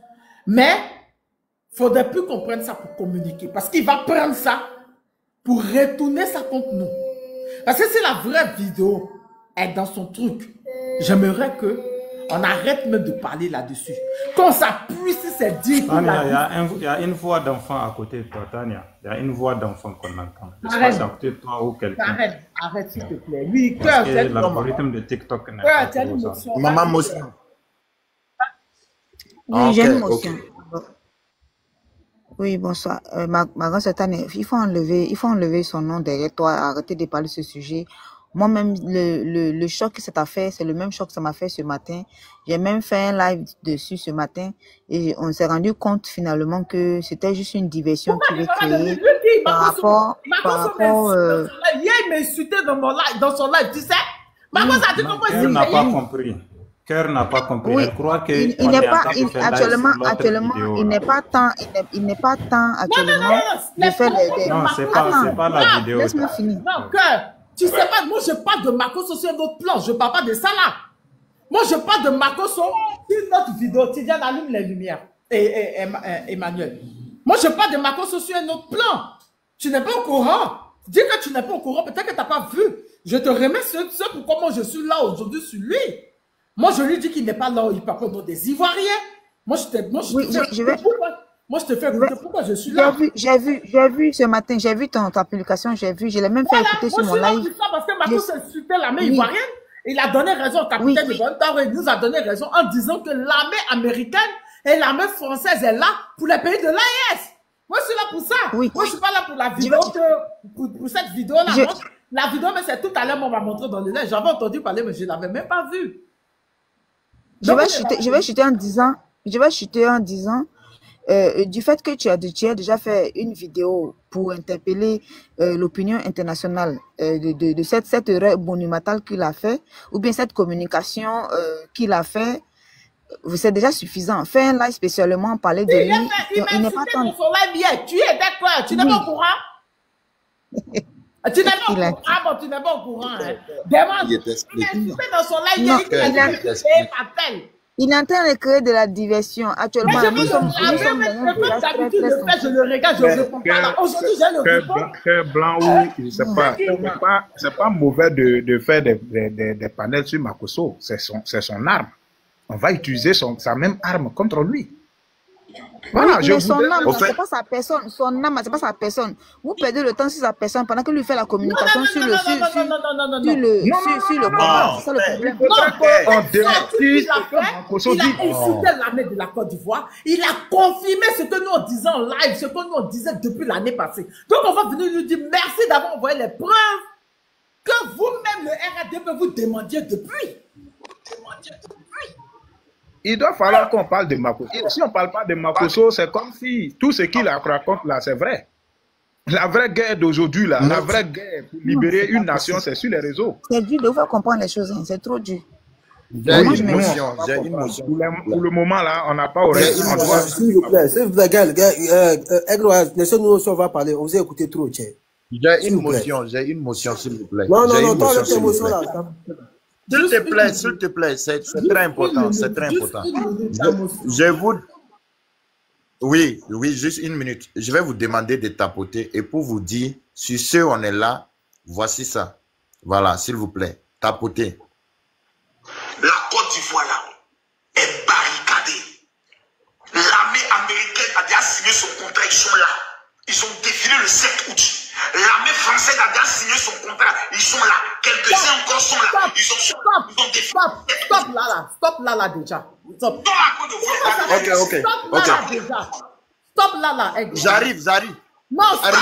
Mais, il faudrait plus qu'on prenne ça pour communiquer. Parce qu'il va prendre ça pour retourner ça contre nous. Parce que si la vraie vidéo est dans son truc, j'aimerais qu'on arrête même de parler là-dessus. Qu'on s'appuie sur ces dires. Tania, il y a une voix d'enfant à côté de toi, Tania. Il y a une voix d'enfant qu'on entend. Arrête. À côté de toi ou quelqu'un. Arrête s'il te plaît. Oui, parce que l'algorithme de TikTok n'est pas trop ça. Maman Motion. Oui, j'ai une motion. Oui, bonsoir. Ma grande Tania, il faut enlever son nom derrière toi, arrêter de parler de ce sujet. Moi-même, le choc que ça t'a fait, c'est le même choc que ça m'a fait ce matin. J'ai même fait un live dessus ce matin et on s'est rendu compte finalement que c'était juste une diversion qu'il veut créer par rapport... Hier, il m'a insulté dans son live, tu sais. Marcos a dit comment Cœur n'a pas compris. Cœur n'a pas compris. Oui, Elle croit que il n'est pas actuellement, il n'est pas temps actuellement de faire des... Non, c'est pas la vidéo. Laisse-moi finir. Non, Cœur, tu sais pas, moi je parle de Marcos sur un autre plan, je parle pas de ça là. Moi je parle de Marcos sur une autre vidéo. Tidiane, allume les lumières. Et Emmanuel. Moi je parle de Marcos sur un autre plan. Tu n'es pas au courant. Dis que tu n'es pas au courant, peut-être que tu n'as pas vu. Je te remets ce pourquoi moi je suis là aujourd'hui sur lui. Moi je lui dis qu'il n'est pas là, il parle pas des Ivoiriens. Moi je te fais écouter pourquoi je suis là. J'ai vu ce matin, j'ai vu ta publication, je l'ai même fait écouter sur mon live. Parce que Marcos insultait l'armée ivoirienne, il a donné raison au capitaine de Bonnetar, il nous a donné raison en disant que l'armée américaine et l'armée française est là pour les pays de l'AES. Moi je suis là pour ça. Oui. Moi je suis pas là pour la vidéo, pour cette vidéo-là. La vidéo, mais c'est tout à l'heure, on m'a montré dans le live. J'avais entendu parler, mais je ne l'avais même pas vu. Je vais chuter en disant, du fait que tu as déjà fait une vidéo pour interpeller l'opinion internationale de cette erreur monumentale qu'il a fait, ou bien cette communication qu'il a fait, c'est déjà suffisant. Fais un live spécialement, parler de lui. Il n'est pas temps. Son live hier. Tu es d'accord? Tu n'es pas au courant? Tu n'es pas au courant? Ah bon, tu n'es pas au courant. Demande. Il est dans son live. Il est en train de créer de la diversion. Actuellement, je le regarde, je ne réponds pas là. Aujourd'hui, j'ai le répondre. Cœur blanc, oui, c'est pas mauvais de faire des panels sur Makosso. C'est son arme. On va utiliser sa même arme contre lui. Voilà, oui, mais son âme, c'est pas sa personne. Son âme, c'est pas sa personne. Vous perdez le temps sur sa personne pendant que lui fait la communication sur le combat. C'est ça le problème. Il a insulté l'armée de la Côte d'Ivoire. Il a confirmé ce que nous on disait en live, ce que nous on disait depuis l'année passée. Donc on va venir lui dire merci d'avoir envoyé les preuves que vous-même le RADP vous demandiez depuis. Il doit falloir qu'on parle de Makosso. Si on ne parle pas de Makosso, c'est comme si tout ce qu'il raconte là, c'est vrai. La vraie guerre d'aujourd'hui, là, la vraie guerre pour libérer une nation, c'est sur les réseaux. C'est dur de faire comprendre les choses, hein. C'est trop dur. J'ai une motion. Pour le moment, là, on n'a pas oreille. S'il vous plaît, nous on va parler. On vous a écouté trop, tiens. J'ai une motion, s'il vous plaît. Non, toi, avec tes motions là. S'il te plaît, c'est très important, c'est très important. Oui, juste une minute. Je vais vous demander de tapoter et pour vous dire, sur ce, on est là, voici ça. Voilà, s'il vous plaît, tapotez. La Côte d'Ivoire là est barricadée. L'armée américaine a déjà signé son contrat, ils sont là. Ils ont défilé le 7 août. L'armée française a déjà signé son contrat. Ils sont là. Quelques-uns encore sont là. Ils ont défilé. Stop là déjà. Stop. Stop là. J'arrive. Non, stop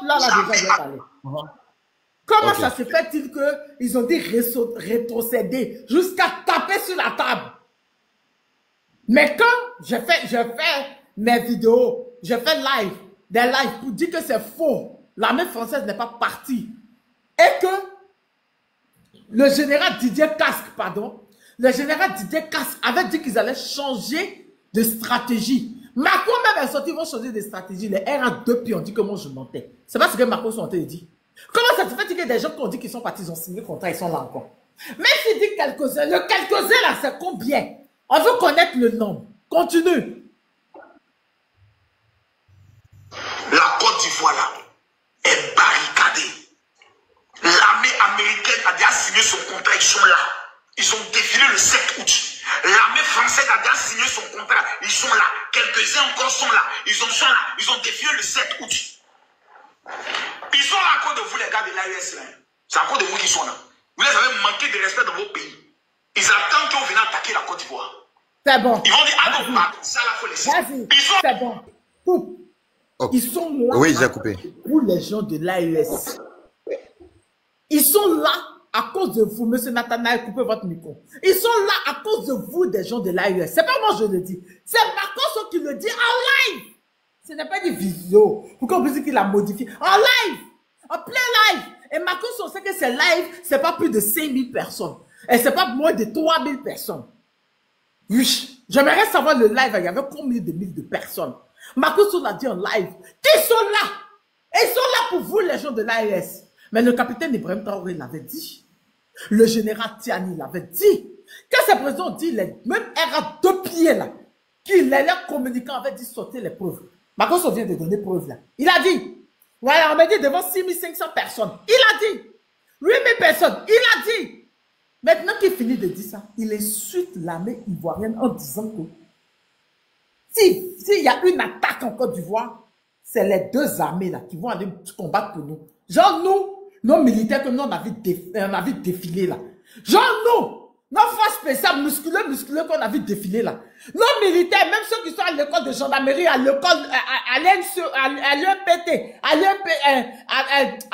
là déjà, je vais parler. Comment ça se fait-il qu'ils ont dit rétrocéder jusqu'à taper sur la table? Mais quand je fais mes vidéos, je fais des lives pour dire que c'est faux, l'armée française n'est pas partie, et que le général Didier Casque, avait dit qu'ils allaient changer de stratégie. Macron même est sorti, ils vont changer de stratégie. Les RA2P ont dit que moi je mentais. C'est pas ce que Macron sont dit. Comment ça se fait qu'il y a des gens qui ont dit qu'ils sont partis, ils ont signé le contrat, ils sont là encore. Même s'il dit quelques-uns, le quelques-uns là, c'est combien? On veut connaître le nombre. Continue. La Côte d'Ivoire là est barricadée. L'armée américaine a déjà signé son contrat, ils sont là. Ils ont défilé le 7 août. L'armée française a déjà signé son contrat, ils sont là. Quelques-uns encore sont là. Ils ont défilé le 7 août. Ils sont là à cause de vous les gars de l'AES là. C'est à cause de vous qu'ils sont là. Vous les avez manqué de respect dans vos pays. Ils attendent qu'on vienne attaquer la Côte d'Ivoire. C'est bon. Ils vont dire, ah non, ça là, faut laisser. C'est bon. Coupe. Ils sont là oui, j'ai coupé. pour les gens de l'AES. Ils sont là à cause de vous, monsieur Nathanaël, coupez votre micro. Ils sont là à cause de vous, des gens de l'AES. C'est pas moi je le dis. C'est Makoso qui le dit en live. Ce n'est pas des vidéos. Pourquoi on peut dire qu'il a modifié? En live. En plein live. Et Makoso, on sait que c'est live, c'est pas plus de 5000 personnes. Et c'est pas moins de 3000 personnes. Oui. J'aimerais savoir le live, il y avait combien de mille de personnes. Makoso l'a dit en live. Qui sont là? Et ils sont là pour vous, les gens de l'AES. Mais le capitaine Ibrahim Traoré l'avait dit. Le général Tiani l'avait dit. Quand ces présidents dit, même RA 2 pieds là, qu'il les communicants avaient dit sauter les preuves. Makoso vient de donner preuve là. Il a dit. Voilà, on m'a dit devant 6500 personnes. Il a dit. 8000 personnes. Il a dit. Maintenant qu'il finit de dire ça, il insulte l'armée ivoirienne en disant que s'il y a une attaque en Côte d'Ivoire, c'est les deux armées là qui vont aller combattre pour nous. Genre nous, nos militaires que nous on a vu défiler là. Genre nous, nos forces spéciales musculeux qu'on a vu défiler là. Nos militaires, même ceux qui sont à l'école de gendarmerie, à l'école, à l'EPT, à l'EPT,